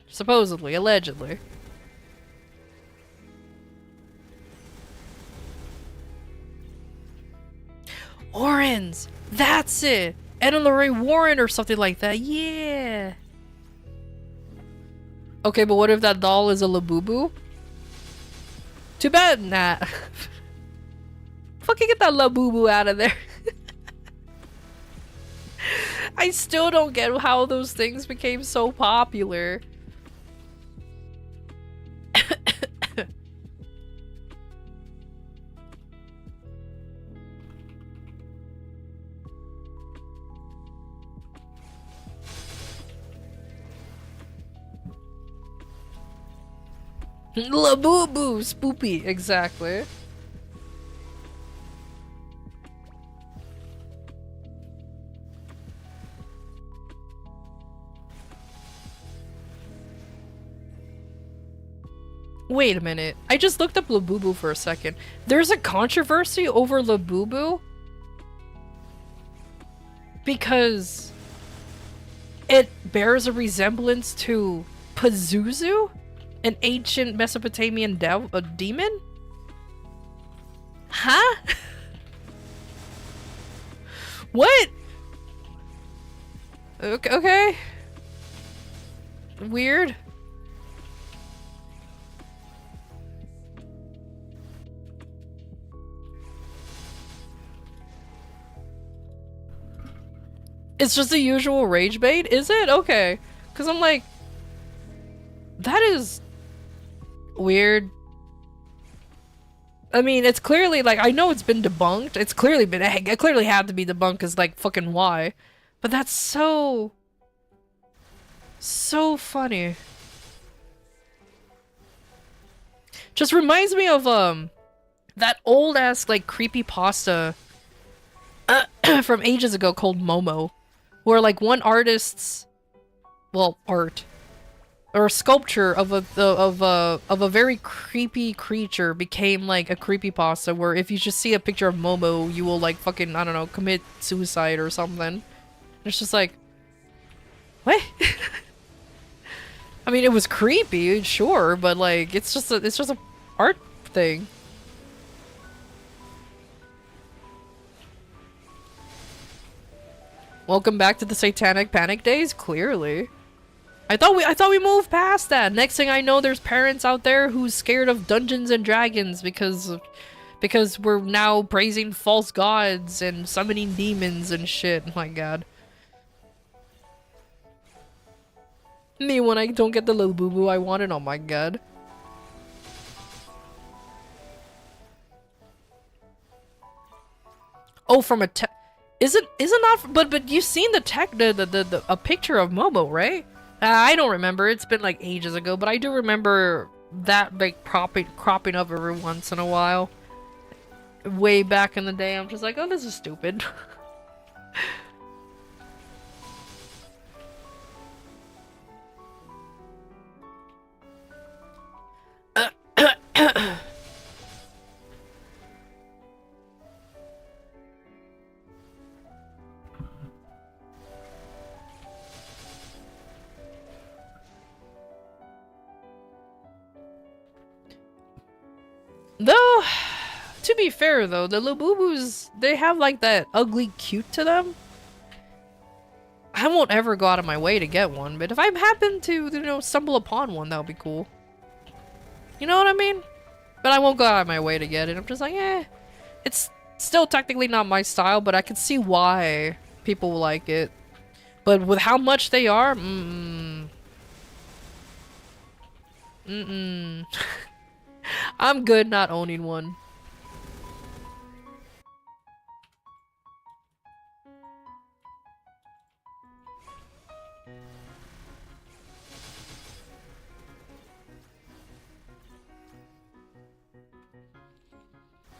Supposedly. Allegedly. Warrens! That's it! Ed and Lorraine Warren or something like that. Yeah! Okay, but what if that doll is a Labubu? Too bad. Nah. Fucking get that Labubu out of there. I still don't get how those things became so popular. Labubu! Spoopy, exactly. Wait a minute. I just looked up Labubu for a second. There's a controversy over Labubu because it bears a resemblance to Pazuzu, an ancient Mesopotamian demon? Huh? What? Okay. Weird. It's just the usual rage bait, is it? Okay. Because I'm like, that is weird. I mean, it's clearly, like, I know it's been debunked. It clearly had to be debunked because, like, fucking why? But that's so funny. Just reminds me of, that old-ass, like, creepypasta from ages ago called Momo. Where, like, one artist's, well, art or sculpture of a very creepy creature became like a creepypasta where if you just see a picture of Momo, you will like fucking, I don't know, commit suicide or something. It's just like, what? I mean, it was creepy, sure, but like it's just a art thing. Welcome back to the Satanic Panic days, clearly. I thought we moved past that. Next thing I know, there's parents out there who's scared of Dungeons and Dragons because we're now praising false gods and summoning demons and shit. Oh my god. Me when I don't get the little boo-boo I wanted, oh my god. Oh, from a isn't that, but you've seen the a picture of Momo, right? I don't remember. It's been like ages ago, but I do remember that like cropping up every once in a while. Way back in the day, I'm just like, oh, this is stupid. Though, to be fair though, the Labubus, they have like that ugly cute to them. I won't ever go out of my way to get one, but if I happen to, you know, stumble upon one, that would be cool. You know what I mean? But I won't go out of my way to get it. I'm just like, eh. It's still technically not my style, but I can see why people will like it. But with how much they are, I'm good not owning one.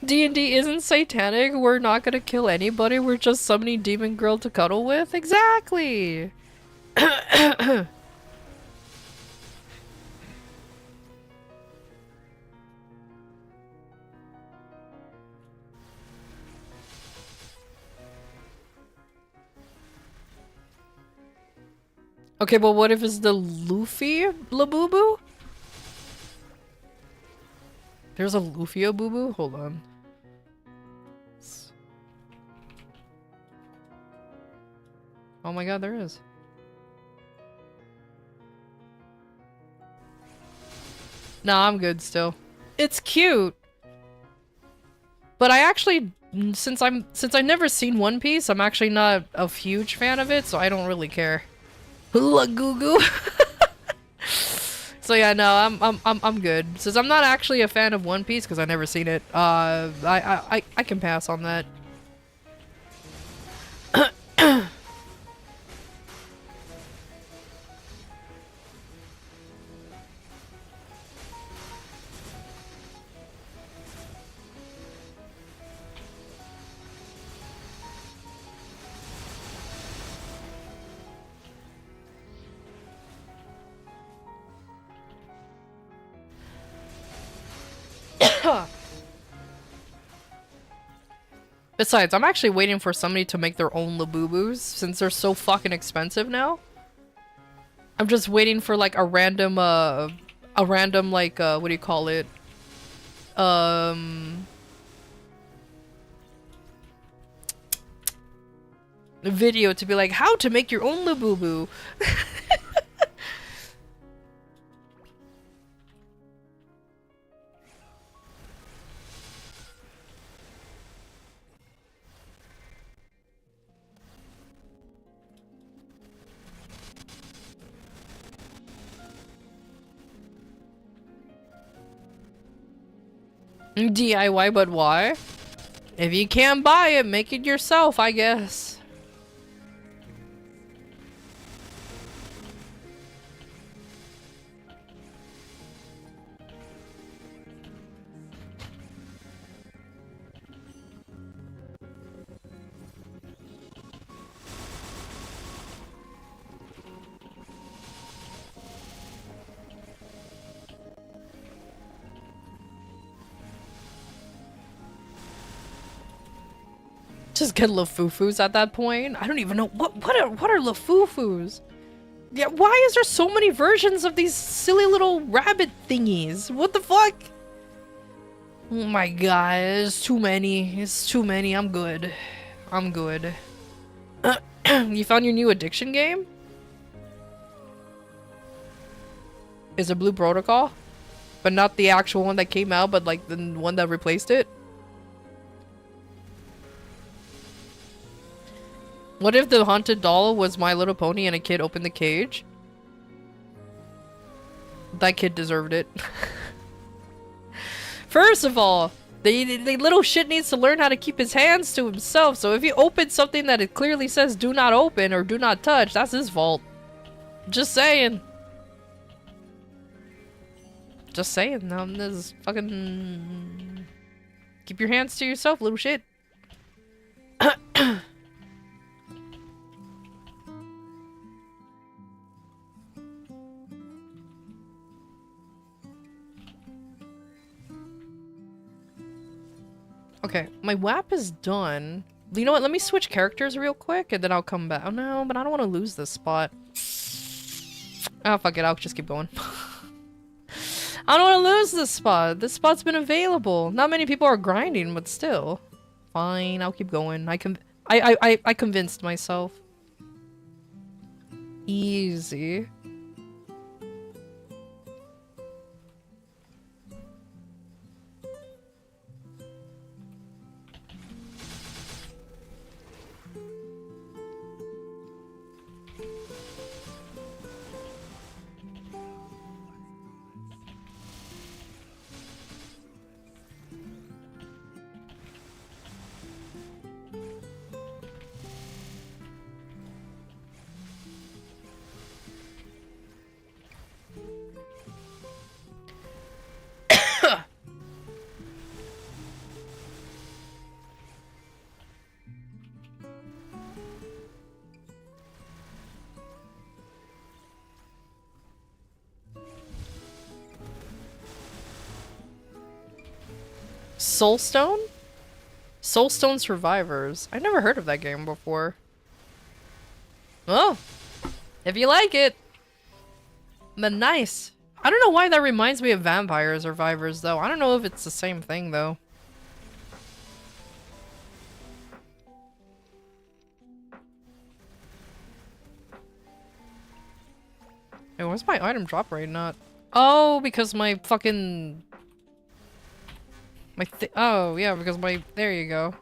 D&D isn't satanic. We're not gonna kill anybody. We're just summoning demon girl to cuddle with. Exactly. Okay, but what if it's the Luffy Labubu? There's a Luffy Labubu? Hold on. Oh my god, there is. Nah, I'm good still. It's cute. But I actually, since I've never seen One Piece, I'm actually not a huge fan of it, so I don't really care. Lagugu. So yeah, no, I'm good. Since I'm not actually a fan of One Piece because I've never seen it, I can pass on that. Besides, I'm actually waiting for somebody to make their own Labubus since they're so fucking expensive now. I'm just waiting for like a random like what do you call it? Video to be like how to make your own Labubu. DIY, but why? If you can't buy it, make it yourself, I guess. Just get Lafufus at that point. I don't even know what are Lafufus? Yeah, why is there so many versions of these silly little rabbit thingies? What the fuck? Oh my god, it's too many. It's too many. I'm good. I'm good. You found your new addiction game? Is it Blue Protocol? But not the actual one that came out, but like the one that replaced it? What if the haunted doll was My Little Pony and a kid opened the cage? That kid deserved it. First of all, the little shit needs to learn how to keep his hands to himself, so if he opens something that it clearly says do not open or do not touch, that's his fault. Just saying. Just saying. This is fucking... Keep your hands to yourself, little shit. Okay, my WAP is done. You know what? Let me switch characters real quick and then I'll come back. Oh no, but I don't want to lose this spot. Oh, fuck it. I'll just keep going. I don't want to lose this spot. This spot's been available. Not many people are grinding, but still. Fine, I'll keep going. I convinced myself. Easy. Soulstone? Soulstone Survivors. I never heard of that game before. Oh, if you like it, then nice. I don't know why that reminds me of Vampire Survivors, though. I don't know if it's the same thing, though. Hey, what's my item drop rate not? Oh, because my fucking... oh, yeah, because my... There you go.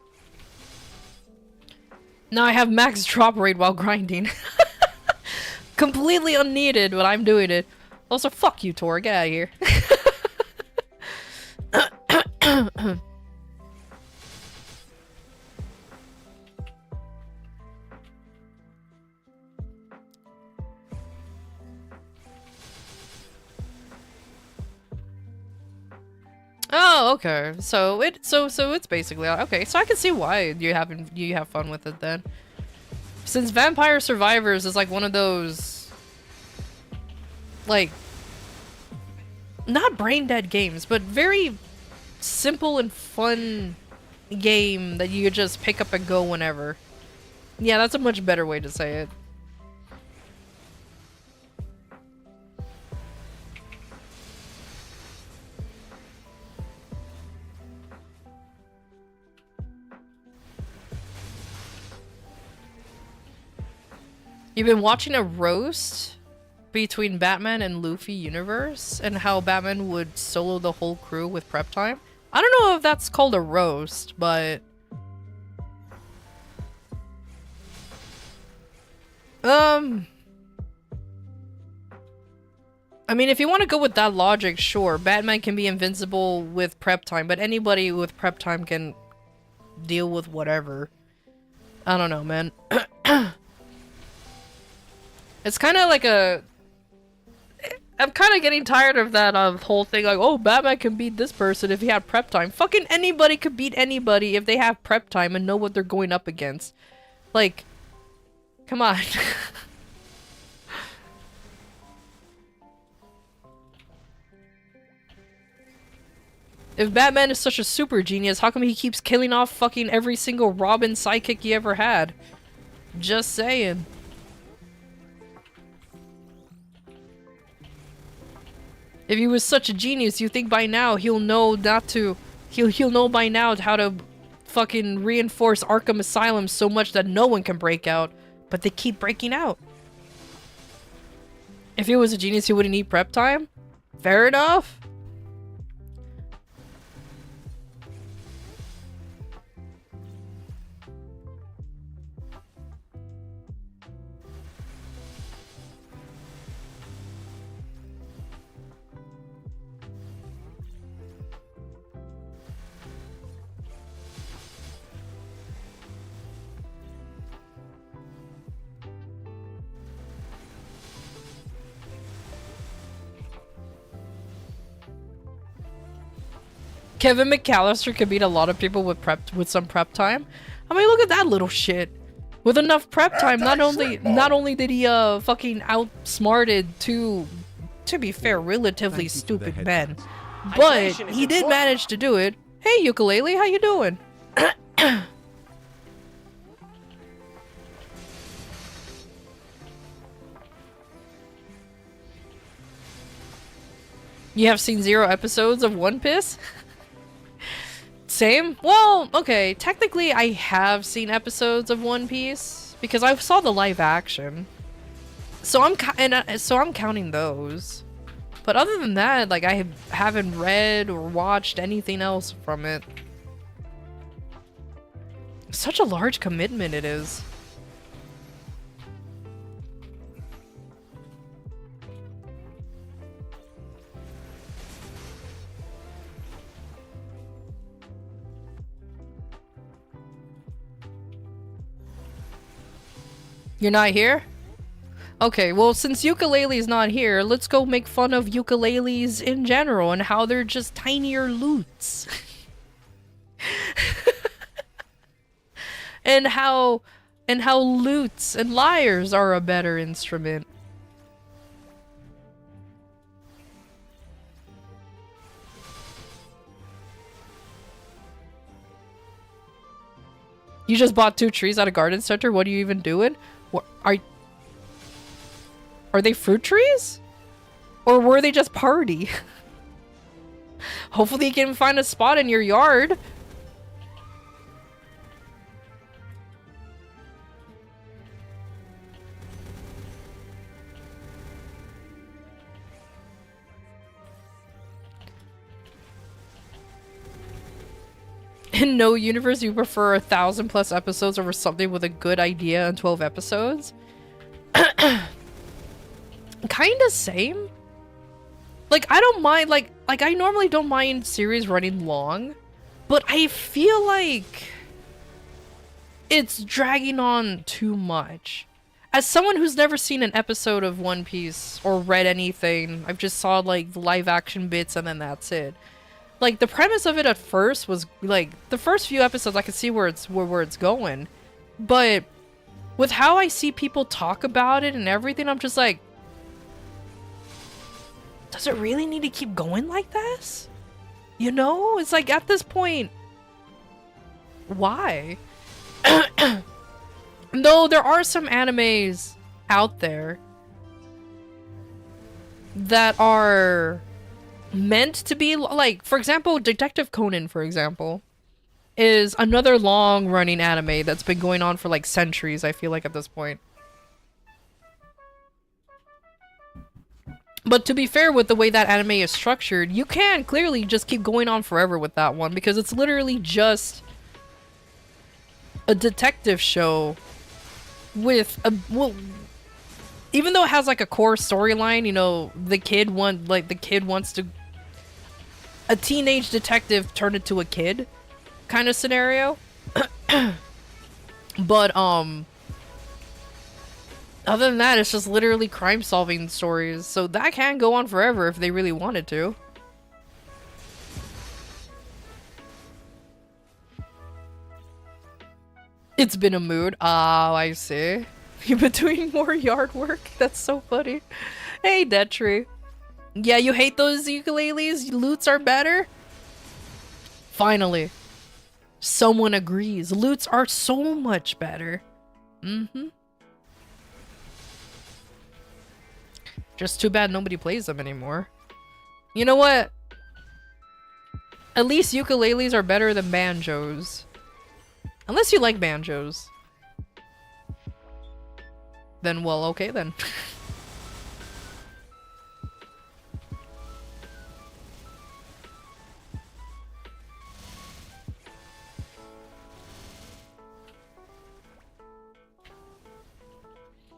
Now I have max drop rate while grinding. Completely unneeded, but I'm doing it. Also, fuck you, Tor. Get out of here. Oh, okay. So it's basically okay. So I can see why you have fun with it then. Since Vampire Survivors is like one of those, like, not brain dead games, but very simple and fun game that you could just pick up and go whenever. Yeah, that's a much better way to say it. You've been watching a roast between Batman and Luffy universe and how Batman would solo the whole crew with prep time. I don't know if that's called a roast, but I mean, if you want to go with that logic, sure. Batman can be invincible with prep time, but anybody with prep time can deal with whatever. I don't know, man. It's kind of like a... I'm kind of getting tired of that whole thing, like, oh, Batman can beat this person if he had prep time. Fucking anybody could beat anybody if they have prep time and know what they're going up against. Like, come on. If Batman is such a super genius, how come he keeps killing off fucking every single Robin sidekick he ever had? Just saying. If he was such a genius, you think by now he'll know not to... He'll know by now how to fucking reinforce Arkham Asylum so much that no one can break out. But they keep breaking out. If he was a genius, he wouldn't need prep time? Fair enough. Kevin McAllister could beat a lot of people with some prep time. I mean, look at that little shit. With enough prep time, not only did he fucking outsmarted two, to be fair, relatively stupid men, but he did manage to do it. Hey, Ukulele, how you doing? You have seen 0 episodes of One Piece? Same? Well, okay, technically I have seen episodes of One Piece because I saw the live action. So I'm counting those. But other than that, like, I haven't read or watched anything else from it. Such a large commitment it is. You're not here? Okay, well, since ukulele's not here, let's go make fun of ukuleles in general and how they're just tinier lutes. and how lutes and lyres are a better instrument. You just bought 2 trees at a garden center? What are you even doing? What are they fruit trees? Or were they just party? Hopefully you can find a spot in your yard. In no universe, you prefer 1,000+ episodes over something with a good idea and 12 episodes? Kinda same. Like, I don't mind, like I normally don't mind series running long, but I feel like it's dragging on too much. As someone who's never seen an episode of One Piece or read anything, I've just saw like the live action bits and then that's it. Like, the premise of it at first was, like, the first few episodes I could see where it's going. But with how I see people talk about it and everything, I'm just like, does it really need to keep going like this? You know? It's like, at this point, why? Though there are some animes out there that are meant to be, like, for example, Detective Conan, for example, is another long-running anime that's been going on for, like, centuries, I feel like, at this point. But to be fair, with the way that anime is structured, you can clearly just keep going on forever with that one, because it's literally just a detective show with a, well, even though it has like a core storyline, you know, the kid wants to, a teenage detective turned into a kid kind of scenario. But other than that, it's just literally crime solving stories, so that can go on forever if they really wanted to. It's been a mood. Oh, I see. You've been doing more yard work? That's so funny. Hey, Detri. Yeah, you hate those ukuleles? Lutes are better? Finally. Someone agrees. Lutes are so much better. Mm-hmm. Just too bad nobody plays them anymore. You know what? At least ukuleles are better than banjos. Unless you like banjos. Then, well, okay then.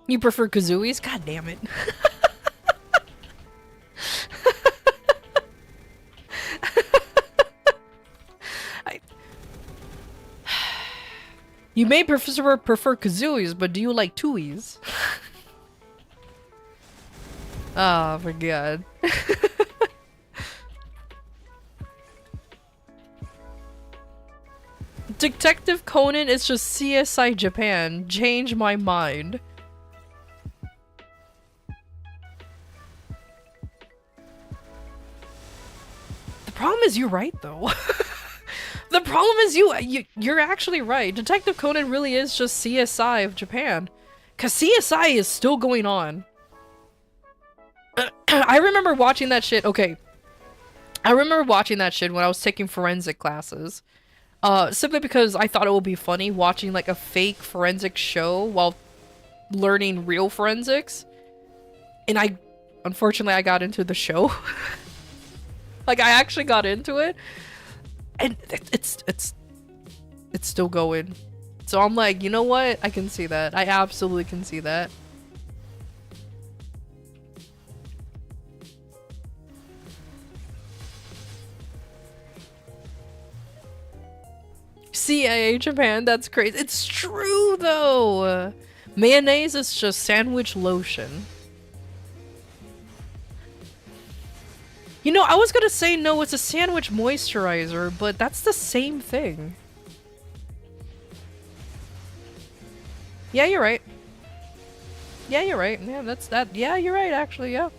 You prefer kazooies? God damn it. You may prefer kazooies, but do you like tuies? Oh, my god. Detective Conan is just CSI Japan. Change my mind. The problem is you're right, though. The problem is you're actually right. Detective Conan really is just CSI of Japan. Because CSI is still going on. I remember watching that shit. Okay. I remember watching that shit when I was taking forensic classes. Simply because I thought it would be funny watching like a fake forensic show while learning real forensics. And unfortunately, I got into the show. Like, I actually got into it. And it's still going. So I'm like, you know what? I can see that. I absolutely can see that. CIA Japan, that's crazy. It's true though. Mayonnaise is just sandwich lotion. You know, I was gonna say no, it's a sandwich moisturizer, but that's the same thing. Yeah, you're right. Yeah, you're right. Yeah, that's that. Yeah, you're right, actually, yeah.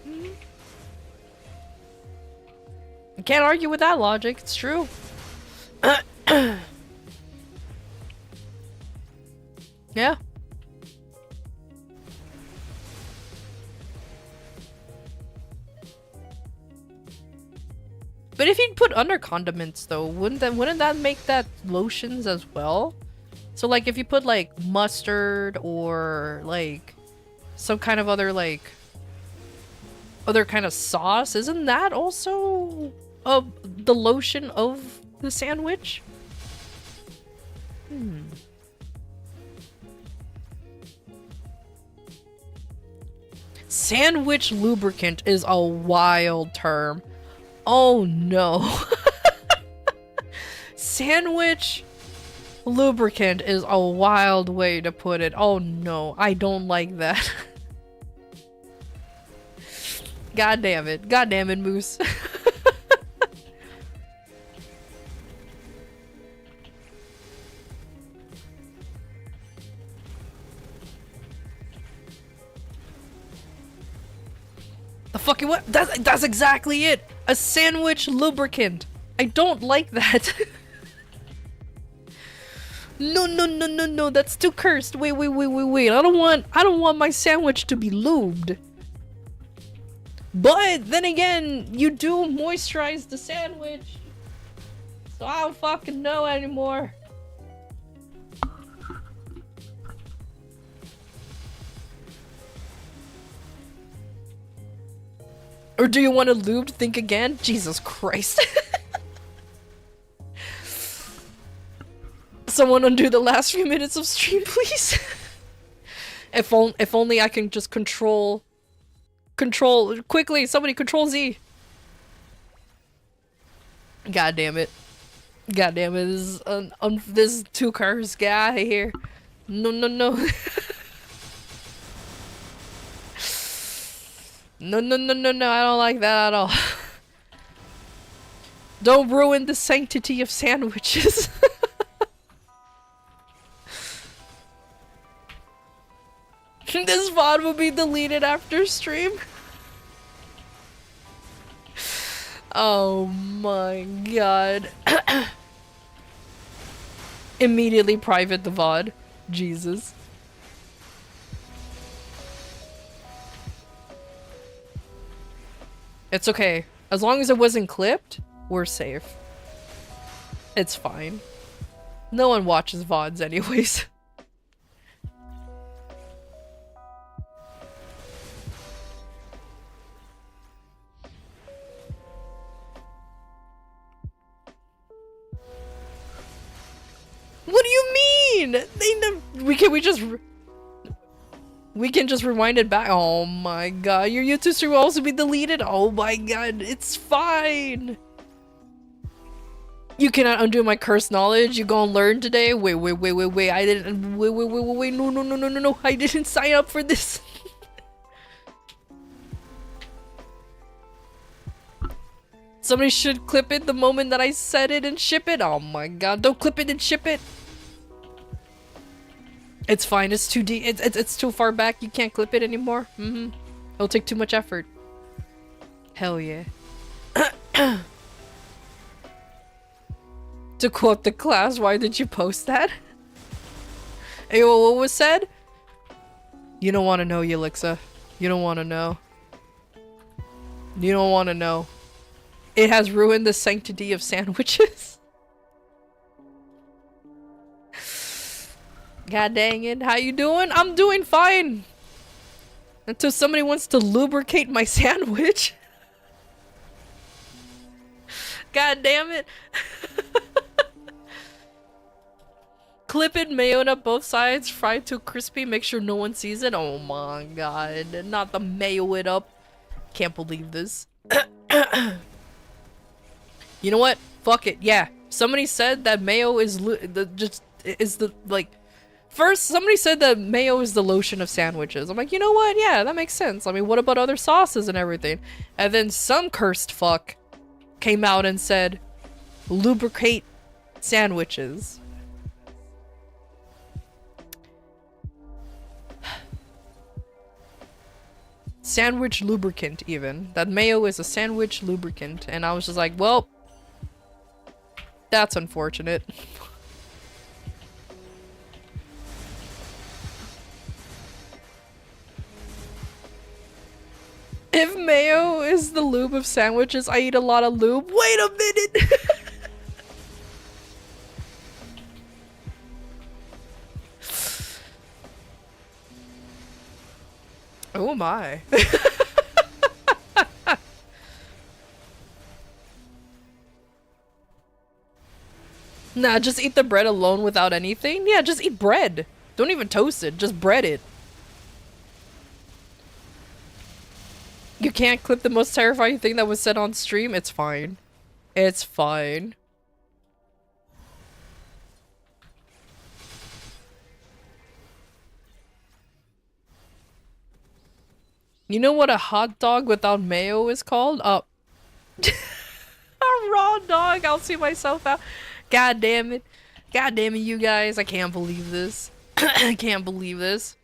I can't argue with that logic, it's true. Yeah. But if you'd put under condiments though, wouldn't that make that lotions as well? So like if you put like mustard or like some kind of other like other kind of sauce, isn't that also the lotion of the sandwich? Sandwich lubricant is a wild term. Oh no. Sandwich lubricant is a wild way to put it. Oh no, I don't like that. God damn it. God damn it, Moose. The fucking what? That's exactly it. A sandwich lubricant. I don't like that. No. That's too cursed. Wait. I don't want my sandwich to be lubed. But then again, you do moisturize the sandwich. So I don't fucking know anymore. Or do you want a lubed? Think again? Jesus Christ. Someone undo the last few minutes of stream, please. If only I can just control quickly. Somebody control Z. God damn it. God damn it. This is two cars. Get out of here. No. No, I don't like that at all. Don't ruin the sanctity of sandwiches. This VOD will be deleted after stream. Oh my god. Immediately private the VOD. Jesus. It's okay. As long as it wasn't clipped, we're safe. It's fine. No one watches VODs anyways. What do you mean? We can just rewind it back. Oh my god, your YouTube stream will also be deleted? Oh my god, it's fine. You cannot undo my cursed knowledge. You gonna learn today? Wait. I didn't. Wait. No. I didn't sign up for this. Somebody should clip it the moment that I said it and ship it. Oh my god, don't clip it and ship it. It's fine. It's too deep. It's too far back. You can't clip it anymore. It'll take too much effort. Hell yeah. To quote the class, why did you post that? Hey, what was said? You don't want to know, Yelixa. You don't want to know. You don't want to know. It has ruined the sanctity of sandwiches. God dang it. How you doing? I'm doing fine. Until somebody wants to lubricate my sandwich. God damn it. Clip it, mayo up both sides, fry it till crispy, make sure no one sees it. Oh my god, not the mayo it up. Can't believe this. You know what? Fuck it, yeah. Somebody said that mayo is first, somebody said that mayo is the lotion of sandwiches. I'm like, you know what? Yeah, that makes sense. I mean, what about other sauces and everything? And then some cursed fuck came out and said, lubricate sandwiches. Sandwich lubricant, even. That mayo is a sandwich lubricant. And I was just like, well, that's unfortunate. If mayo is the lube of sandwiches, I eat a lot of lube. Wait a minute! Oh my. Nah, just eat the bread alone without anything? Yeah, just eat bread. Don't even toast it, just bread it. You can't clip the most terrifying thing that was said on stream? It's fine. It's fine. You know what a hot dog without mayo is called? A raw dog. I'll see myself out. God damn it. God damn it, you guys. I can't believe this. I can't believe this.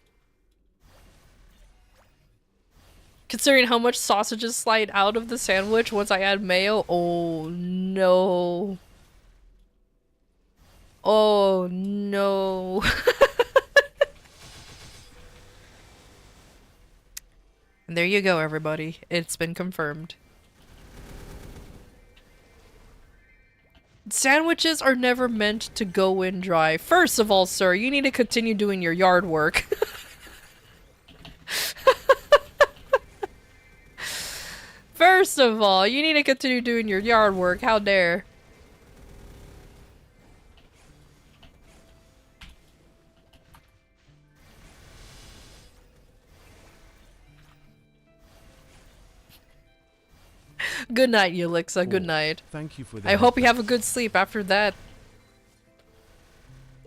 Considering how much sausages slide out of the sandwich once I add mayo. Oh no. Oh no. And there you go, everybody. It's been confirmed. Sandwiches are never meant to go in dry. First of all, sir, you need to continue doing your yard work. First of all, you need to continue doing your yard work. How dare. Good night, Ulixa. Good night. Thank you for the I hope you have a good sleep after that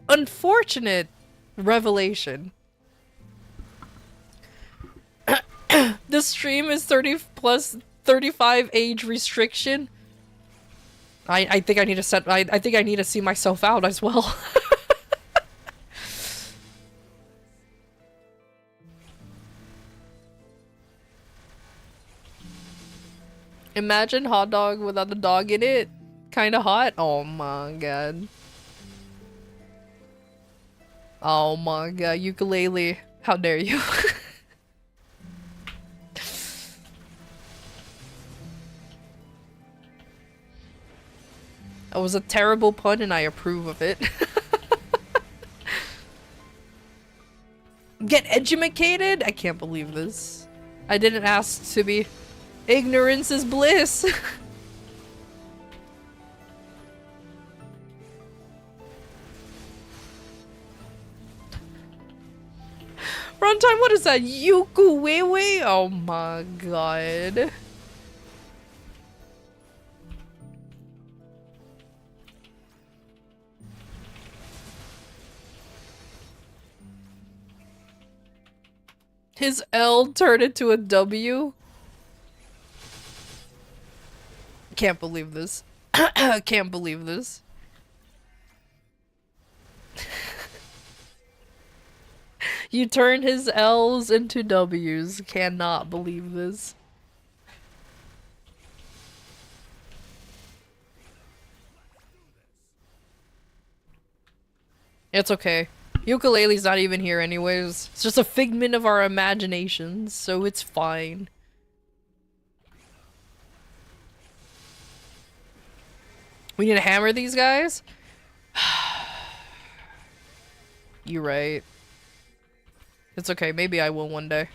unfortunate revelation. This stream is 30 plus 35 age restriction. I think I need to set I think I need to see myself out as well. Imagine hot dog without the dog in it. Kinda hot. Oh my god. Oh my god, ukulele. How dare you? That was a terrible pun and I approve of it. Get edumacated? I can't believe this. I didn't ask to be. Ignorance is bliss. Runtime, what is that? Yukuwewe? Oh my god. His L turned into a W? Can't believe this. Can't believe this. You turned his L's into W's. Cannot believe this. It's okay. Ukulele's not even here anyways. It's just a figment of our imaginations, so it's fine. We need to hammer these guys? You're right. It's okay, maybe I will one day.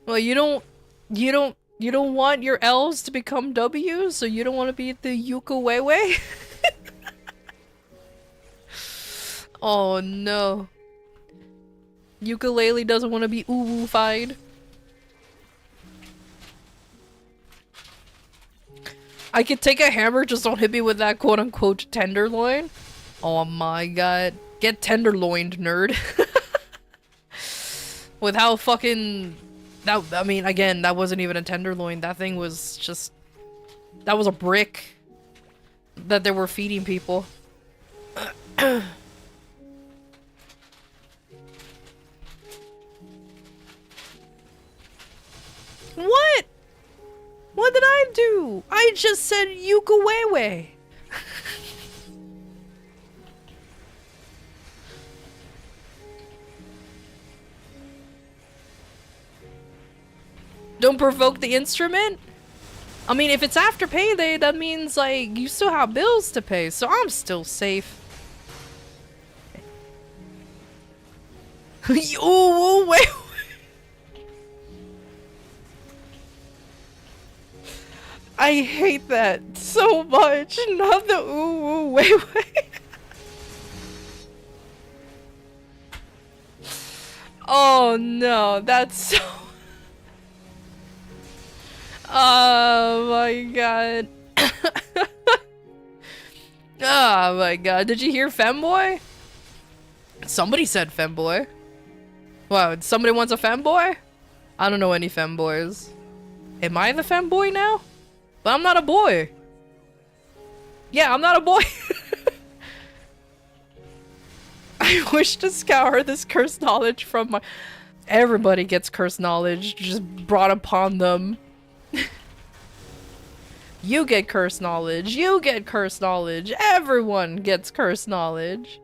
Well, you don't want your L's to become W's, so you don't want to be the ukulele? Oh no. Ukulele doesn't want to be ooh-fied. I could take a hammer, just don't hit me with that quote-unquote tenderloin. Oh my god. Get tenderloined, nerd. With how fucking... That, I mean, again, that wasn't even a tenderloin. That thing was just... That was a brick that they were feeding people. What? What did I do? I just said ukulele. Don't provoke the instrument? I mean, if it's after payday, that means, like, you still have bills to pay, so I'm still safe. Ooh, wait. I hate that so much. Not the ooh, wait. Oh no, that's so... Oh my god. Oh my god. Did you hear femboy? Somebody said femboy. Wow, somebody wants a femboy? I don't know any femboys. Am I the femboy now? But I'm not a boy. Yeah, I'm not a boy. I wish to scour this cursed knowledge from my... Everybody gets cursed knowledge just brought upon them. You get cursed knowledge. You get cursed knowledge. Everyone gets cursed knowledge.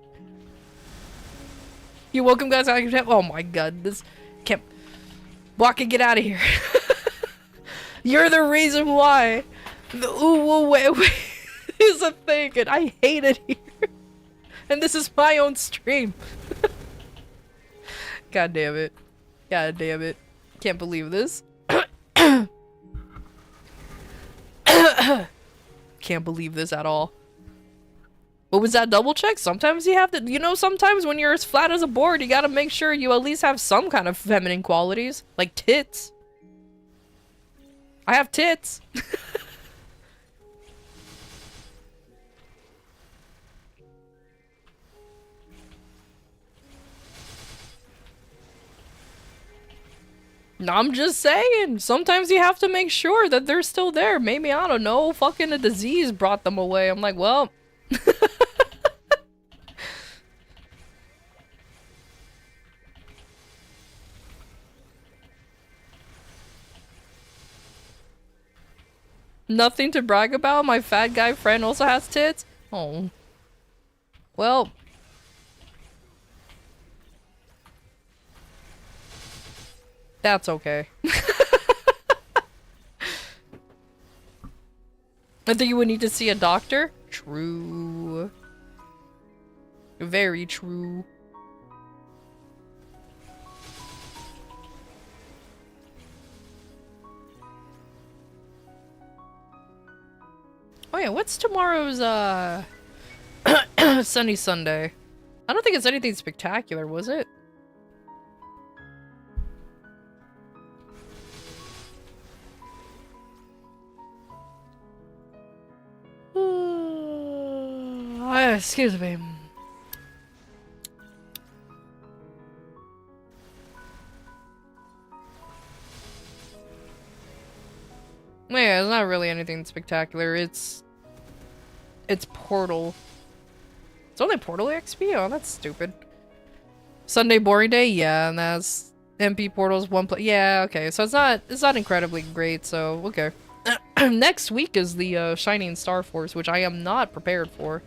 You're welcome, guys. Oh my god, this can't... Walk and get out of here. You're the reason why the ooh wait is a thing, and I hate it here. And this is my own stream. God damn it. God damn it. Can't believe this. Can't believe this at all. What was that double check? Sometimes you have to, you know, sometimes when you're as flat as a board, you gotta make sure you at least have some kind of feminine qualities. Like tits. I have tits. I'm just saying, sometimes you have to make sure that they're still there. Maybe, I don't know, fucking a disease brought them away. I'm like, well... Nothing to brag about? My fat guy friend also has tits? Oh. Well... That's okay. I think you would need to see a doctor? True. Very true. Oh yeah, what's tomorrow's, Sunny Sunday? I don't think it's anything spectacular, was it? Excuse me. Yeah, it's not really anything spectacular. It's Portal. It's only Portal XP? Oh, that's stupid. Sunday boring day? Yeah, and that's MP Portal's one play. Yeah, okay. So it's not incredibly great, so okay. Next week is the Shining Star Force, which I am not prepared for.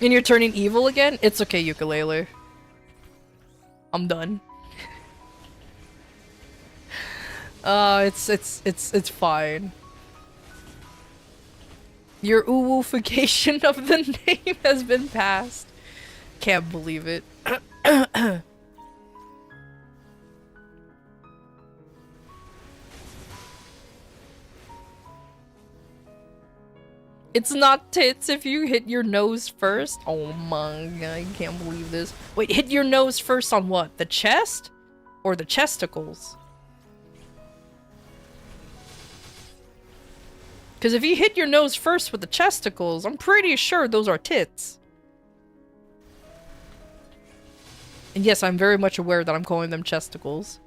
And you're turning evil again? It's okay, ukulele. I'm done. It's fine. Your uwufication of the name has been passed. Can't believe it. It's not tits if you hit your nose first. Oh my god, I can't believe this. Wait, hit your nose first on what? The chest? Or the chesticles? Because if you hit your nose first with the chesticles, I'm pretty sure those are tits. And yes, I'm very much aware that I'm calling them chesticles.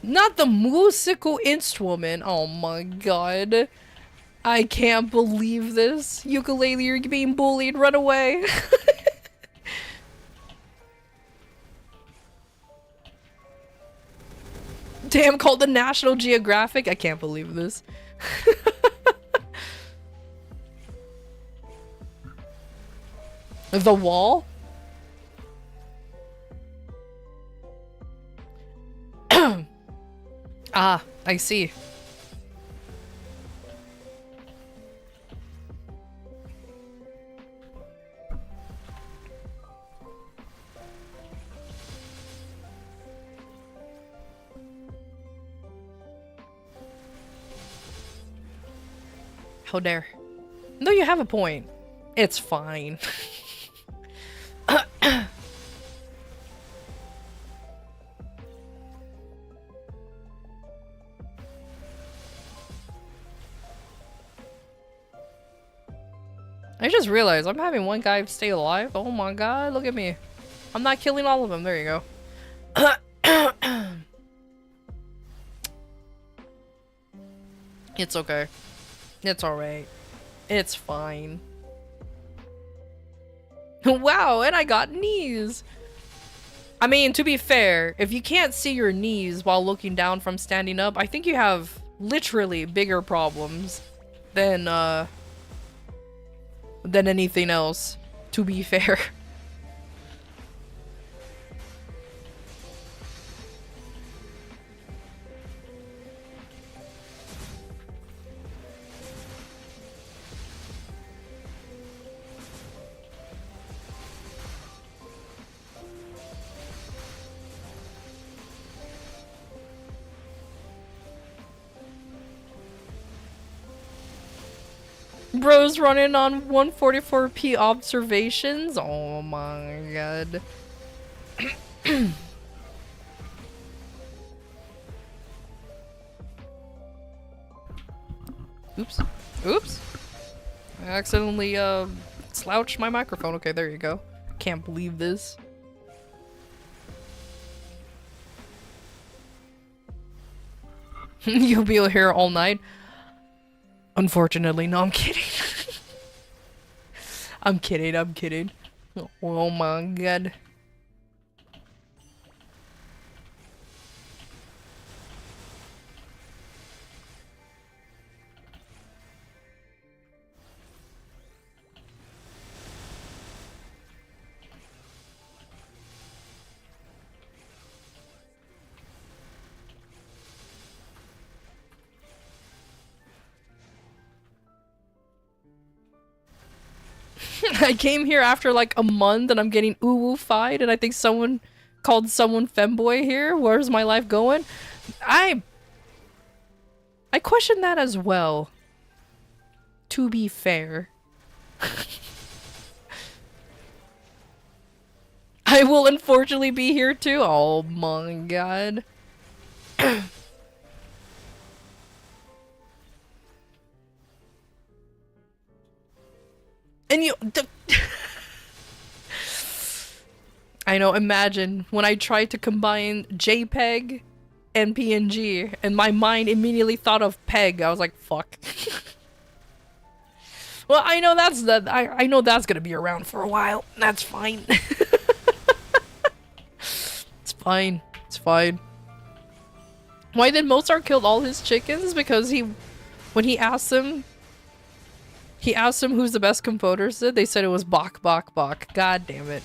Not the musical instrument. Oh my god. I can't believe this. Ukulele, you're being bullied. Run away. Damn, called the National Geographic? I can't believe this. The wall? Ah, I see. How dare. No, you have a point. It's fine. I just realized I'm having one guy stay alive. Oh my god, look at me. I'm not killing all of them. There you go. It's okay. It's alright. It's fine. Wow, and I got knees! I mean, to be fair, if you can't see your knees while looking down from standing up, I think you have literally bigger problems than anything else, to be fair. Bro's running on 144p observations. Oh my god. Oops. Oops. I accidentally slouched my microphone. Okay, there you go. Can't believe this. You'll be here all night. Unfortunately, no, I'm kidding. I'm kidding, I'm kidding. Oh my god. I came here after like a month and I'm getting uwu-fied and I think someone called someone femboy here. Where's my life going? I question that as well. To be fair. I will unfortunately be here too. Oh my god. And you... I know, imagine when I tried to combine JPEG and PNG and my mind immediately thought of PEG. I was like, fuck. Well, I know that's I know that's gonna be around for a while. That's fine. It's fine. It's fine. Why did Mozart kill all his chickens? Because when he asked them He asked him who's the best composer. They said it was Bach, Bach, Bach. God damn it.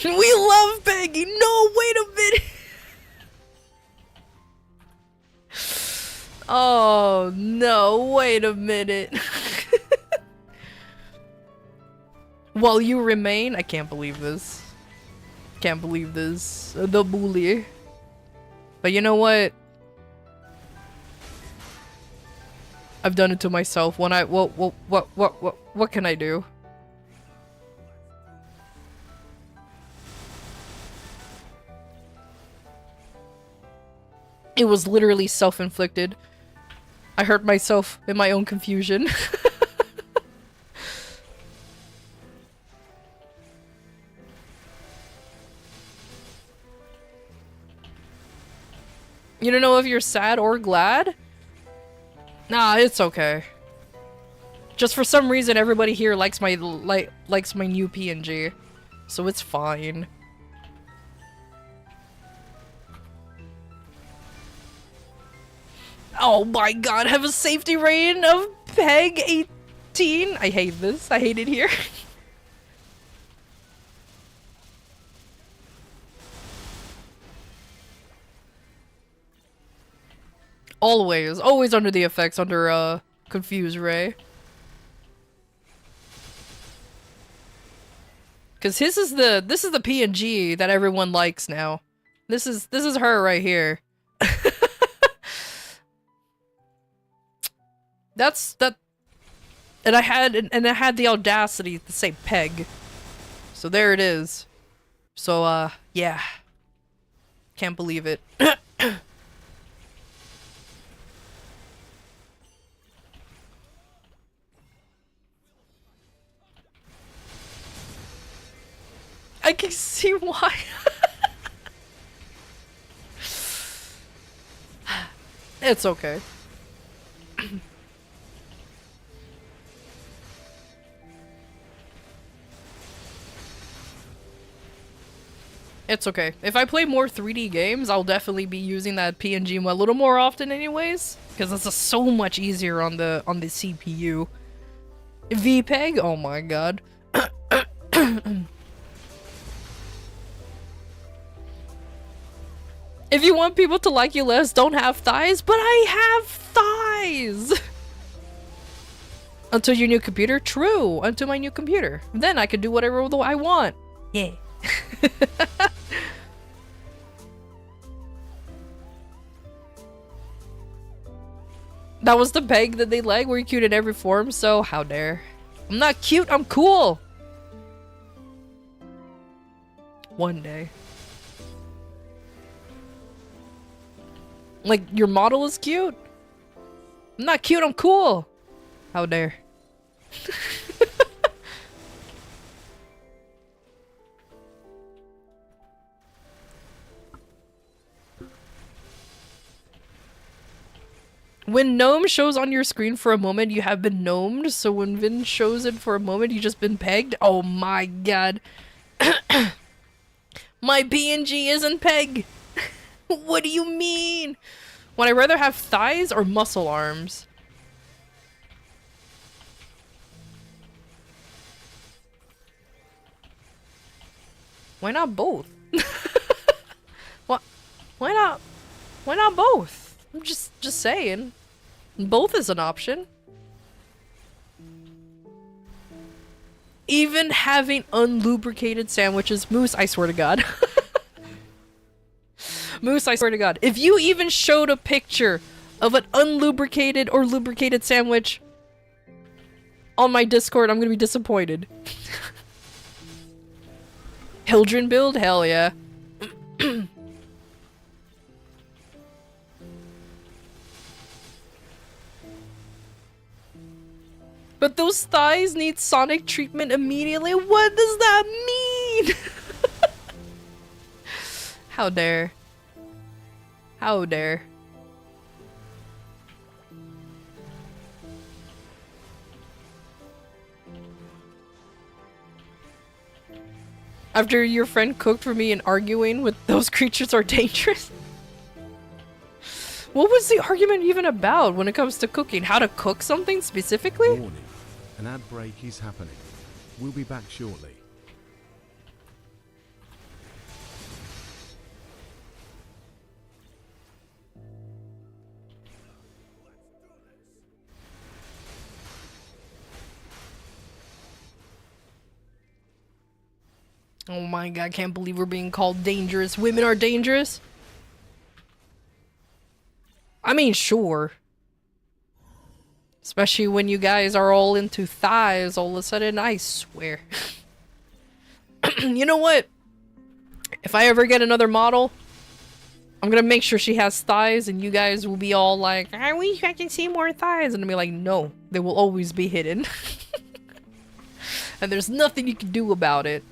We love Peggy. No, wait a minute. Oh, no, wait a minute. While you remain, I can't believe this. Can't believe this. The bully. But you know what? I've done it to myself. When I what can I do? It was literally self-inflicted. I hurt myself in my own confusion. You don't know if you're sad or glad? Nah, it's okay. Just for some reason, everybody here likes my likes my new PNG, so it's fine. Oh my god, have a safety rating of Peg 18? I hate this. I hate it here. Always under the effects, under Confused Ray. Cause this is the PNG that everyone likes now. This is her right here. And I had the audacity to say Peg. So there it is. So yeah. Can't believe it. I can see why. It's okay. It's okay. If I play more 3D games, I'll definitely be using that PNG a little more often anyways, because it's just so much easier on the CPU. VPEG? Oh my god. If you want people to like you less, don't have thighs, but I have thighs! Until your new computer? True, until my new computer. Then I can do whatever I want. Yeah. That was the peg that they like. We're cute in every form, so how dare. I'm not cute, I'm cool! One day. Like, your model is cute? I'm not cute, I'm cool! How dare. When gnome shows on your screen for a moment, you have been gnomed. So when Vin shows it for a moment, you just been pegged. Oh my god. My PNG isn't peg. What do you mean? Would I rather have thighs or muscle arms? Why not both? What? Why not? Why not both? I'm just saying. Both is an option. Even having unlubricated sandwiches. Moose, I swear to god. Moose, I swear to god. If you even showed a picture of an unlubricated or lubricated sandwich on my Discord, I'm gonna be disappointed. Hildren build? Hell yeah. But those thighs need sonic treatment immediately? What does that mean? How dare. How dare. After your friend cooked for me and arguing with those creatures are dangerous. What was the argument even about when it comes to cooking? How to cook something specifically? Warning. An ad break is happening. We'll be back shortly. Oh my god, I can't believe we're being called dangerous. Women are dangerous? I mean, sure. Especially when you guys are all into thighs all of a sudden, I swear. You know what? If I ever get another model, I'm gonna make sure she has thighs and you guys will be all like, I wish I can see more thighs. And I'll be like, no, they will always be hidden. And there's nothing you can do about it.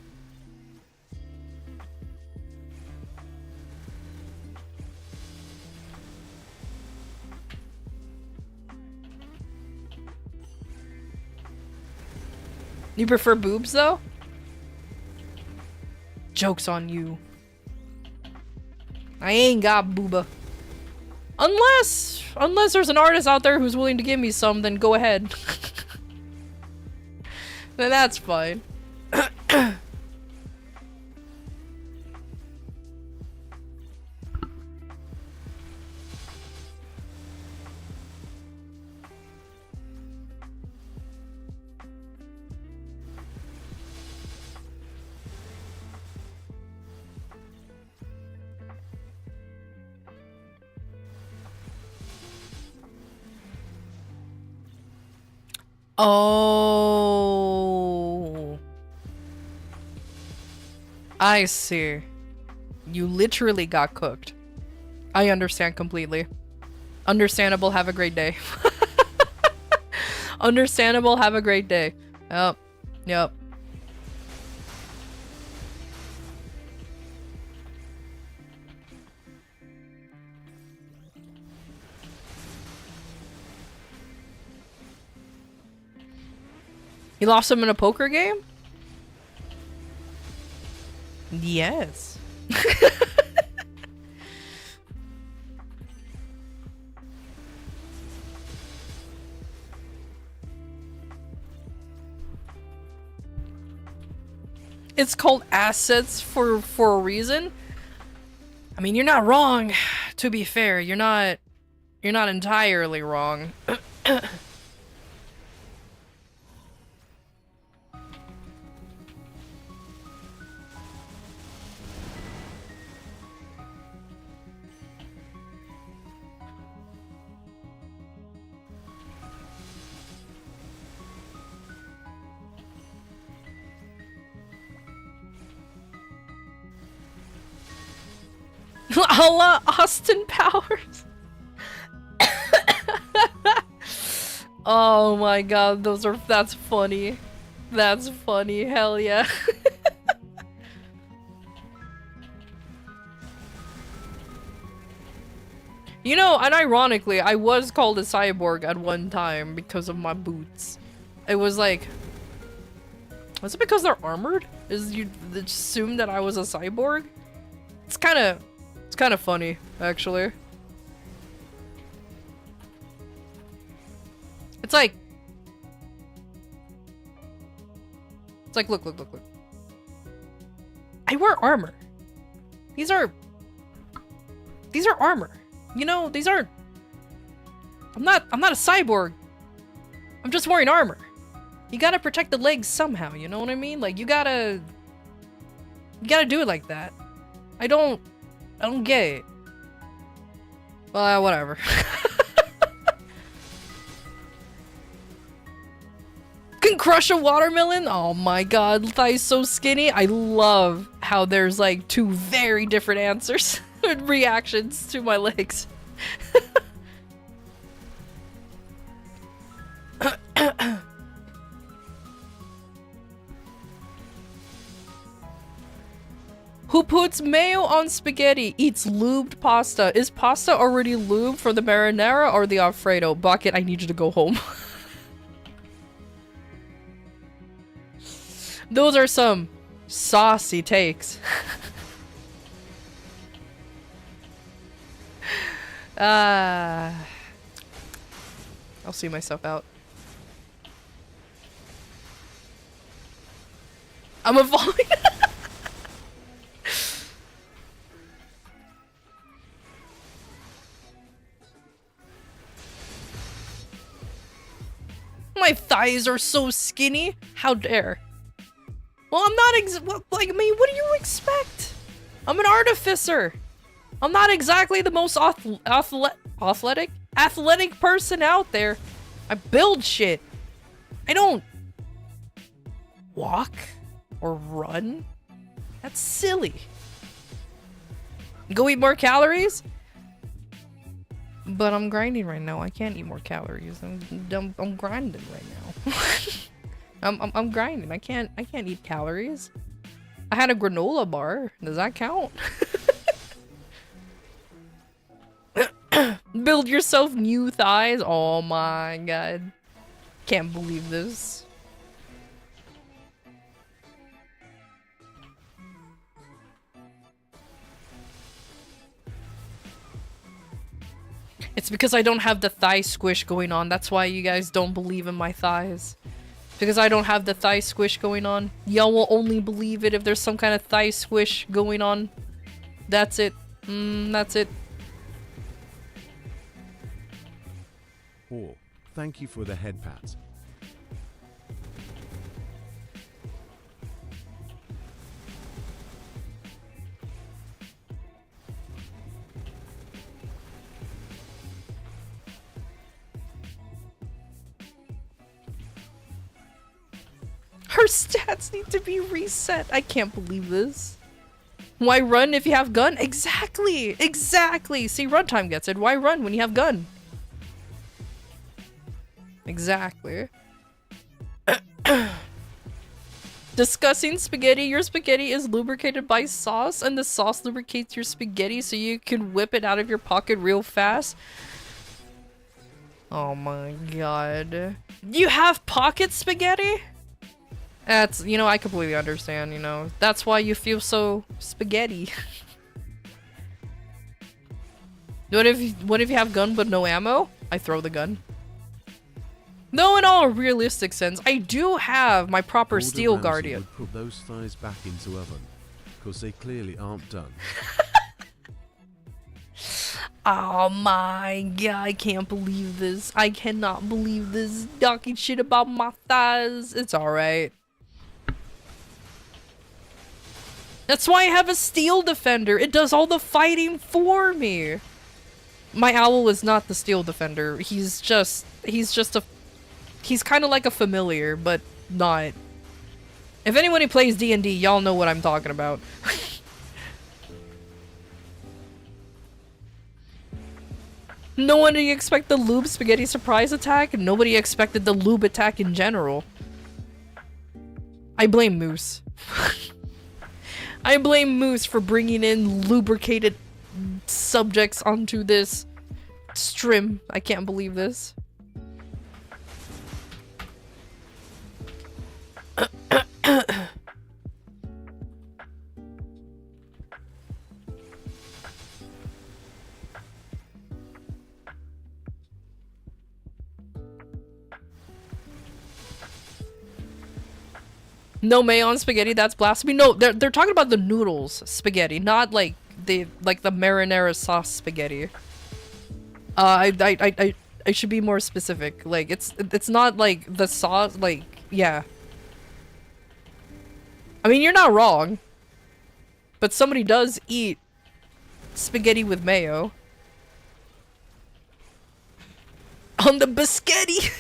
You prefer boobs, though? Joke's on you. I ain't got booba. Unless there's an artist out there who's willing to give me some, then go ahead. Then that's fine. Oh, I see. You literally got cooked. I understand completely. Understandable, have a great day. Understandable, have a great day. Yep. Yep. You lost him in a poker game? Yes. It's called assets for a reason. I mean, you're not wrong, to be fair. You're not entirely wrong. A la Austin Powers. Oh my god, that's funny. That's funny, hell yeah. You know, and ironically, I was called a cyborg at one time because of my boots. It was like, was it because they're armored? Is you assume that I was a cyborg? It's kind of funny, actually. It's like, look. I wear armor. These are armor. You know, these aren't. I'm not a cyborg. I'm just wearing armor. You gotta protect the legs somehow. You know what I mean? Like you gotta do it like that. I don't get it. Well, whatever. Can crush a watermelon? Oh my god, thigh's so skinny. I love how there's like two very different answers and reactions to my legs. Who puts mayo on spaghetti eats lubed pasta? Is pasta already lubed for the marinara or the Alfredo? Bucket, I need you to go home. Those are some Saucy takes. I'll see myself out. I'm evolving. My thighs are so skinny. How dare? Well, I'm not like, I mean, what do you expect? I'm an artificer. I'm not exactly the most athletic person out there. I build shit. I don't walk or run. That's silly. Go eat more calories? But I'm grinding right now. I can't eat more calories. I'm grinding right now. I'm grinding. I can't eat calories. I had a granola bar. Does that count? Build yourself new thighs. Oh my god. Can't believe this. It's because I don't have the thigh squish going on. That's why you guys don't believe in my thighs. Because I don't have the thigh squish going on. Y'all will only believe it if there's some kind of thigh squish going on. That's it. That's it. Or, thank you for the head pat. Her stats need to be reset. I can't believe this. Why run if you have gun? Exactly! Exactly! See, runtime gets it. Why run when you have gun? Exactly. Discussing spaghetti. Your spaghetti is lubricated by sauce, and the sauce lubricates your spaghetti so you can whip it out of your pocket real fast. Oh my god. You have pocket spaghetti? That's, you know, I completely understand, you know. That's why you feel so spaghetti. What if you have gun but no ammo? I throw the gun. No, in all realistic sense, I do have my proper Gordon steel Ramsay guardian. would put those thighs back into oven, because they clearly aren't done. Oh my god, I can't believe this. I cannot believe this talking shit about my thighs. It's alright. That's why I have a steel defender. It does all the fighting for me. My owl is not the steel defender. He's kind of like a familiar, but not. If anyone who plays D&D, y'all know what I'm talking about. No one did expect the lube spaghetti surprise attack. Nobody expected the lube attack in general. I blame Moose. I blame Moose for bringing in lubricated subjects onto this stream. I can't believe this. No mayo on spaghetti, that's blasphemy. No, they're talking about the noodles spaghetti, not like the marinara sauce spaghetti. I should be more specific. Like it's not like the sauce, like, yeah. I mean, you're not wrong. But somebody does eat spaghetti with mayo. On the biscotti.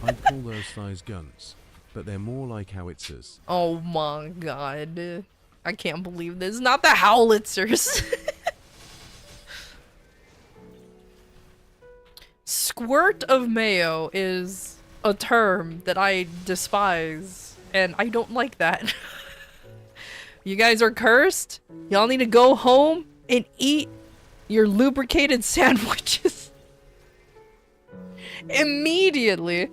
I call those thighs guns, but they're more like howitzers. Oh my god. I can't believe this. Not the howitzers. Squirt of mayo is a term that I despise, and I don't like that. You guys are cursed. Y'all need to go home and eat your lubricated sandwiches. Immediately.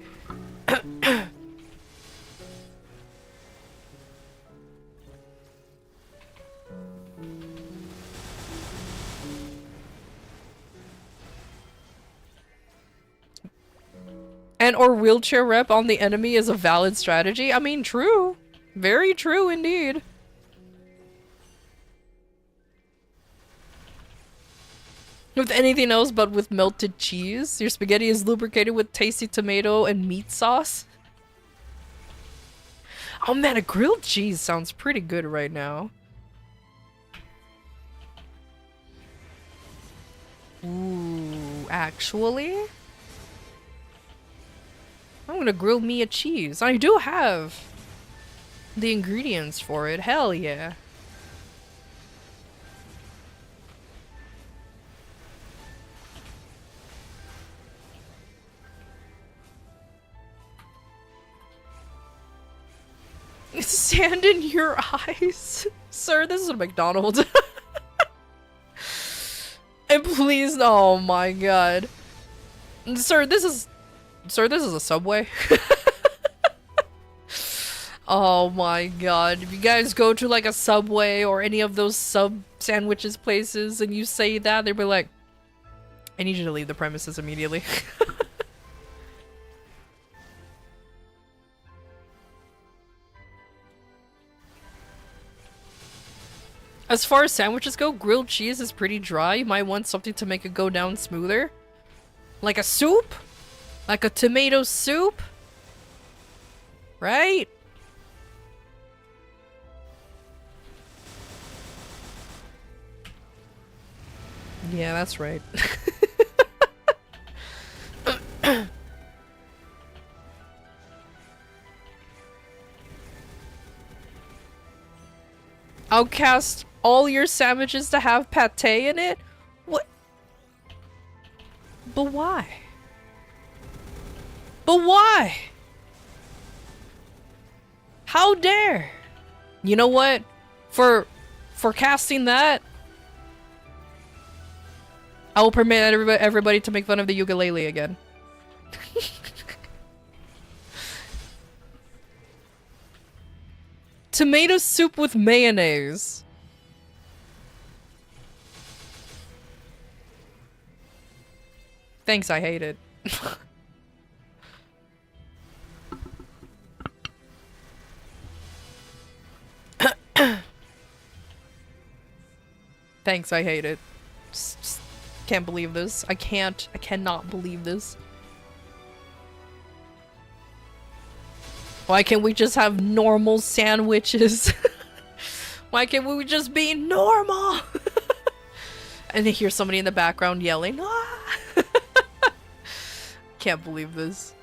and or wheelchair rep on the enemy is a valid strategy. I mean, true. Very true indeed. With anything else but with melted cheese. Your spaghetti is lubricated with tasty tomato and meat sauce. Oh man, a grilled cheese sounds pretty good right now. Ooh, actually? I'm gonna grill me a cheese. I do have the ingredients for it. Hell yeah. Sand in your eyes? Sir, this is a McDonald's. And please, oh my god. Sir, this is a Subway. Oh my god. If you guys go to like a Subway or any of those sub sandwiches places and you say that, they'll be like, I need you to leave the premises immediately. As far as sandwiches go, grilled cheese is pretty dry. You might want something to make it go down smoother. Like a soup? Like a tomato soup? Right? Yeah, that's right. I'll cast all your sandwiches to have pate in it? What? But why? But why? How dare? You know what? For casting that, I will permit everybody to make fun of the ukulele again. Tomato soup with mayonnaise. Thanks, I hate it. Thanks, I hate it. Just can't believe this. I cannot believe this. Why can't we just have normal sandwiches? Why can't we just be normal? And then hear somebody in the background yelling. Ah! Can't believe this.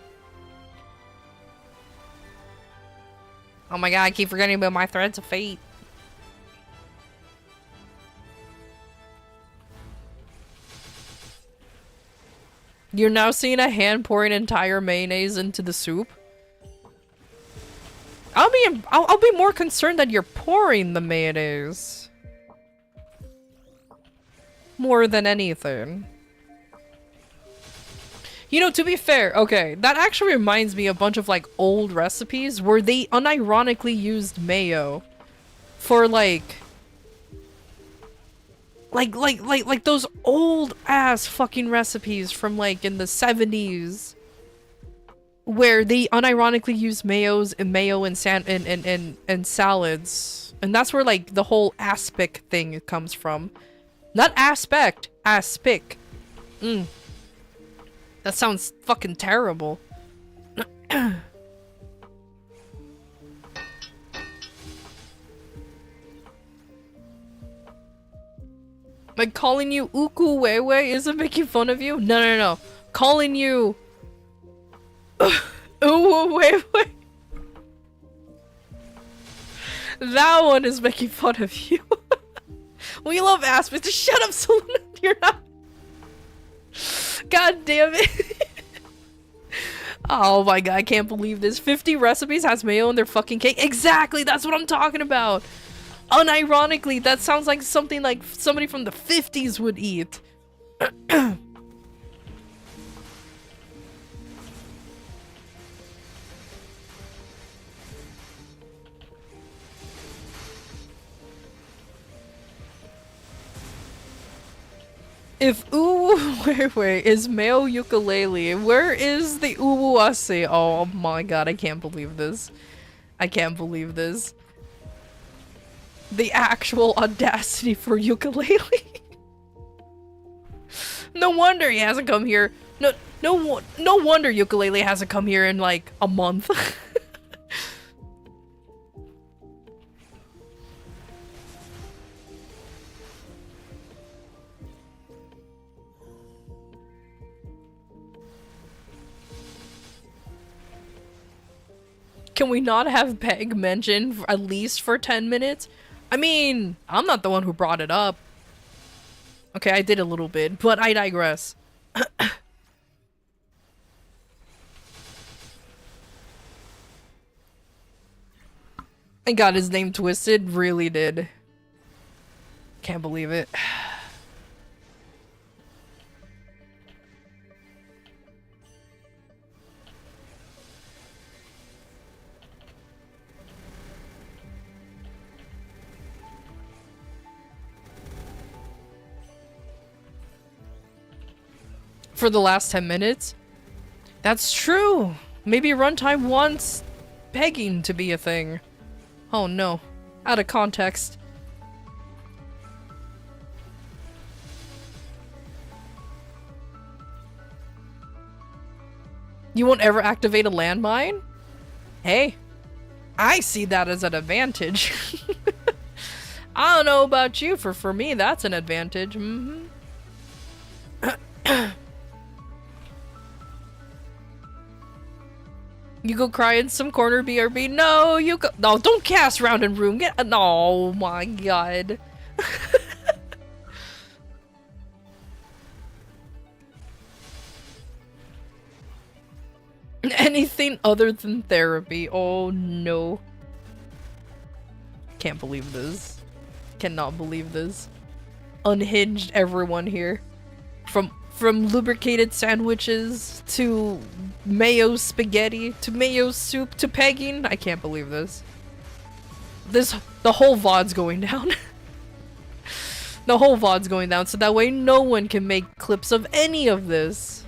Oh my god, I keep forgetting about my threads of fate. You're now seeing a hand pouring entire mayonnaise into the soup? I'll be more concerned that you're pouring the mayonnaise. More than anything. You know, to be fair, okay, that actually reminds me of a bunch of like old recipes where they unironically used mayo for like those old ass fucking recipes from like in the 70s where they unironically use mayo and salads. And that's where like the whole aspic thing comes from. Not aspect, aspic. That sounds fucking terrible. Like calling you Uku Wewe isn't making fun of you? No. Calling you Wewe. That one is making fun of you. We love aspects. Shut up, Selena. You're not. God damn it. Oh my god, I can't believe this. 50 recipes has mayo in their fucking cake. Exactly, that's what I'm talking about. Unironically, that sounds like something like somebody from the 50s would eat. If wait, is male ukulele, where is the uwuase? Oh my god, I can't believe this. I can't believe this. The actual audacity for ukulele. No wonder he hasn't come here. No wonder ukulele hasn't come here in like a month. Can we not have Peg mentioned at least for 10 minutes? I mean, I'm not the one who brought it up. Okay, I did a little bit, but I digress. I got his name twisted, really did. Can't believe it. For the last 10 minutes? That's true! Maybe Runtime wants pegging to be a thing. Oh no. Out of context. You won't ever activate a landmine? Hey, I see that as an advantage. I don't know about you, for me that's an advantage. You go cry in some corner, BRB. No, you go. No, don't cast round and room. Get. Oh my god. Anything other than therapy. Oh no. Can't believe this. Cannot believe this. Unhinged everyone here. From lubricated sandwiches to mayo spaghetti to mayo soup to pegging. I can't believe this. The whole VOD's going down. The whole VOD's going down so that way no one can make clips of any of this.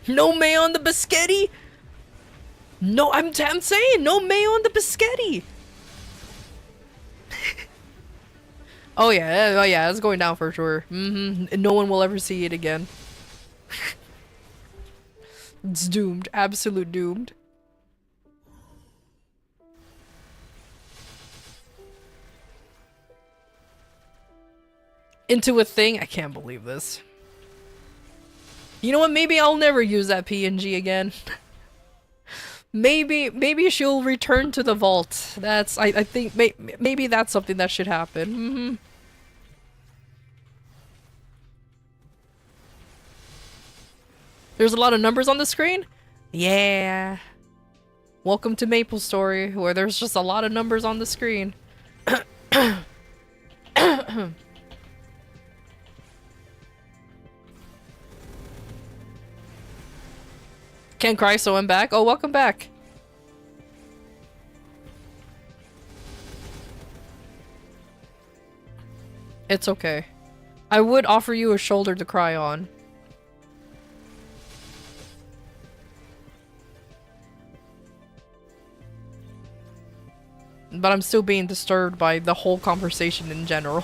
No mayo on the biscotti? No, I'm saying no mayo on the biscotti. Oh yeah, it's going down for sure. No one will ever see it again. It's doomed, absolute doomed. Into a thing? I can't believe this. You know what? Maybe I'll never use that PNG again. Maybe she'll return to the vault. That's I think maybe that's something that should happen. There's a lot of numbers on the screen? Yeah. Welcome to Maple Story, where there's just a lot of numbers on the screen. Can't cry, so I'm back. Oh, welcome back. It's okay. I would offer you a shoulder to cry on. But I'm still being disturbed by the whole conversation in general.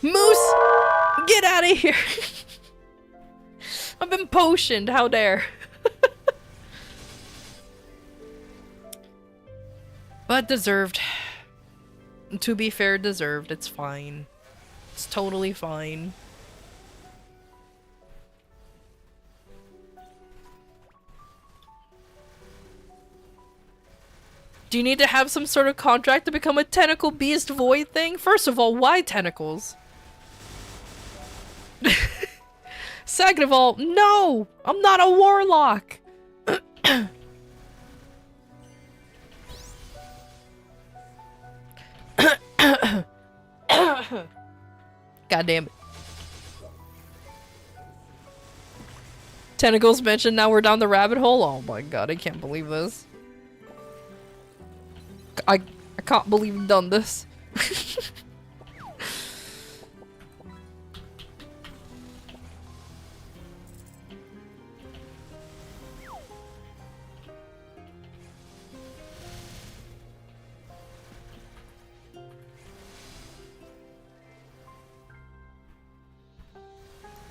Moose! Get out of here! I've been potioned, how dare. But deserved. To be fair, deserved. It's fine. It's totally fine. Do you need to have some sort of contract to become a tentacle beast void thing? First of all, why tentacles? Second of all, no! I'm not a warlock! God damn it. Tentacles mentioned, now we're down the rabbit hole. Oh my god, I can't believe this. I can't believe we've done this.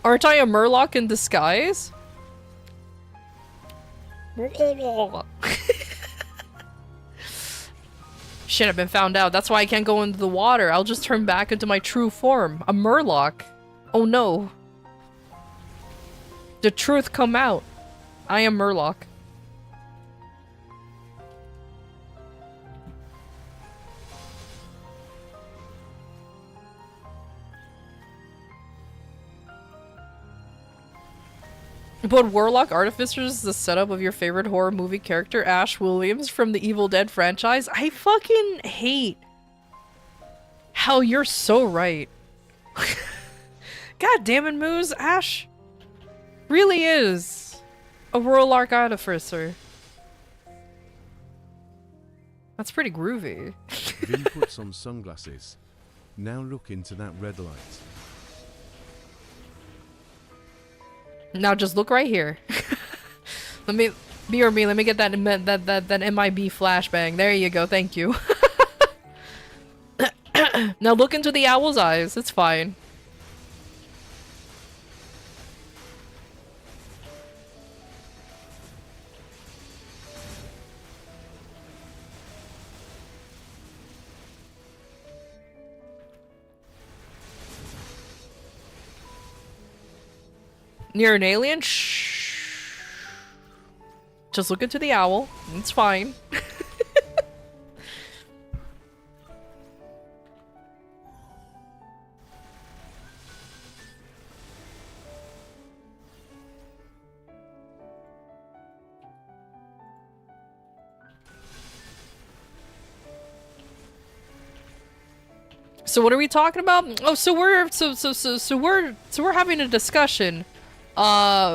Aren't I a Murloc in disguise? Shit, I've been found out. That's why I can't go into the water. I'll just turn back into my true form. A Murloc. Oh no. The truth come out. I am Murloc. But Warlock Artificers is the setup of your favorite horror movie character, Ash Williams from the Evil Dead franchise. I fucking hate how you're so right. God damn it, Moose. Ash really is a Warlock Artificer. That's pretty groovy. Vin puts on sunglasses. Now look into that red light. Now just look right here. Let me let me get that MIB flashbang. There you go. Thank you. Now look into the owl's eyes. It's fine. You're an alien? Shh. Just look into the owl. It's fine. So what are we talking about? Oh, so we're having a discussion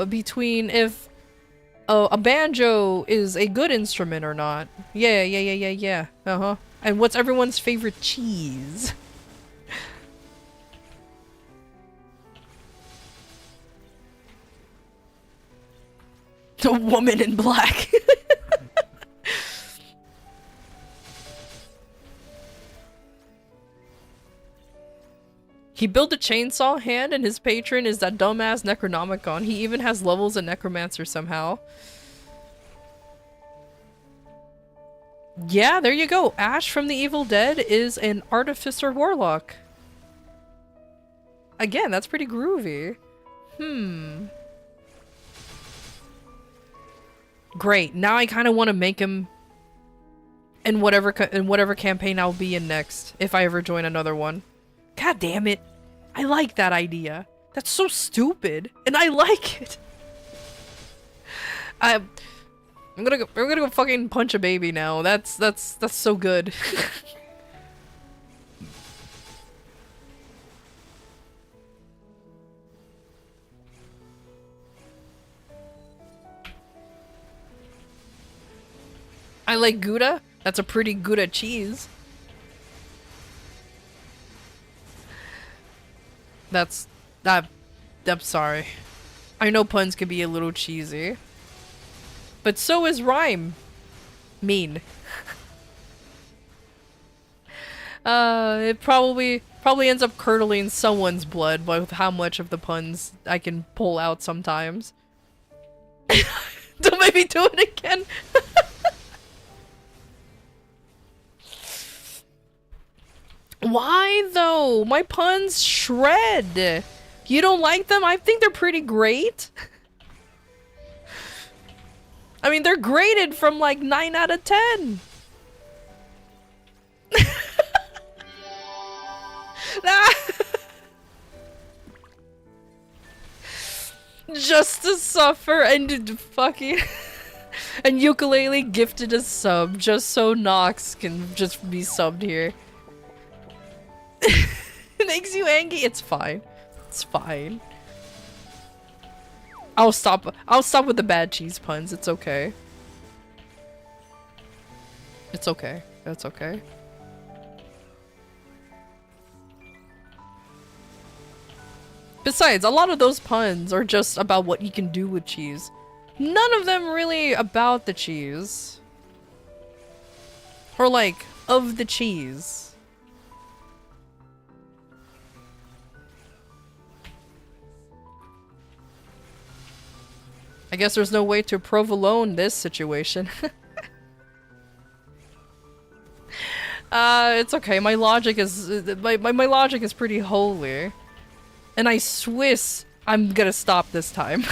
between if a banjo is a good instrument or not. Yeah. Uh-huh. And what's everyone's favorite cheese? The woman in black. He built a chainsaw hand and his patron is that dumbass Necronomicon. He even has levels of Necromancer somehow. Yeah, there you go. Ash from the Evil Dead is an Artificer Warlock. Again, that's pretty groovy. Great. Now I kind of want to make him in whatever campaign I'll be in next, if I ever join another one. God damn it. I like that idea. That's so stupid, and I like it. I'm gonna go fucking punch a baby now. That's so good. I like Gouda. That's a pretty Gouda cheese. I'm sorry. I know puns can be a little cheesy. But so is rhyme. Mean. It probably ends up curdling someone's blood with how much of the puns I can pull out sometimes. Don't make me do it again. Why though? My puns shred. You don't like them? I think they're pretty great. I mean, they're graded from like 9 out of 10. Just to suffer and fucking and Ukulele gifted a sub just so Nox can just be subbed here. It makes you angry. It's fine. It's fine. I'll stop with the bad cheese puns. It's okay. It's okay. That's okay. Besides, a lot of those puns are just about what you can do with cheese. None of them really about the cheese. Or like, of the cheese. I guess there's no way to provolone this situation. It's okay. My logic is my logic is pretty holy. And I Swiss I'm gonna stop this time.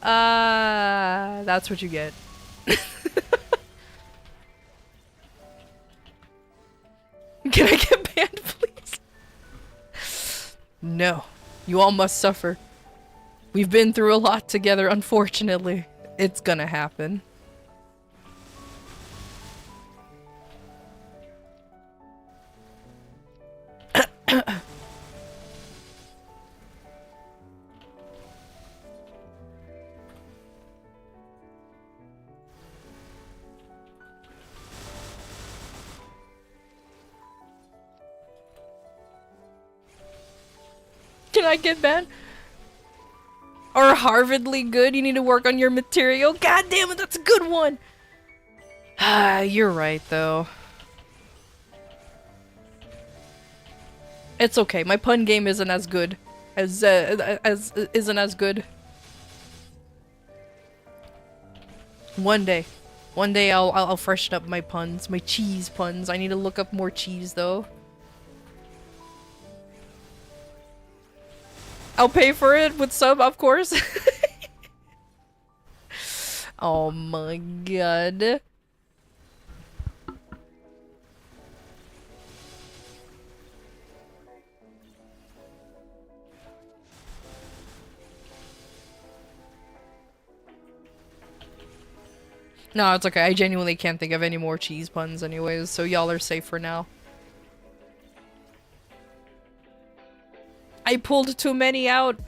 That's what you get. Can I get banned, please? No. You all must suffer. We've been through a lot together, unfortunately. It's gonna happen. Can I get banned? Or Harvardly good? You need to work on your material? God damn it, that's a good one! Ah, you're right, though. It's okay, my pun game isn't as good. Isn't as good. One day. One day I'll freshen up my puns, my cheese puns. I need to look up more cheese, though. I'll pay for it with sub, of course. Oh my god. No, it's okay. I genuinely can't think of any more cheese puns anyways, so y'all are safe for now. I pulled too many out.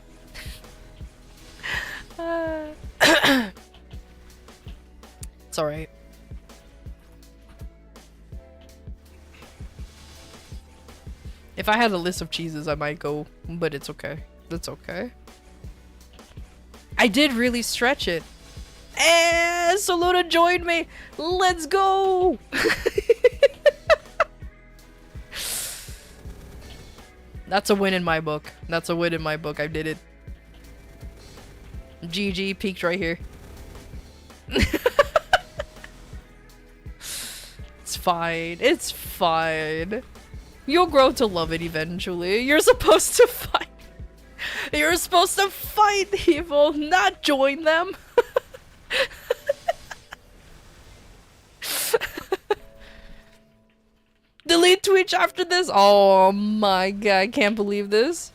It's alright. If I had a list of cheeses, I might go, but it's okay. That's okay. I did really stretch it. Eh, Saluda joined me. Let's go. That's a win in my book. That's a win in my book. I did it. GG peaked right here. It's fine. It's fine. You'll grow to love it eventually. You're supposed to fight. You're supposed to fight evil, not join them. Delete Twitch after this? Oh my god, I can't believe this.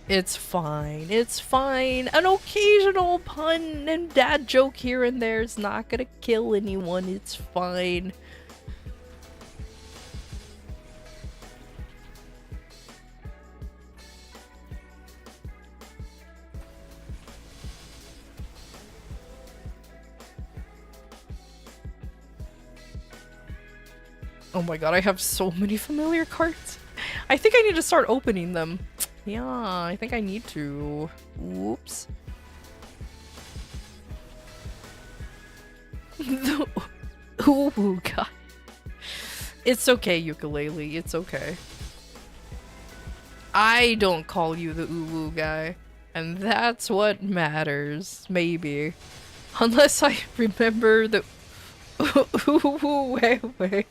It's fine. It's fine. An occasional pun and dad joke here and there is not gonna kill anyone. It's fine. Oh my god, I have so many familiar cards. I think I need to start opening them. Yeah, I think I need to. Whoops. Ooh, god. It's okay, ukulele. It's okay. I don't call you the ooh guy. And that's what matters. Maybe. Unless I remember the ooh, wait.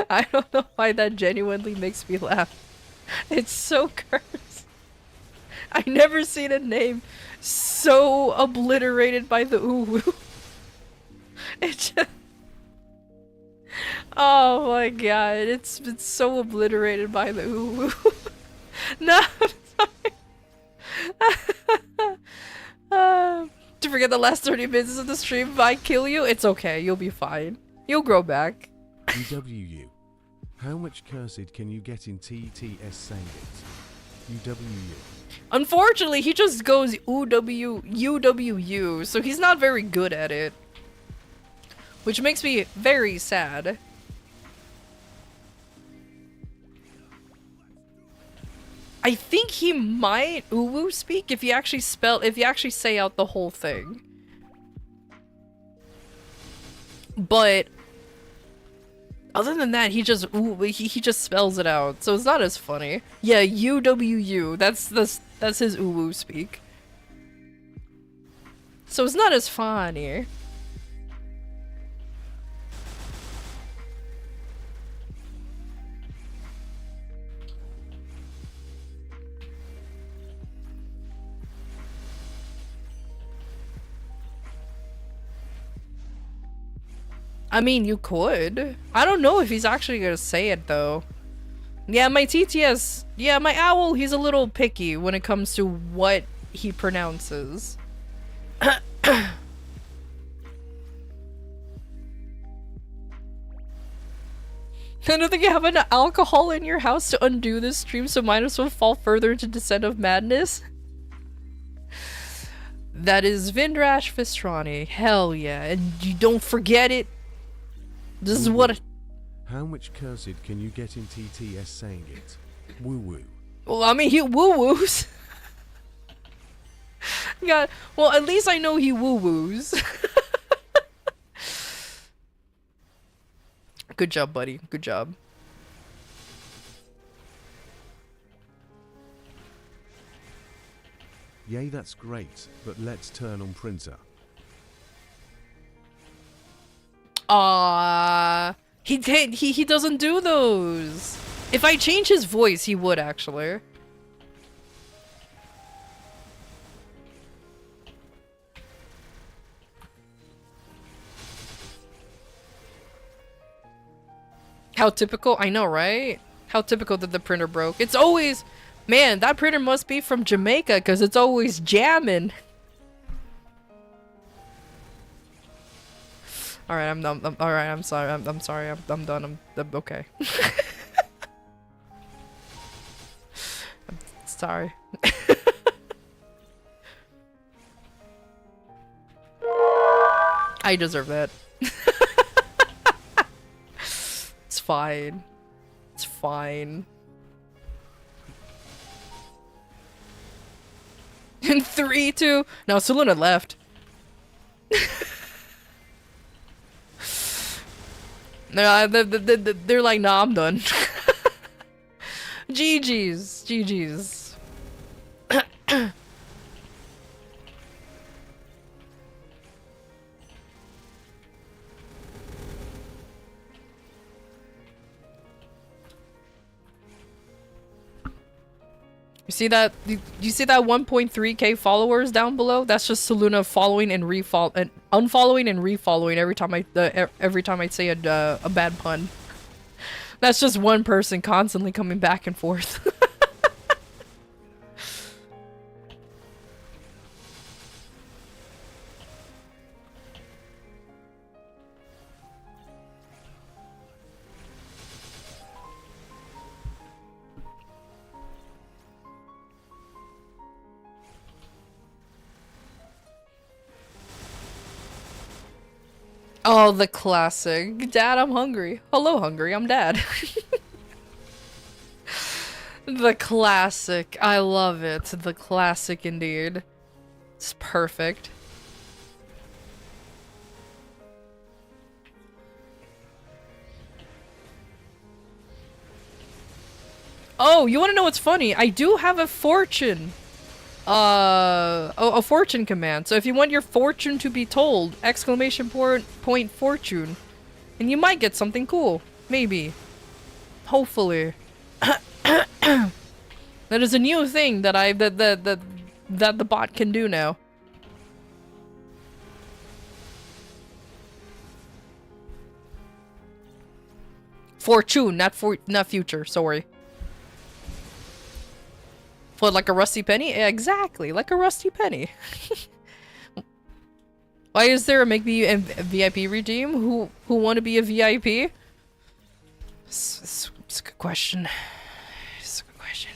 I don't know why that genuinely makes me laugh. It's so cursed. I never seen a name so obliterated by the ooh. It just... Oh my god, it's been so obliterated by the ooh. No, I'm sorry. To forget the last 30 minutes of the stream if I kill you, it's okay. You'll be fine. You'll grow back. UWU. How much cursed can you get in TTS saying it? UWU. Unfortunately, he just goes UWU, so he's not very good at it. Which makes me very sad. I think he might uwu speak if you actually say out the whole thing. But other than that, he just spells it out, so it's not as funny. Yeah, UWU. That's his uwu speak. So it's not as funny. I mean, you could. I don't know if he's actually gonna say it, though. Yeah, my TTS... Yeah, my owl, he's a little picky when it comes to what he pronounces. I don't think you have enough alcohol in your house to undo this stream, so might as well fall further into Descent of Madness. That is Vindrash Vtuber. Hell yeah. And you don't forget it. This is what... How much cursed can you get in TTS saying it? Woo woo. Well, I mean, he woo-woos. God, well, at least I know he woo-woos. Good job, buddy. Good job. Yay, that's great, but let's turn on printer. He doesn't do those. If I change his voice, he would actually. How typical, I know, right? How typical that the printer broke. It's always, man, that printer must be from Jamaica because it's always jamming. All right, I'm done. All right, I'm sorry. I'm sorry. I'm done. I'm okay. I'm sorry. I deserve that. It's fine. It's fine. In 3, 2. No, Seluna left. No, they're like, nah, I'm done. GG's. GG's. You see that? You see that 1.3k followers down below? That's just Seluna following and unfollowing and refollowing every time I say a bad pun. That's just one person constantly coming back and forth. Oh, the classic. Dad, I'm hungry. Hello, hungry. I'm Dad. The classic. I love it. The classic indeed. It's perfect. Oh, you want to know what's funny? I do have a fortune. A fortune command. So if you want your fortune to be told, exclamation point fortune, and you might get something cool. Maybe. Hopefully. That is a new thing that that the bot can do now. Fortune, not future, sorry. What, like a rusty penny? Yeah, exactly, like a rusty penny. Why is there a make me a VIP redeem? Who want to be a VIP? It's a good question. It's a good question.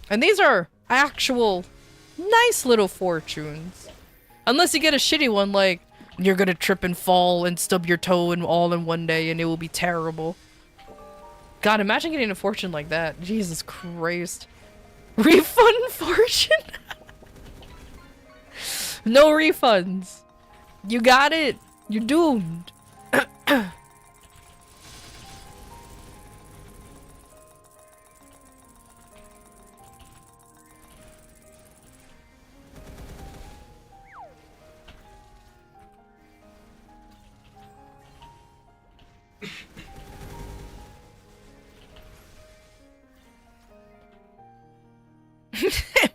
And these are actual nice little fortunes. Unless you get a shitty one like, you're gonna trip and fall and stub your toe and all in one day and it will be terrible. God, imagine getting a fortune like that. Jesus Christ. Refund fortune? No refunds. You got it. You're doomed.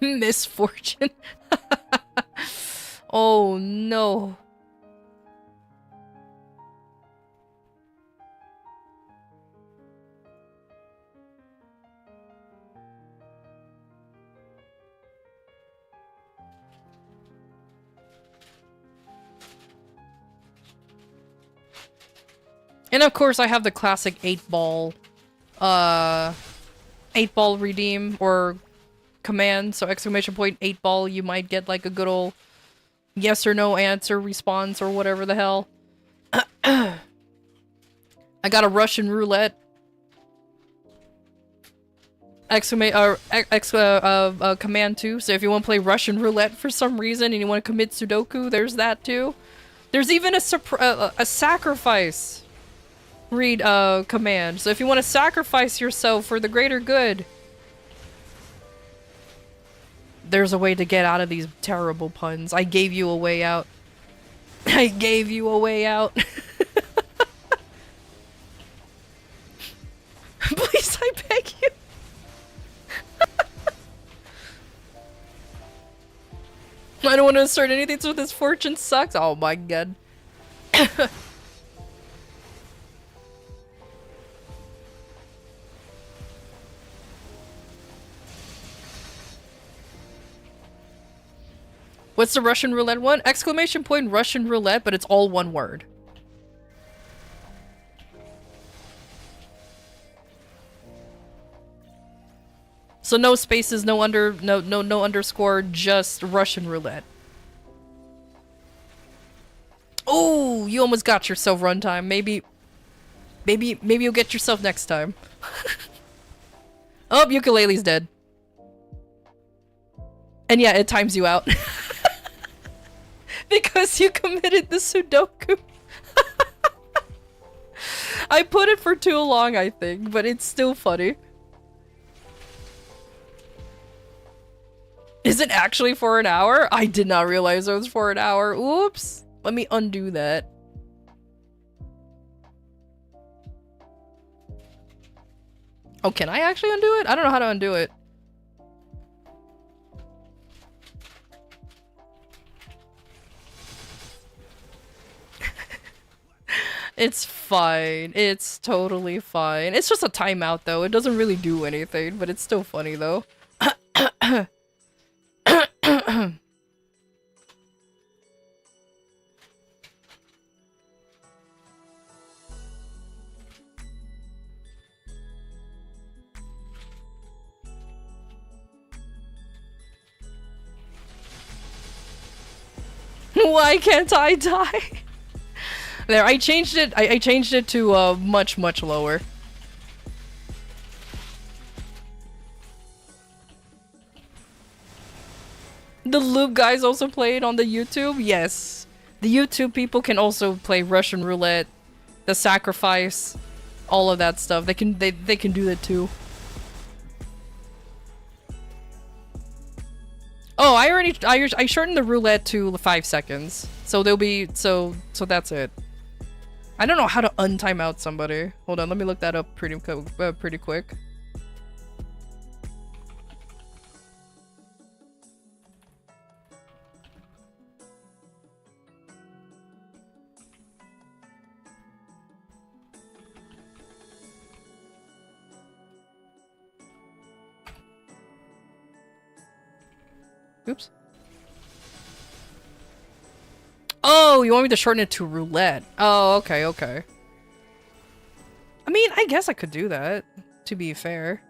Misfortune. Oh no. And of course I have the classic 8-ball redeem or command, so exclamation point 8-ball, you might get like a good old yes or no answer response or whatever the hell. I got a Russian roulette. Command 2, so if you want to play Russian roulette for some reason and you want to commit Sudoku, there's that too. There's even a sacrifice command, so if you want to sacrifice yourself for the greater good, there's a way to get out of these terrible puns. I gave you a way out. I gave you a way out. Please, I beg you. I don't want to assert anything, so this fortune sucks. Oh my god. What's the Russian roulette one? Exclamation point Russian roulette, but it's all one word. So no spaces, no underscore, just Russian roulette. Oh, you almost got yourself runtime. Maybe you'll get yourself next time. Oh, ukulele's dead. And yeah, it times you out. Because you committed the Sudoku. I put it for too long, I think, but it's still funny. Is it actually for an hour? I did not realize it was for an hour. Oops. Let me undo that. Oh, can I actually undo it? I don't know how to undo it. It's fine. It's totally fine. It's just a timeout, though. It doesn't really do anything, but it's still funny, though. Why can't I die? There, I changed it. I changed it to much lower. The loop guys also played on the YouTube. Yes, the YouTube people can also play Russian roulette, the sacrifice, all of that stuff. They can do that too. Oh, I shortened the roulette to 5 seconds, so there'll be so that's it. I don't know how to untime out somebody. Hold on, let me look that up pretty quick. Oops. Oh, you want me to shorten it to roulette? Oh, okay, okay. I mean, I guess I could do that, to be fair.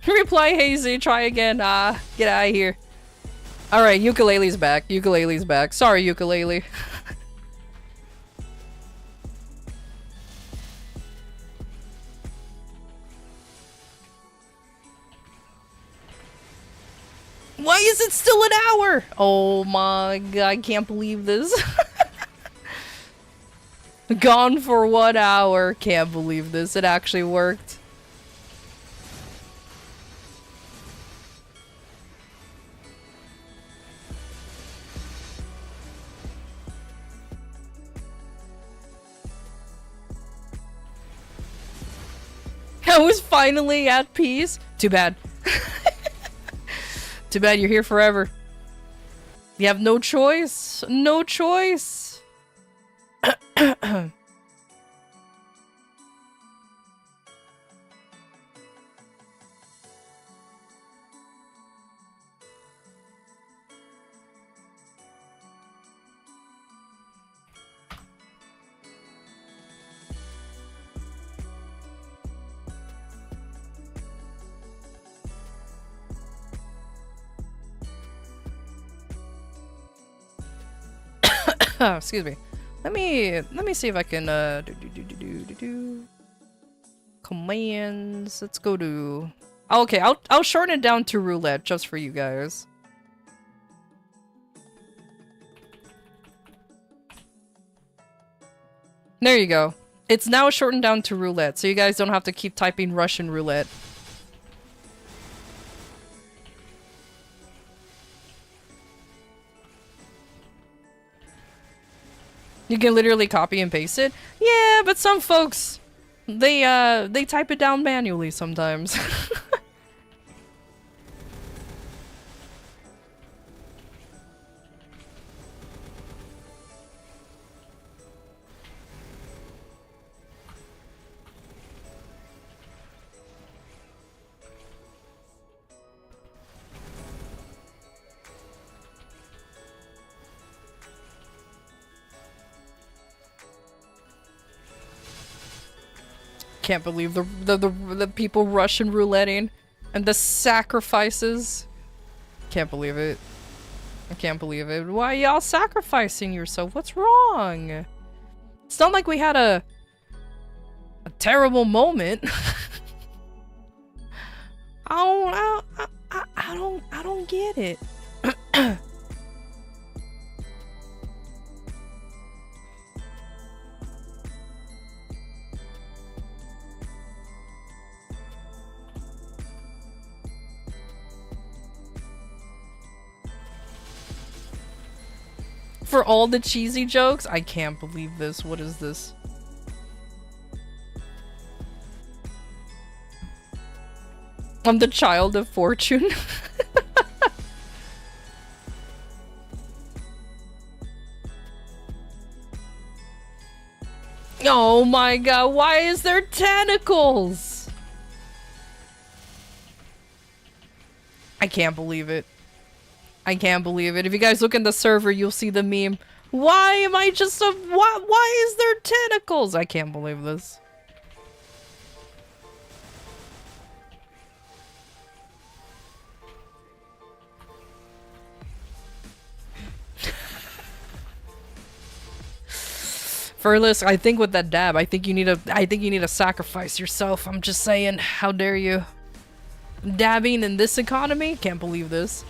Reply hazy, try again. Get out of here. Alright, ukulele's back. Ukulele's back. Sorry, ukulele. Why is it still an hour? Oh my god, I can't believe this. Gone for 1 hour. Can't believe this. It actually worked. I was finally at peace. Too bad. Too bad you're here forever. You have no choice. No choice. Excuse me. Let me see if I can commands. Let's go to. Okay, I'll shorten it down to roulette just for you guys. There you go. It's now shortened down to roulette, so you guys don't have to keep typing Russian roulette. You can literally copy and paste it? Yeah, but some folks, they type it down manually sometimes. Can't believe the people Russian rouletting and the sacrifices. Can't believe it. I can't believe it. Why y'all sacrificing yourself? What's wrong? It's not like we had a terrible moment. I don't get it. For all the cheesy jokes? I can't believe this. What is this? I'm the child of fortune. Oh my god, why is there tentacles? I can't believe it. I can't believe it. If you guys look in the server, you'll see the meme. Why am I just a... Why is there tentacles? I can't believe this. Furless, I think with that dab, I think you need to sacrifice yourself. I'm just saying, how dare you? Dabbing in this economy? Can't believe this.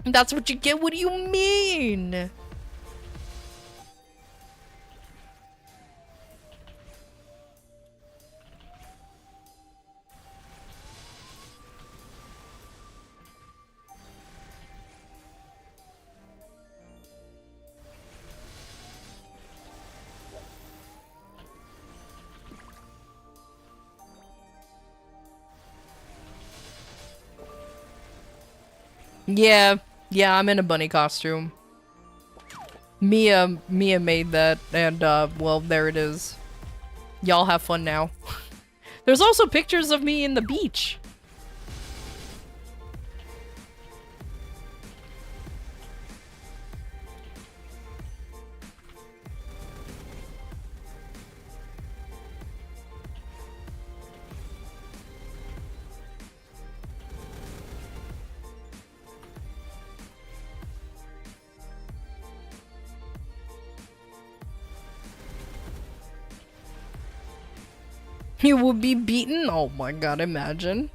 That's what you get. What do you mean? Yeah, yeah, I'm in a bunny costume. Mia made that, and well, there it is. Y'all have fun now. There's also pictures of me in the beach. You would be beaten? Oh my god, imagine.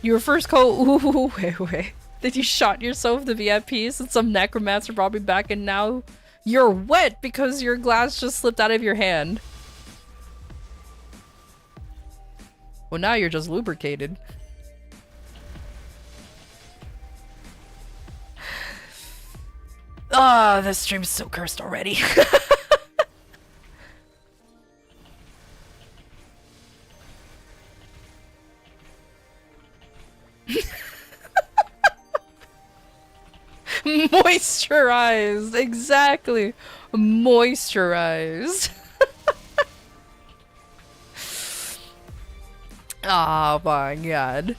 Your first ooh, wait. Did you shot yourself the VIPs and some necromancer brought me back and now you're wet because your glass just slipped out of your hand? Well, now you're just lubricated. Ah, this stream's so cursed already. Moisturized, exactly. Moisturized. Oh my god.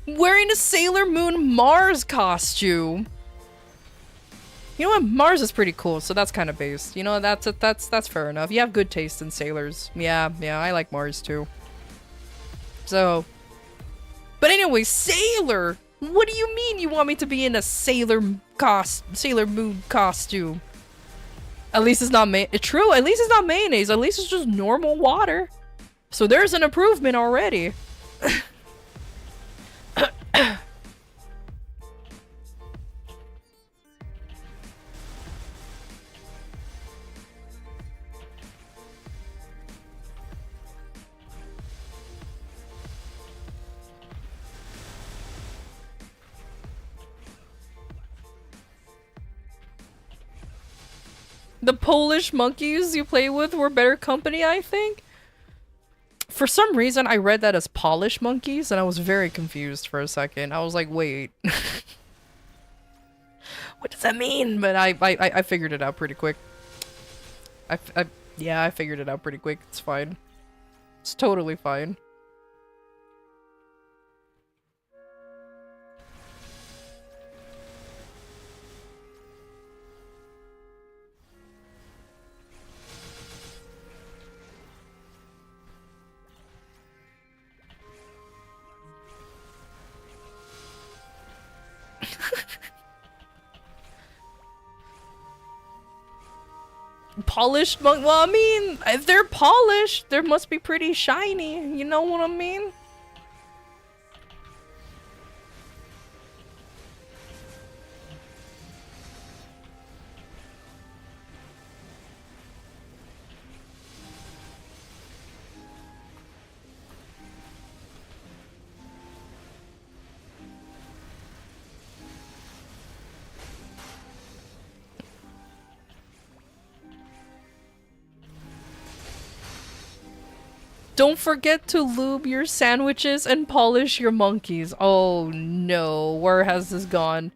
Wearing a Sailor Moon Mars costume. You know what? Mars is pretty cool, so that's kind of based. You know, that's fair enough. You have good taste in sailors. Yeah, I like Mars too. So, but anyway, Sailor. What do you mean you want me to be in a Sailor Moon costume? At least it's not true. At least it's not mayonnaise. At least it's just normal water. So there's an improvement already. The Polish monkeys you play with were better company, I think. For some reason, I read that as Polish monkeys, and I was very confused for a second. I was like, wait. What does that mean? But I figured it out pretty quick. Yeah, I figured it out pretty quick. It's fine. It's totally fine. Polished monk? Well, I mean, if they're polished, they must be pretty shiny. You know what I mean? Don't forget to lube your sandwiches and polish your monkeys. Oh no, where has this gone?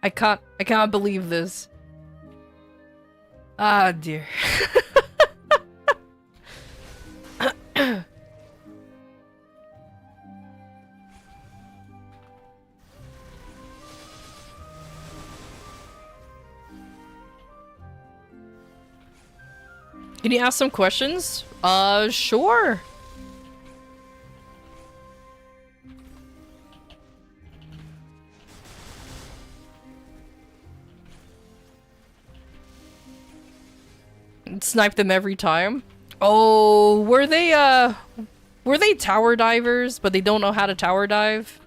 I can't believe this. Ah dear. Can you ask some questions? Sure. Snipe them every time? Oh, were they tower divers, but they don't know how to tower dive?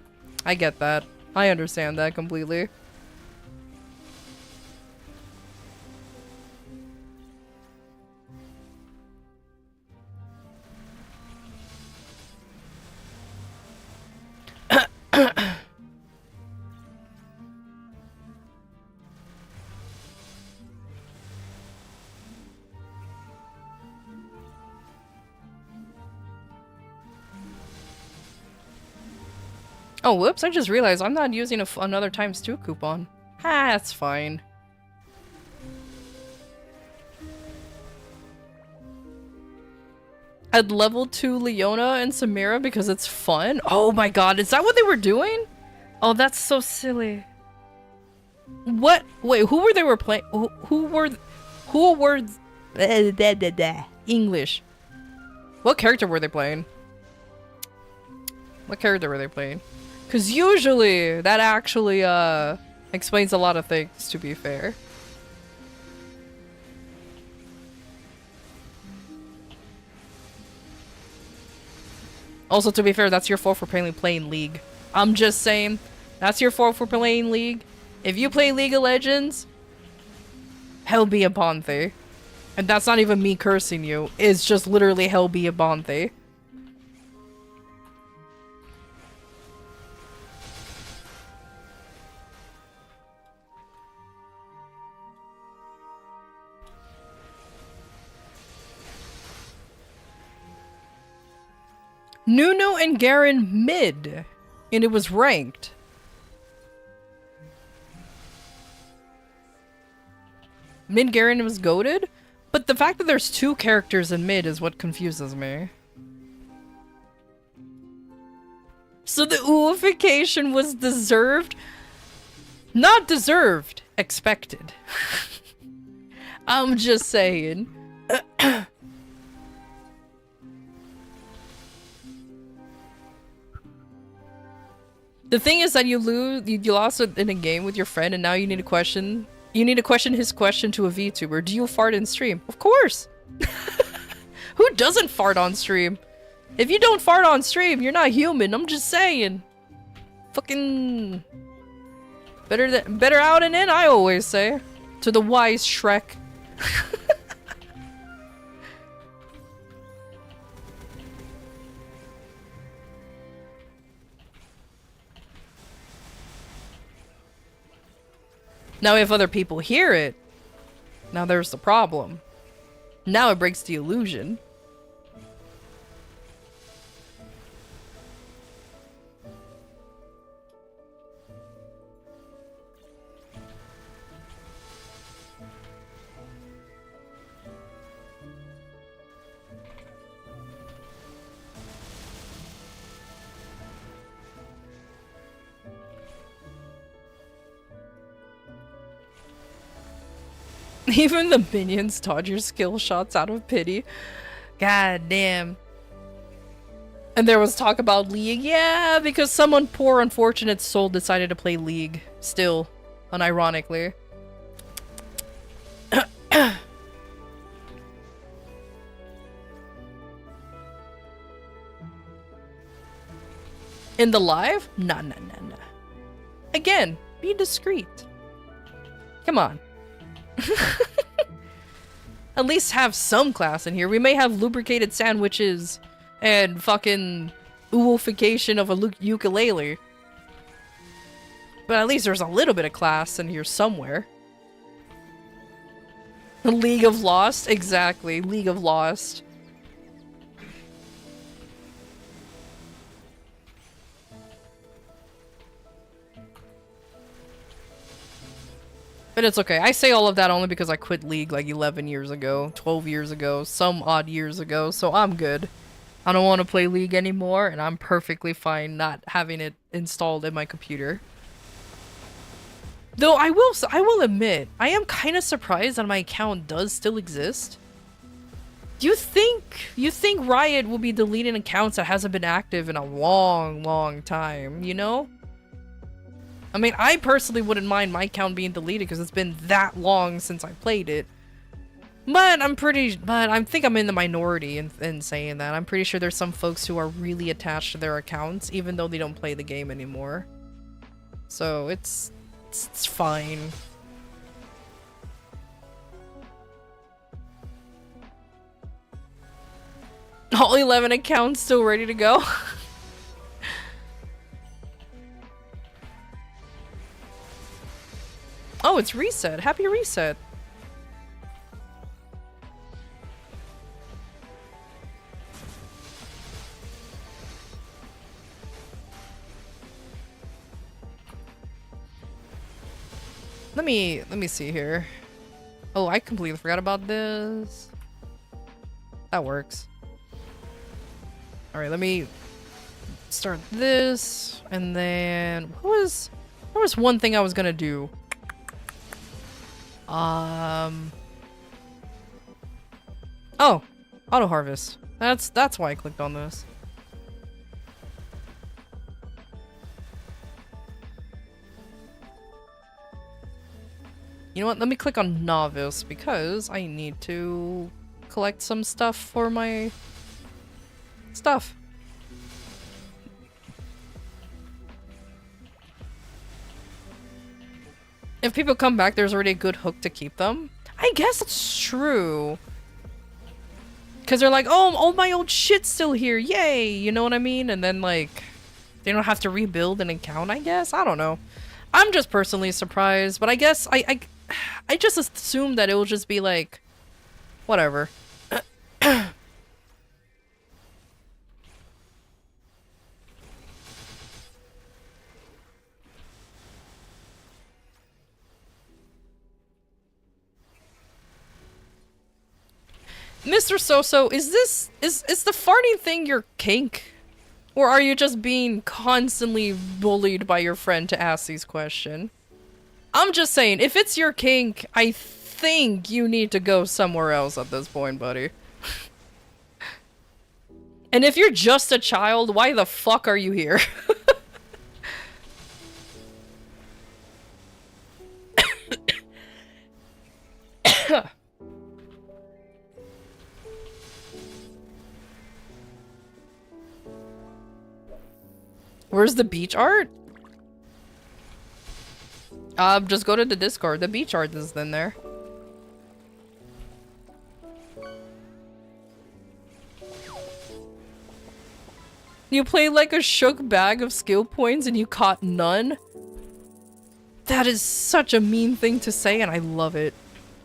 I get that. I understand that completely. Oh, whoops, I just realized I'm not using another ×2 coupon. Ah, that's fine. I'd level 2 Leona and Samira because it's fun. Oh my god, is that what they were doing? Oh, that's so silly. What? Wait, who were they were playing? Who were English? What character were they playing? What character were they playing? Because usually that actually explains a lot of things, to be fair. Also, to be fair, that's your fault for playing League. I'm just saying, that's your fault for playing League. If you play League of Legends, hell be upon thee. And that's not even me cursing you. It's just literally hell be upon thee. Nuno and Garen mid, and it was ranked. Mid Garen was goated, but the fact that there's 2 characters in mid is what confuses me. So the ooification was deserved? Not deserved, expected. I'm just saying. The thing is that you lost in a game with your friend, and now you need to question. You need to question his question to a VTuber. Do you fart in stream? Of course. Who doesn't fart on stream? If you don't fart on stream, you're not human. I'm just saying. Fucking better out and in, I always say. To the wise Shrek. Now if other people hear it, now there's the problem. Now it breaks the illusion. Even the minions dodge your skill shots out of pity. God damn. And there was talk about League. Yeah, because someone poor unfortunate soul decided to play League. Still, unironically. In the live? Nah. Again, be discreet. Come on. At least have some class in here. We may have lubricated sandwiches and fucking ooification of a ukulele. But at least there's a little bit of class in here somewhere. League of Lost? Exactly. League of Lost. But it's okay. I say all of that only because I quit League like 11 years ago, 12 years ago, some odd years ago, so I'm good. I don't want to play League anymore, and I'm perfectly fine not having it installed in my computer. Though I will admit, I am kind of surprised that my account does still exist. Do you think Riot will be deleting accounts that hasn't been active in a long time, you know? I mean, I personally wouldn't mind my account being deleted because it's been that long since I played it. But I think I'm in the minority in saying that. I'm pretty sure there's some folks who are really attached to their accounts, even though they don't play the game anymore. So it's fine. All 11 accounts still ready to go? Oh, it's reset. Happy reset. let me see here. Oh, I completely forgot about this. That works. All right, let me start this, and then there was one thing I was gonna do. Oh, auto harvest. That's why I clicked on this. You know what? Let me click on novice because I need to collect some stuff for my stuff. If people come back, there's already a good hook to keep them. I guess it's true. Because they're like, oh, all my old shit's still here. Yay. You know what I mean? And then, like, they don't have to rebuild an account, I guess. I don't know. I'm just personally surprised. But I guess I just assumed that it will just be like, whatever. Mr. Soso, is the farting thing your kink? Or are you just being constantly bullied by your friend to ask these questions? I'm just saying, if it's your kink, I think you need to go somewhere else at this point, buddy. And if you're just a child, why the fuck are you here? Where's the beach art? Just go to the Discord. The beach art is in there. You play like a shook bag of skill points and you caught none? That is such a mean thing to say and I love it.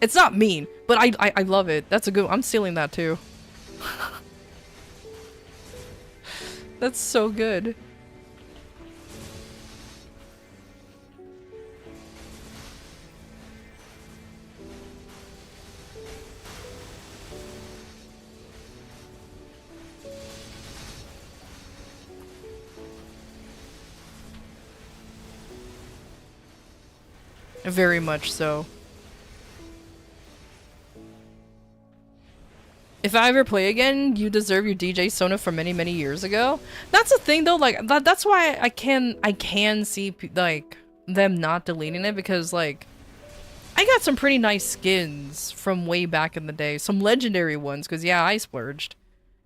It's not mean, but I love it. That's a good- I'm stealing that too. That's so good. Very much so. If I ever play again, you deserve your DJ Sona from many, many years ago. That's the thing though, like, that's why I can see, like, them not deleting it, because, like, I got some pretty nice skins from way back in the day. Some legendary ones, because, yeah, I splurged.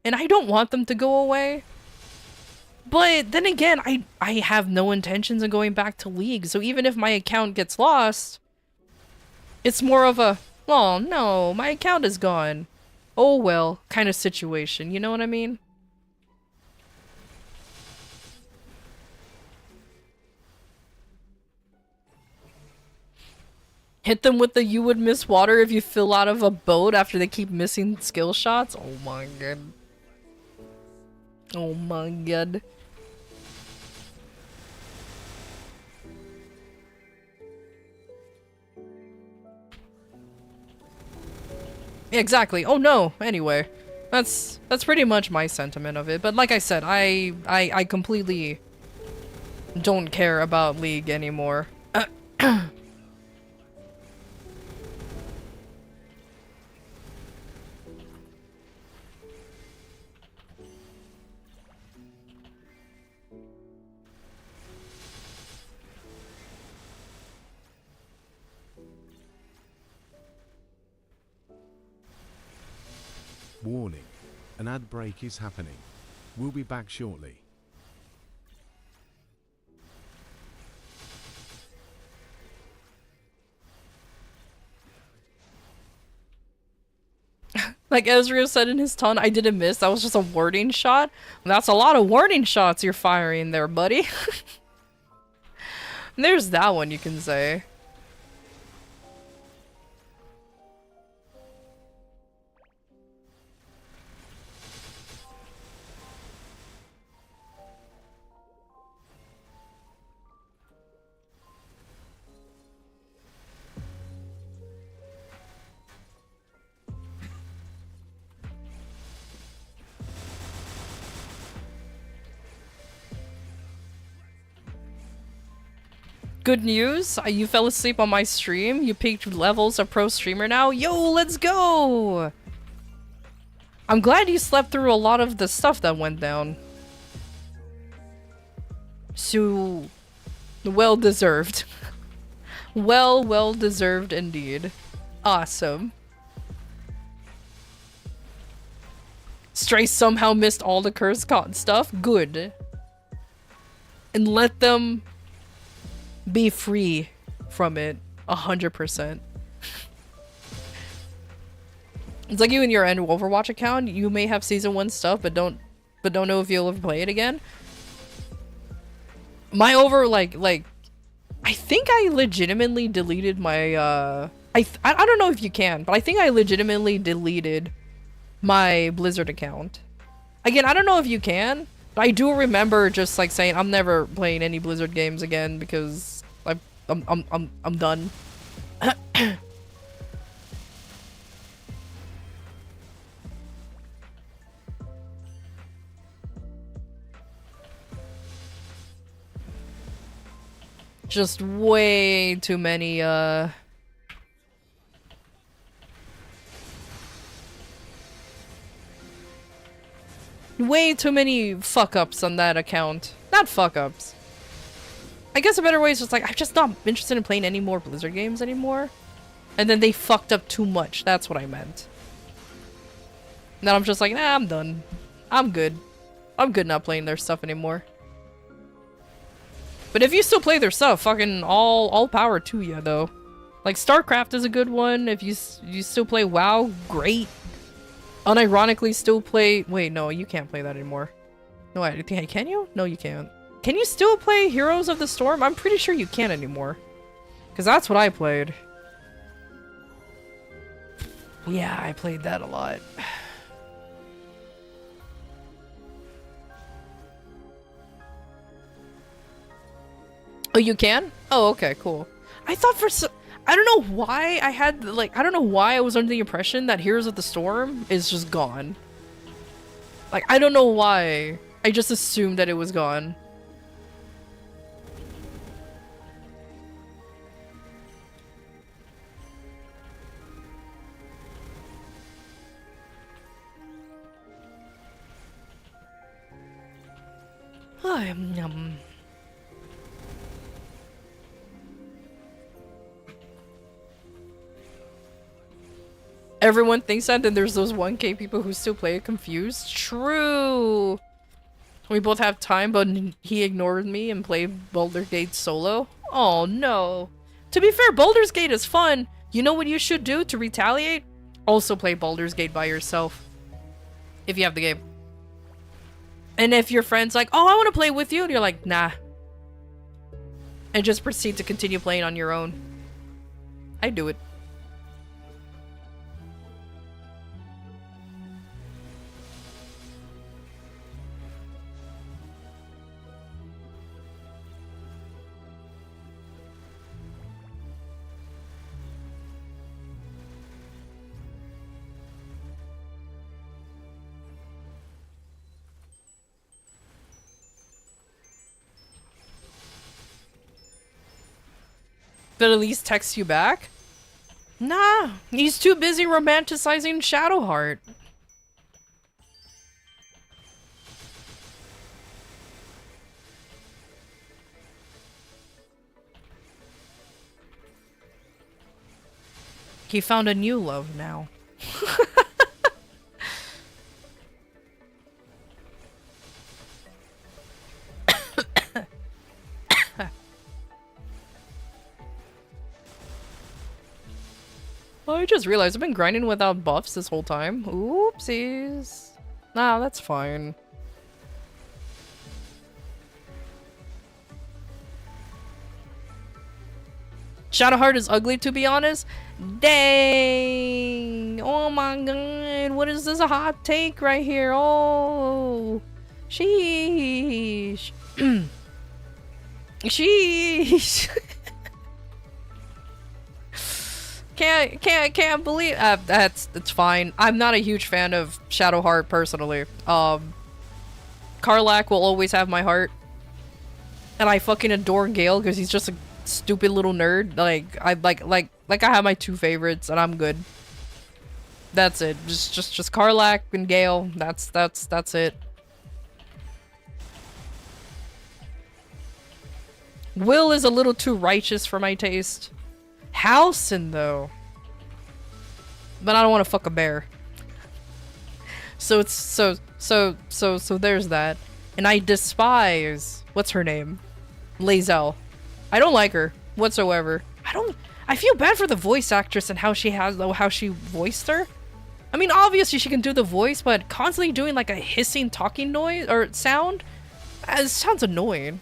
And I don't want them to go away. But then again, I have no intentions of going back to League, so even if my account gets lost, it's more of a, oh no, my account is gone. Oh well, kind of situation, you know what I mean? Hit them with the you would miss water if you fill out of a boat after they keep missing skill shots? Oh my god. Oh my god. Exactly. Oh no. Anyway, that's pretty much my sentiment of it. But like I said, I completely don't care about League anymore. Warning. An ad break is happening. We'll be back shortly. Like Ezreal said in his taunt, I didn't miss. That was just a wording shot. That's a lot of wording shots you're firing there, buddy. There's that one you can say. Good news, you fell asleep on my stream. You peaked levels of pro streamer now. Yo, let's go! I'm glad you slept through a lot of the stuff that went down. So, well deserved. Well deserved indeed. Awesome. Stray somehow missed all the curse con stuff. Good. And let them be free from it 100%. It's like you and your end Overwatch account. You may have season 1 stuff, but don't know if you'll ever play it again. My I think I legitimately deleted my I don't know if you can, but I think I legitimately deleted my Blizzard account. Again, I don't know if you can, but I do remember just like saying I'm never playing any Blizzard games again because I'm done. Just way too many way too many fuck-ups on that account. Not fuck-ups. I guess a better way is just like, I'm just not interested in playing any more Blizzard games anymore. And then they fucked up too much. That's what I meant. And then I'm just like, nah, I'm done. I'm good. I'm good not playing their stuff anymore. But if you still play their stuff, fucking all power to you, though. Like, StarCraft is a good one. If you still play WoW, great. Unironically still play... Wait, no, you can't play that anymore. No, I think... Can you? No, you can't. Can you still play Heroes of the Storm? I'm pretty sure you can't anymore. Because that's what I played. Yeah, I played that a lot. Oh, you can? Oh, okay, cool. I thought for so... I don't know why I had, like... I don't know why I was under the impression that Heroes of the Storm is just gone. Like, I don't know why. I just assumed that it was gone. Everyone thinks that, then there's those 1K people who still play it confused. True! We both have time, but he ignored me and played Baldur's Gate solo. Oh no. To be fair, Baldur's Gate is fun. You know what you should do to retaliate? Also play Baldur's Gate by yourself. If you have the game. And if your friend's like, oh, I want to play with you, and you're like, nah. And just proceed to continue playing on your own. I do it. But at least text you back? Nah, he's too busy romanticizing Shadowheart. He found a new love now. Oh, I just realized I've been grinding without buffs this whole time. Oopsies. Nah, that's fine. Shadowheart is ugly, to be honest. Dang! Oh my god, what is this, a hot take right here? Oh! Sheesh! Sheesh! Can't believe that's fine. I'm not a huge fan of Shadowheart personally. Karlach will always have my heart. And I fucking adore Gale because he's just a stupid little nerd. Like I have my 2 favorites and I'm good. That's it. Just Karlach and Gale. That's it. Will is a little too righteous for my taste. Halcyon though. But I don't want to fuck a bear. So it's so there's that. And I despise what's her name? Lae'zel. I don't like her whatsoever. I feel bad for the voice actress and how she voiced her. I mean, obviously she can do the voice, but constantly doing like a hissing talking noise or sound, it sounds annoying.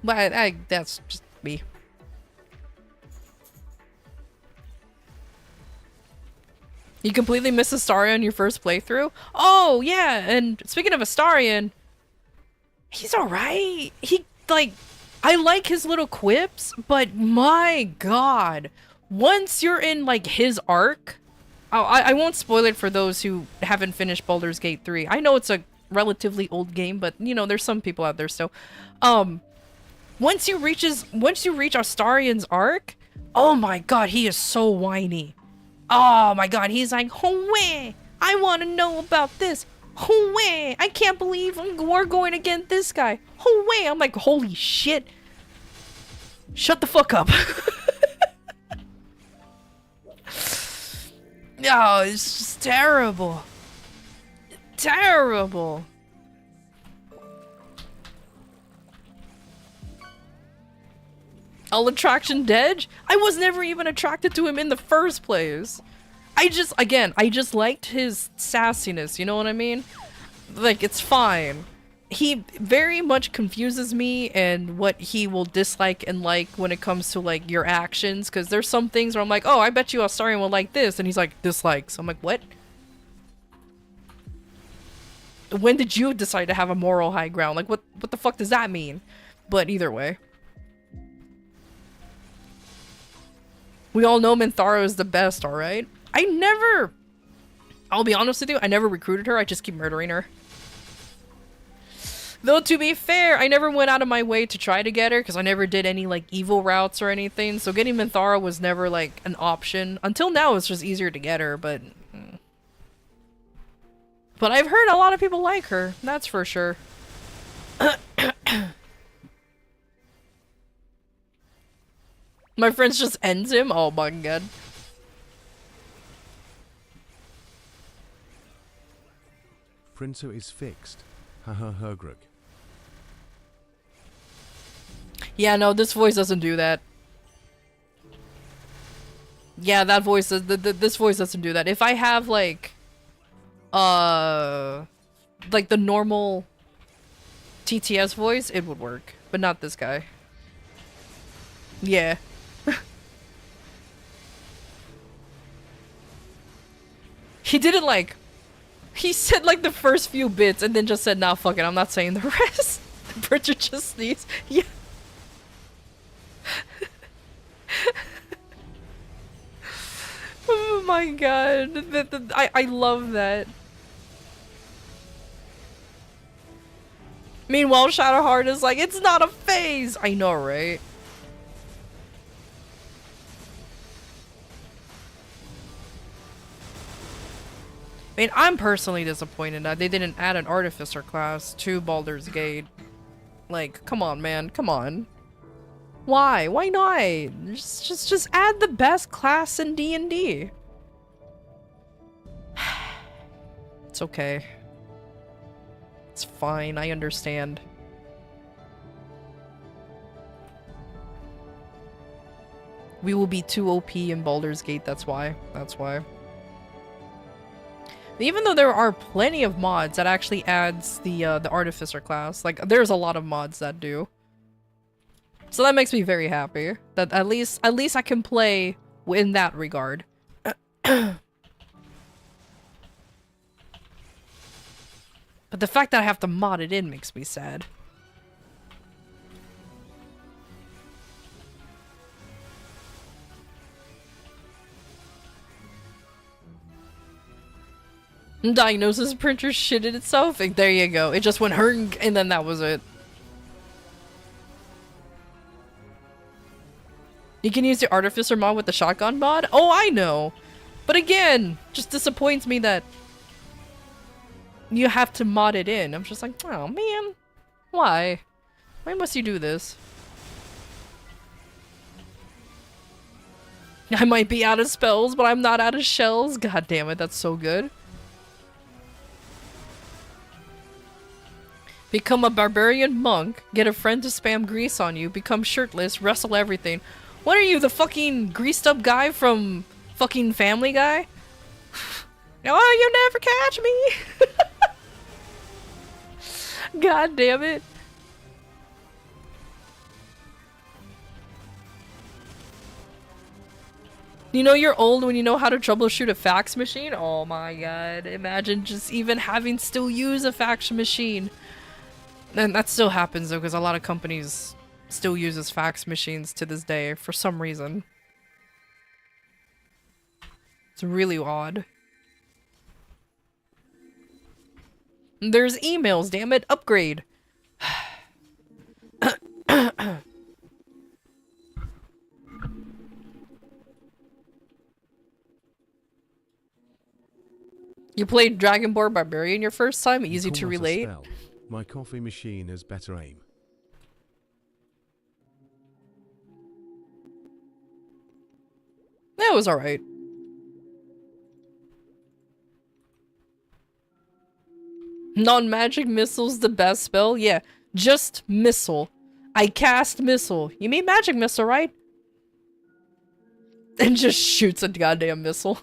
But that's just me. You completely missed Astarion your first playthrough? Oh, yeah, and speaking of Astarion, he's alright. I like his little quips, but my god. Once you're in, like, his arc, I won't spoil it for those who haven't finished Baldur's Gate 3. I know it's a relatively old game, but, you know, there's some people out there still. Once you reach Astarion's arc, oh my god, he is so whiny. Oh my god, he's like, "Hooray! I want to know about this. Hooray! I can't believe we're going against this guy. Hooray!" I'm like, holy shit. Shut the fuck up. No, it's just terrible. Terrible. All attraction dead? I was never even attracted to him in the first place. I just liked his sassiness, you know what I mean? Like, it's fine. He very much confuses me and what he will dislike and like when it comes to, like, your actions. Because there's some things where I'm like, oh, I bet you Astarion will like this. And he's like, dislikes. I'm like, what? When did you decide to have a moral high ground? Like, what the fuck does that mean? But either way. We all know Minthara is the best, alright? I'll be honest with you, I never recruited her, I just keep murdering her. Though, to be fair, I never went out of my way to try to get her, because I never did any, like, evil routes or anything, so getting Minthara was never, like, an option. Until now, it's just easier to get her, but... But I've heard a lot of people like her, that's for sure. My friends just ends him? Oh my god. Printer is fixed. Haha Hergruk. Yeah, no, this voice doesn't do that. Yeah, that voice does, this voice doesn't do that. If I have like the normal TTS voice, it would work. But not this guy. Yeah. He didn't like... He said like the first few bits and then just said, nah, fuck it, I'm not saying the rest. Bridget just sneezed. Yeah. Oh my god. I love that. Meanwhile, Shadowheart is like, it's not a phase! I know, right? I mean, I'm personally disappointed that they didn't add an Artificer class to Baldur's Gate. Like, come on, man. Come on. Why? Why not? Just add the best class in D&D. It's okay. It's fine. I understand. We will be too OP in Baldur's Gate, that's why. That's why. Even though there are plenty of mods that actually adds the Artificer class. Like, there's a lot of mods that do. So that makes me very happy. That at least I can play in that regard. But the fact that I have to mod it in makes me sad. Diagnosis printer shitted itself. And there you go. It just went hurting and then that was it. You can use the Artificer mod with the shotgun mod? Oh, I know! But again, just disappoints me that you have to mod it in. I'm just like, oh man, why? Why must you do this? I might be out of spells, but I'm not out of shells. God damn it, that's so good. Become a barbarian monk, get a friend to spam grease on you, become shirtless, wrestle everything. What are you, the fucking greased up guy from fucking Family Guy? Oh, you never catch me! God damn it. You know you're old when you know how to troubleshoot a fax machine? Oh my god, imagine just even having still use a fax machine. And that still happens though, because a lot of companies still uses fax machines to this day for some reason. It's really odd. There's emails, damn it, upgrade. You played Dragonborn Barbarian your first time? Easy to relate? My coffee machine has better aim. That was alright. Non-magic missile's the best spell? Yeah, just missile. I cast missile. You mean magic missile, right? And just shoots a goddamn missile.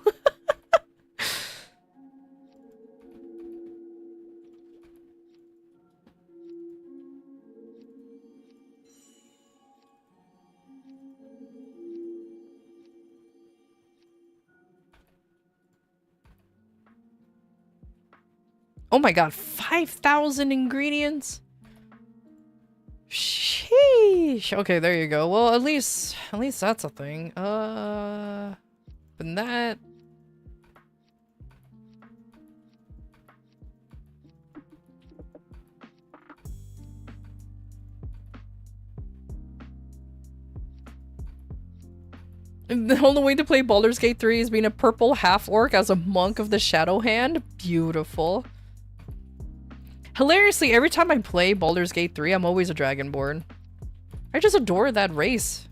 Oh my god, 5,000 ingredients? Sheesh. Okay, there you go. Well, at least that's a thing. But that... The only way to play Baldur's Gate 3 is being a purple half-orc as a monk of the Shadow Hand. Beautiful. Hilariously, every time I play Baldur's Gate 3, I'm always a Dragonborn. I just adore that race.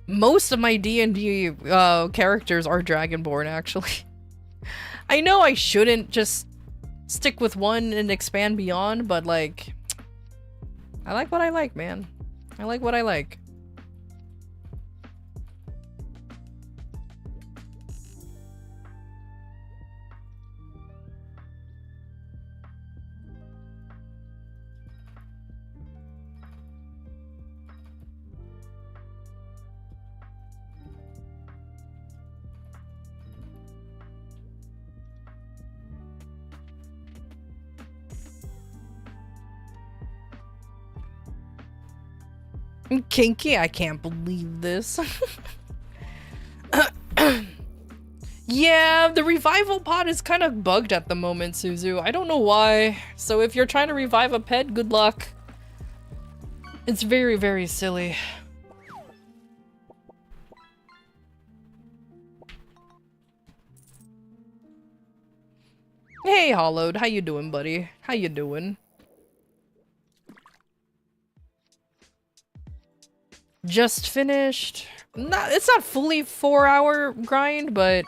Most of my D&D characters are Dragonborn, actually. I know I shouldn't just stick with one and expand beyond, but like... I like what I like, man. I like what I like. Kinky, I can't believe this. Yeah, the revival pod is kind of bugged at the moment, Suzu. I don't know why. So if you're trying to revive a pet, good luck. It's very, very silly. Hey, Hollowed. How you doing, buddy? How you doing? Just finished. It's not fully 4-hour grind, but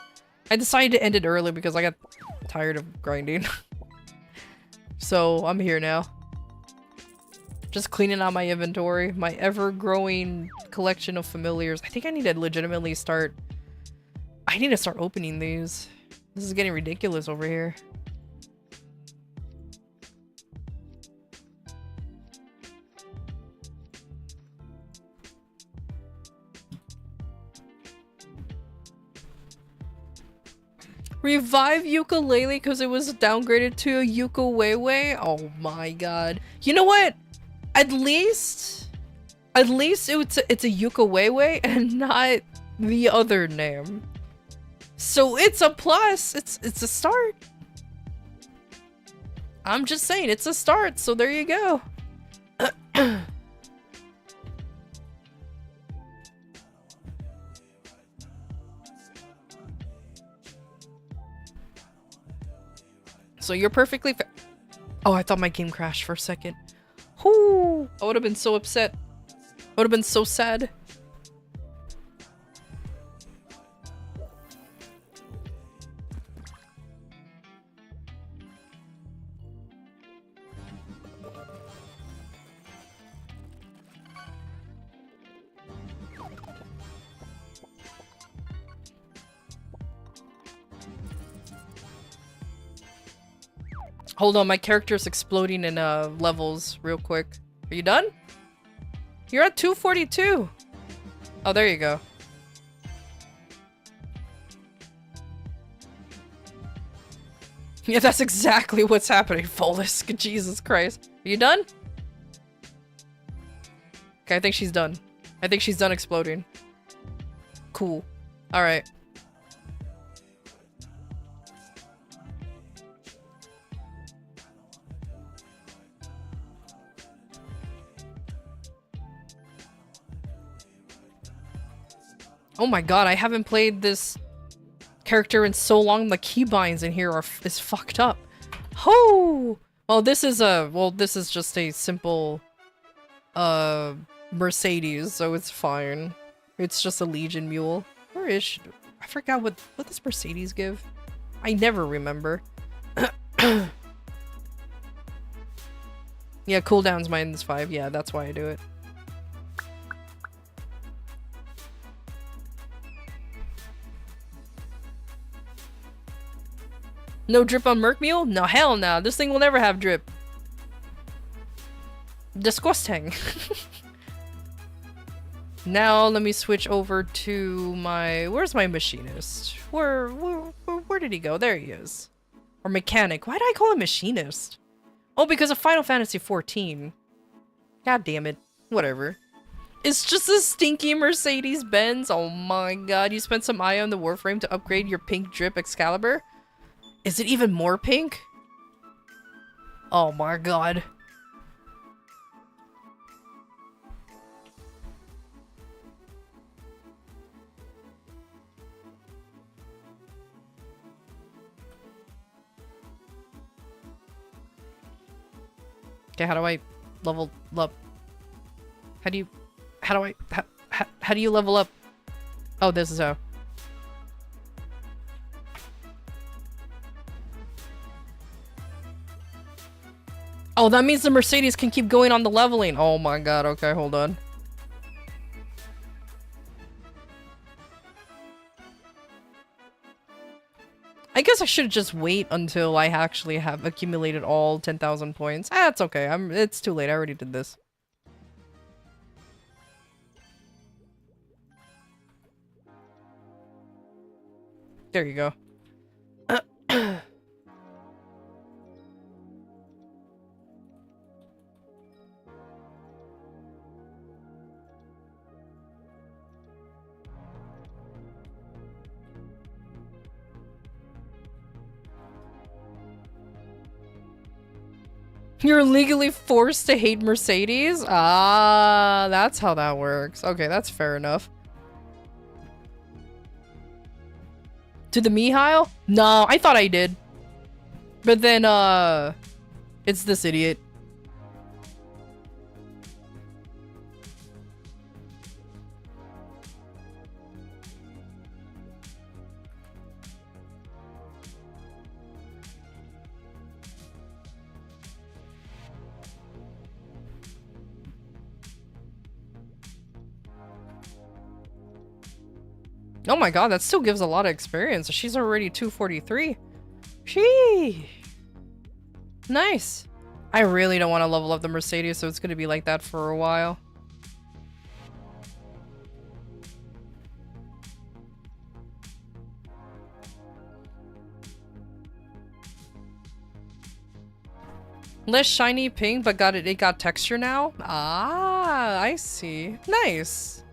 I decided to end it early because I got tired of grinding. So I'm here now. Just cleaning out my inventory, my ever-growing collection of familiars. I think I need to legitimately start... I need to start opening these. This is getting ridiculous over here. Revive ukulele because it was downgraded to a ukulele. Oh my god. You know what? At least it's a ukulele and not the other name. So it's a plus. It's a start. I'm just saying it's a start. So there you go. So you're perfectly fair. Oh, I thought my game crashed for a second. Whoo! I would have been so upset. I would have been so sad. Hold on, my character's exploding in levels real quick. Are you done? You're at 242. Oh, there you go. Yeah, that's exactly what's happening, Folisk. Jesus Christ. Are you done? Okay, I think she's done. I think she's done exploding. Cool. Alright. Oh my god, I haven't played this character in so long. The keybinds in here is fucked up. Oh! Well, this is just a simple Mercedes, so it's fine. It's just a Legion mule. Where is she? I forgot what does Mercedes give? I never remember. Yeah, cooldown's -5. Yeah, that's why I do it. No drip on Merc Mule? No, hell no. This thing will never have drip. Disgusting. Now let me switch over to my... Where's my machinist? Where did he go? There he is. Or mechanic. Why did I call him machinist? Oh, because of Final Fantasy XIV. God damn it. Whatever. It's just a stinky Mercedes-Benz. Oh my god. You spent some eye on the Warframe to upgrade your pink drip Excalibur? Is it even more pink? Oh my god. Okay, how do I level up? How do you level up? Oh, this is how. Oh, that means the Mercedes can keep going on the leveling. Oh my god, okay, hold on. I guess I should just wait until I actually have accumulated all 10,000 points. Ah, it's okay. It's too late. I already did this. There you go. You're legally forced to hate Mercedes? Ah, that's how that works. Okay, that's fair enough. To the Mihail? No, I thought I did. But then, it's this idiot. Oh my god, that still gives a lot of experience. She's already 243. Sheesh. Nice. I really don't want to level up the Mercedes, so it's going to be like that for a while. Less shiny pink, but it got texture now? Ah, I see. Nice.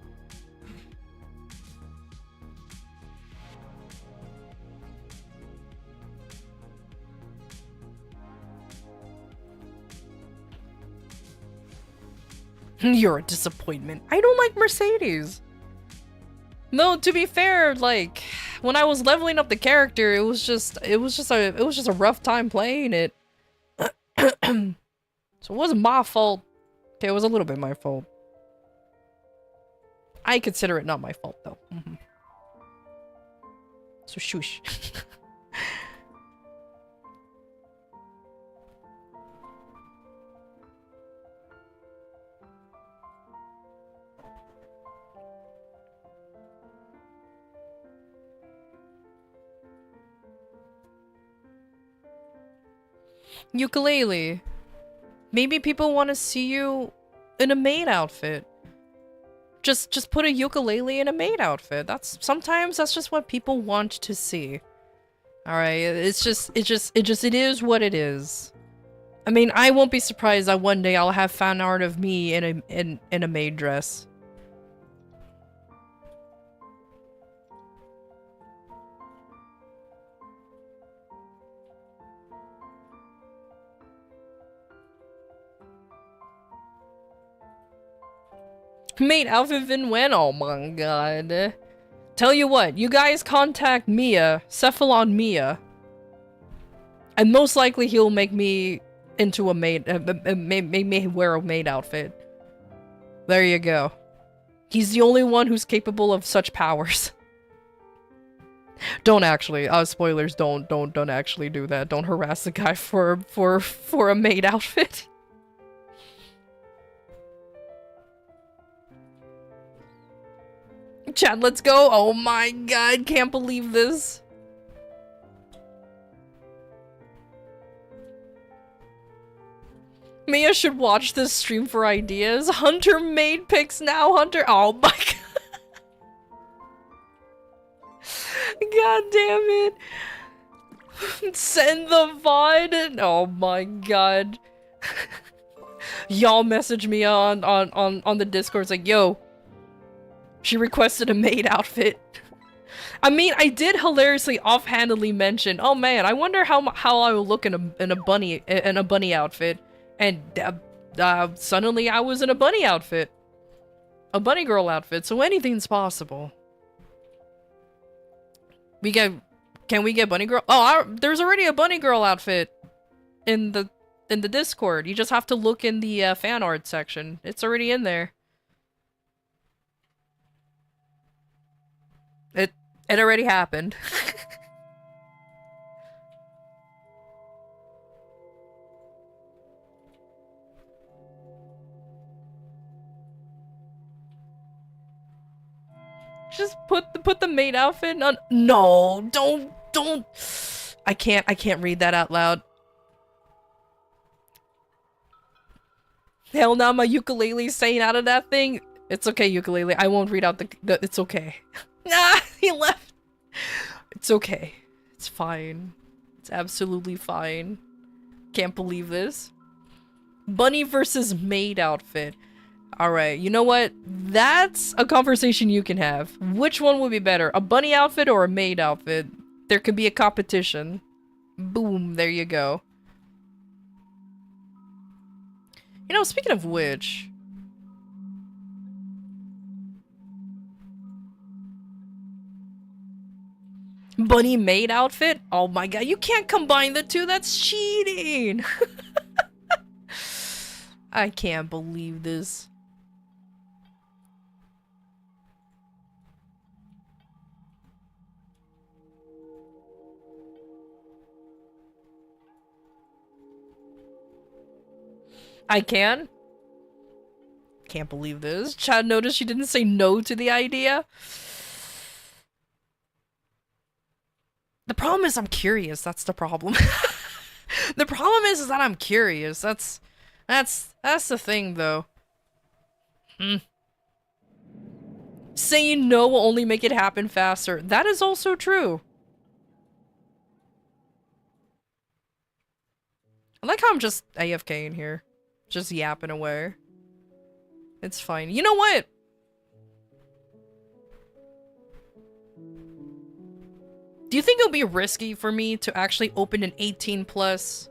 You're a disappointment. I don't like Mercedes. No, to be fair, like, when I was leveling up the character, it was just a rough time playing it. So it wasn't my fault. Okay, it was a little bit my fault. I consider it not my fault though. So shush. Ukulele. Maybe people want to see you in a maid outfit. Just put a ukulele in a maid outfit. Sometimes that's just what people want to see. All right, it is what it is. I mean, I won't be surprised that one day I'll have fan art of me in a maid dress. Maid outfit Vin when? Oh my god. Tell you what, you guys contact Mia, Cephalon Mia. And most likely he'll make me into a maid, make me wear a maid outfit. There you go. He's the only one who's capable of such powers. Don't actually, spoilers, don't actually do that. Don't harass the guy for a maid outfit. Chat, let's go. Oh my god, can't believe this. Mia should watch this stream for ideas. Hunter made pics now, Hunter. Oh my god. God damn it. Send the VOD. Oh my god. Y'all message me on the Discord. It's like, yo, she requested a maid outfit. I mean, I did hilariously offhandedly mention, oh man, I wonder how I will look in a bunny outfit, and suddenly I was in a bunny outfit, a bunny girl outfit. So anything's possible. Can we get bunny girl? Oh, there's already a bunny girl outfit in the Discord. You just have to look in the fan art section. It's already in there. It already happened. Just put the maid outfit on. No, don't. I can't read that out loud. Hell no, my ukulele's staying out of that thing. It's okay, ukulele. I won't read out the it's okay. Nah, he left. It's okay. It's fine. It's absolutely fine. Can't believe this. Bunny versus maid outfit. Alright, you know what? That's a conversation you can have. Which one would be better? A bunny outfit or a maid outfit? There could be a competition. Boom, there you go. You know, speaking of which... bunny maid outfit? Oh my god, you can't combine the two, that's cheating! I can't believe this. I can? Can't believe this. Chad noticed she didn't say no to the idea. The problem is I'm curious. That's the problem. The problem is that I'm curious. That's the thing, though. Saying no will only make it happen faster. That is also true. I like how I'm just AFK in here. Just yapping away. It's fine. You know what? Do you think it'll be risky for me to actually open an 18+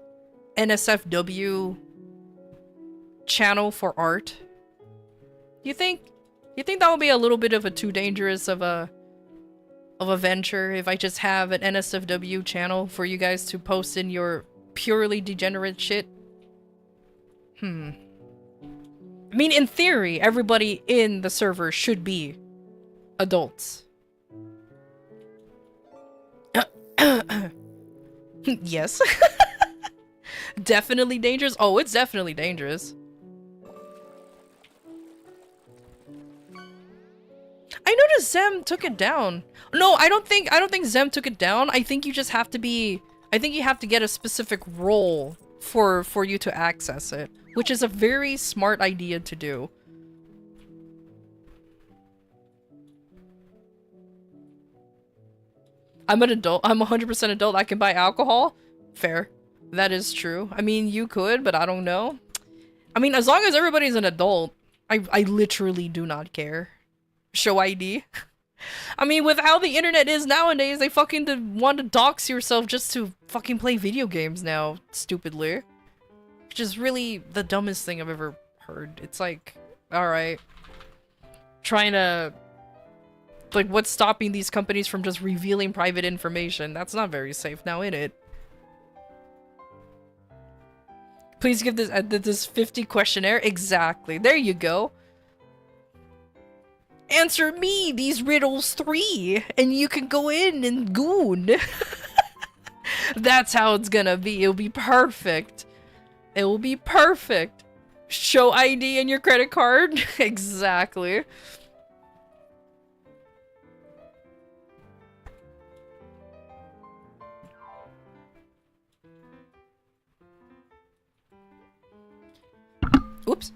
NSFW channel for art? You think that would be a little bit of a too dangerous of a of a venture if I just have an NSFW channel for you guys to post in your purely degenerate shit? I mean, in theory, everybody in the server should be adults. Yes. Definitely dangerous? Oh, it's definitely dangerous. I noticed Zem took it down. No, I don't think Zem took it down. I think you just have to be, I think you have to get a specific role for you to access it, which is a very smart idea to do. I'm an adult. I'm 100% adult. I can buy alcohol. Fair. That is true. I mean, you could, but I don't know. I mean, as long as everybody's an adult, I literally do not care. Show ID. I mean, with how the internet is nowadays, they fucking want to dox yourself just to fucking play video games now, stupidly. Which is really the dumbest thing I've ever heard. It's like, alright. Trying to... Like, what's stopping these companies from just revealing private information? That's not very safe now, innit? Please give this 50 questionnaire. Exactly. There you go. Answer me these riddles 3, and you can go in and goon. That's how it's gonna be. It'll be perfect. It will be perfect. Show ID and your credit card. Exactly. Oops.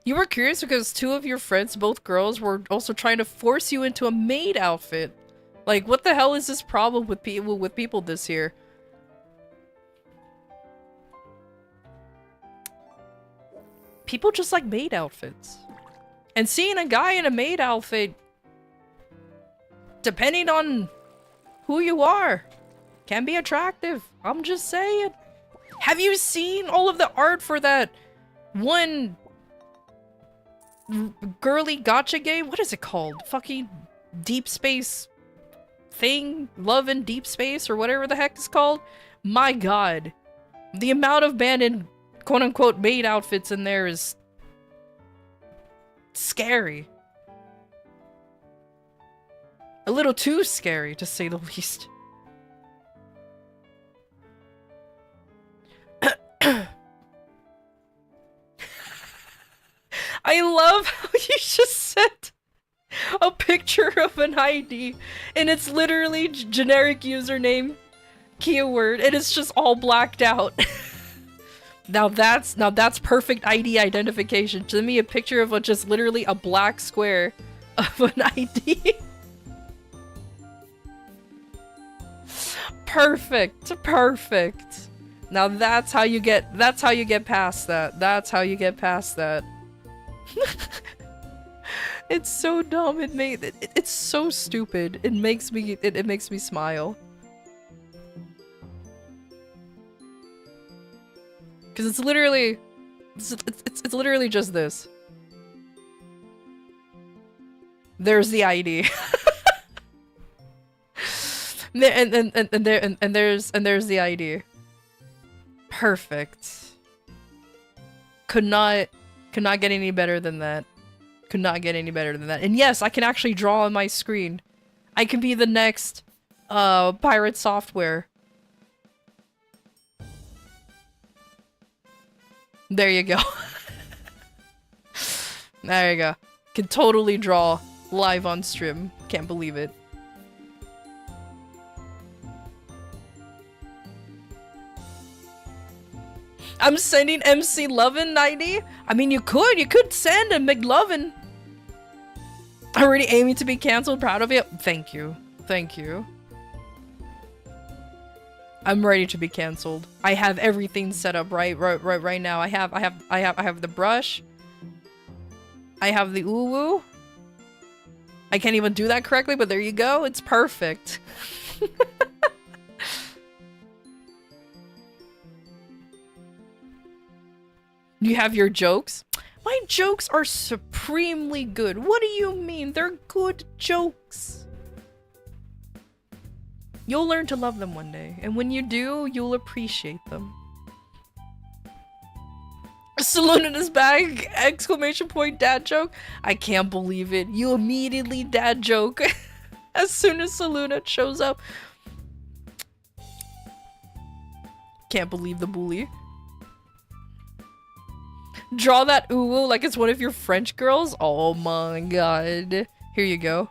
You were curious because 2 of your friends, both girls, were also trying to force you into a maid outfit. Like, what the hell is this problem with people this year? People just like maid outfits. And seeing a guy in a maid outfit, depending on who you are, can be attractive. I'm just saying. Have you seen all of the art for that one girly gacha game? What is it called? Fucking Deep Space thing? Love in Deep Space or whatever the heck it's called? My god. The amount of banned in quote-unquote maid outfits in there is scary. A little too scary, to say the least. I love how you just sent a picture of an ID and it's literally generic username keyword and it's just all blacked out. Now that's perfect ID identification. Send me a picture of just literally a black square of an ID. Perfect. Perfect. Now that's how you get past that. That's how you get past that. It's so dumb. It's so stupid. It makes me smile. Cause it's literally just this. There's the ID. and there's the ID. Perfect. Could not get any better than that. Could not get any better than that. And yes, I can actually draw on my screen. I can be the next pirate software. There you go. There you go. Can totally draw live on stream. Can't believe it. I'm sending MC Lovin' ID. I mean, you could send a McLovin. Already aiming to be canceled. Proud of it. Thank you. Thank you. I'm ready to be canceled. I have everything set up right now. I have the brush. I have the uwu. I can't even do that correctly, but there you go. It's perfect. You have your jokes? My jokes are supremely good. What do you mean? They're good jokes. You'll learn to love them one day, and when you do, you'll appreciate them. Saluna is back! Exclamation point dad joke. I can't believe it. You immediately dad joke as soon as Saluna shows up. Can't believe the bully. Draw that uwu like it's one of your French girls? Oh my god. Here you go.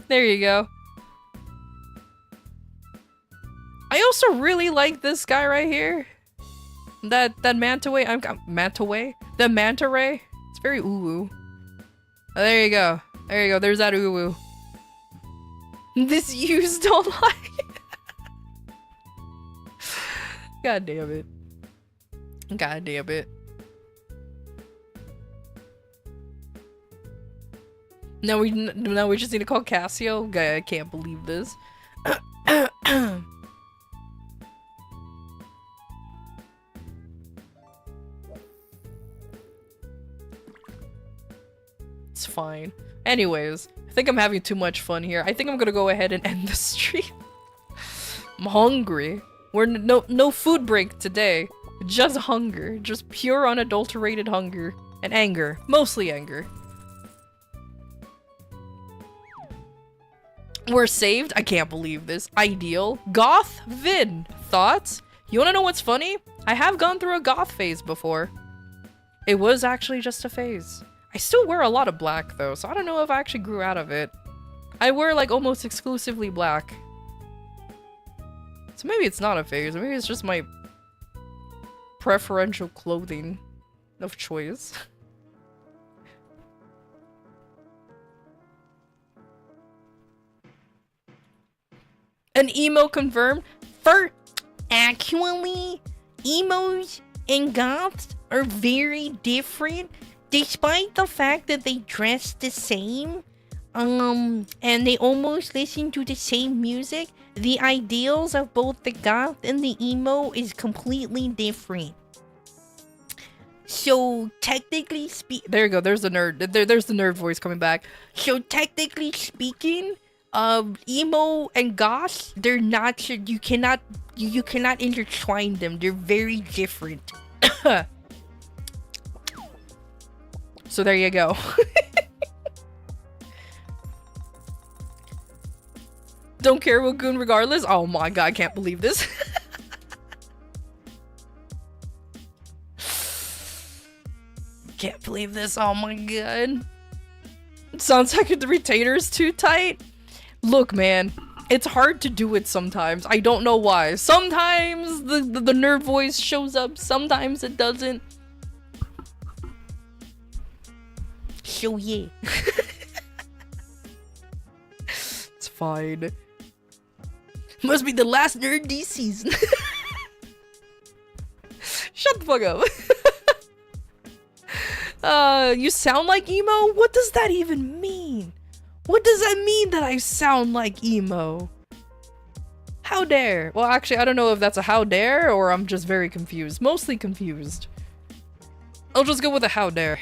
There you go. I also really like this guy right here. That manta ray. Manta ray? The manta ray. It's very uwu. Oh, there you go. There you go. There's that uwu. This used online. God damn it. God damn it. Now we just need to call Cassio. I can't believe this. It's fine. Anyways, I think I'm having too much fun here. I think I'm gonna go ahead and end the stream. I'm hungry. We're no food break today. Just hunger. Just pure unadulterated hunger. And anger. Mostly anger. We're saved? I can't believe this. Ideal. Goth Vin. Thoughts? You wanna know what's funny? I have gone through a goth phase before. It was actually just a phase. I still wear a lot of black though, so I don't know if I actually grew out of it. I wear like almost exclusively black. So maybe it's not a phase, maybe it's just my preferential clothing of choice. An emo confirmed? Actually, emos and goths are very different, despite the fact that they dress the same, and they almost listen to the same music. The ideals of both the goth and the emo is completely different. So technically there you go, there's the nerd. There's the nerd voice coming back. So technically speaking, emo and goth, they're not, you cannot intertwine them. They're very different. So there you go. Don't care about Goon regardless. Oh my god, I can't believe this. Can't believe this. Oh my god. It sounds like the retainer's too tight. Look, man, it's hard to do it sometimes. I don't know why. Sometimes the nerd voice shows up, sometimes it doesn't. So yeah. It's fine. Must be the last nerd D season. Shut the fuck up. You sound like emo? What does that even mean? What does that mean that I sound like emo? How dare? Well, actually, I don't know if that's a how dare or I'm just very confused. Mostly confused. I'll just go with a how dare.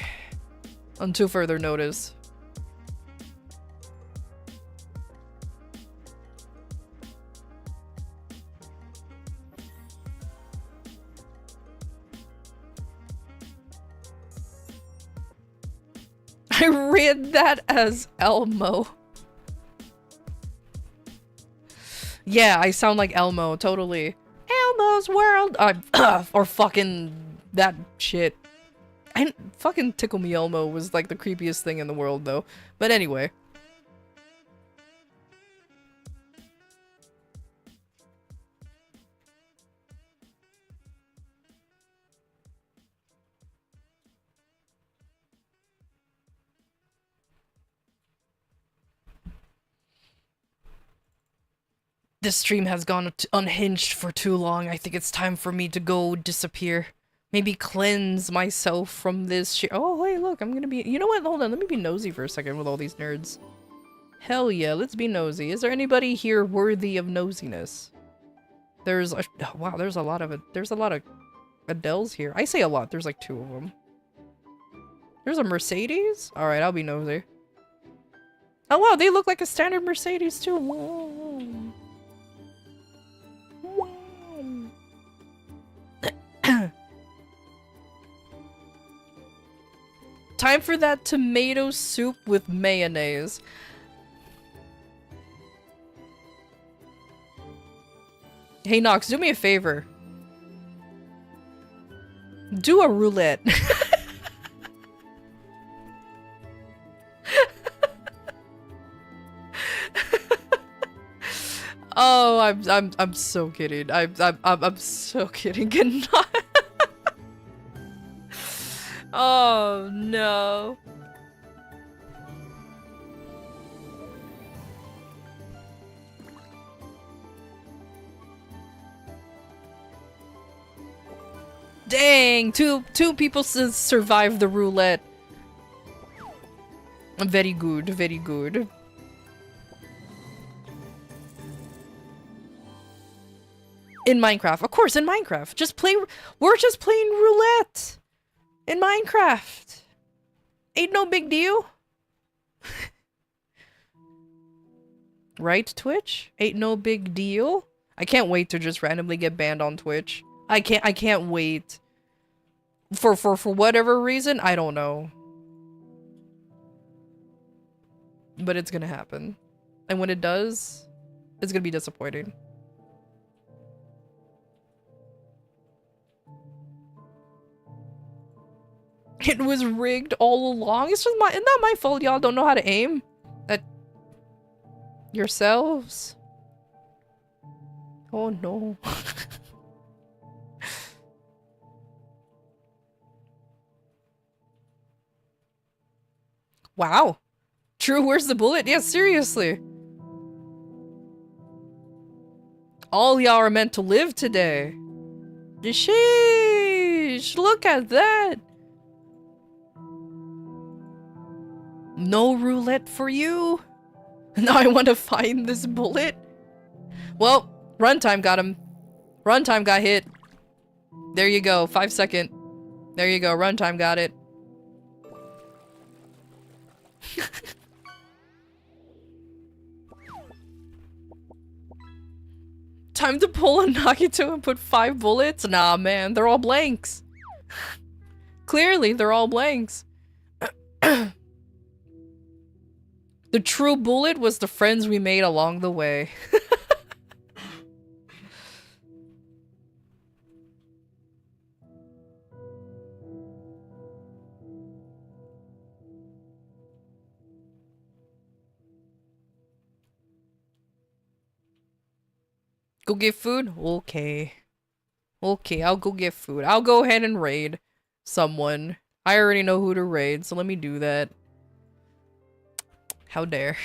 Until further notice. I read that as Elmo. Yeah, I sound like Elmo, totally. Elmo's World! Or fucking that shit. And fucking Tickle Me Elmo was like the creepiest thing in the world though. But anyway. This stream has gone unhinged for too long. I think it's time for me to go disappear. Maybe cleanse myself from this shit. Oh, hey, look, I'm gonna be- You know what? Hold on, let me be nosy for a second with all these nerds. Hell yeah, let's be nosy. Is there anybody here worthy of nosiness? There's a- wow, there's a lot of Adele's here. I say a lot, there's like 2 of them. There's a Mercedes? Alright, I'll be nosy. Oh wow, they look like a standard Mercedes too. Wow. Wow. Time for that tomato soup with mayonnaise. Hey Nox, do me a favor. Do a roulette. Oh, I'm so kidding. I'm so kidding. Good night. Oh no. Dang, two people survived the roulette. Very good, very good. In Minecraft, of course, in Minecraft. We're just playing roulette. In Minecraft. Ain't no big deal. Right, Twitch? Ain't no big deal. I can't wait to just randomly get banned on Twitch. I can't wait. For whatever reason, I don't know. But it's gonna happen. And when it does, it's gonna be disappointing. It was rigged all along. It's just it's not my fault y'all don't know how to aim at yourselves. Oh no. Wow. True, where's the bullet? Yeah, seriously. All y'all are meant to live today. Sheesh, look at that. No roulette for you? Now I want to find this bullet. Well, runtime got him. Runtime got hit. There you go, 5 second. There you go, runtime got it. Time to pull a Nagito and put 5 bullets? Nah, man, they're all blanks. Clearly, they're all blanks. The true bullet was the friends we made along the way. Go get food? Okay. Okay, I'll go get food. I'll go ahead and raid someone. I already know who to raid, so let me do that. How dare.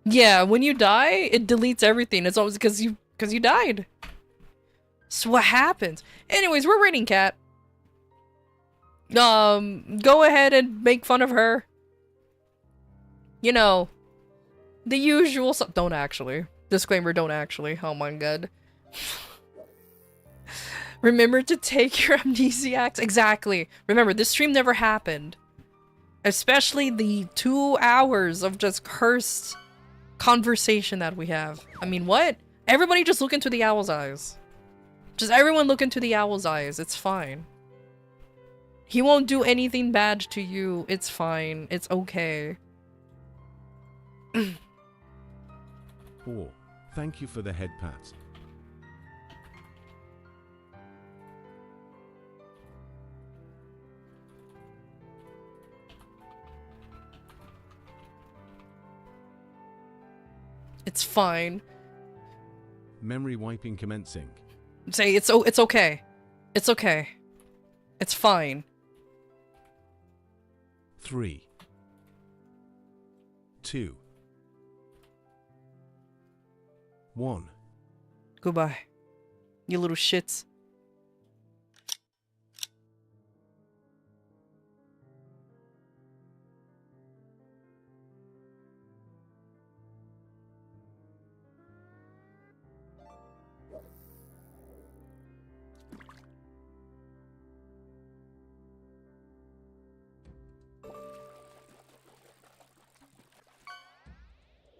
Yeah, when you die, it deletes everything. It's always because you died. So what happens? Anyways, we're raiding Cat. Go ahead and make fun of her. You know, the usual stuff. Don't actually. Disclaimer, don't actually. Oh my god. Remember to take your amnesiacs. Exactly. Remember, this stream never happened. Especially the 2 hours of just cursed conversation that we have. I mean, what? Everybody just look into the owl's eyes. Just everyone look into the owl's eyes. It's fine. He won't do anything bad to you. It's fine. It's okay. 4. Thank you for the head pat. It's fine. Memory wiping commencing. Say it's okay. It's okay. It's fine. 3. 2. 1. Goodbye. You little shits.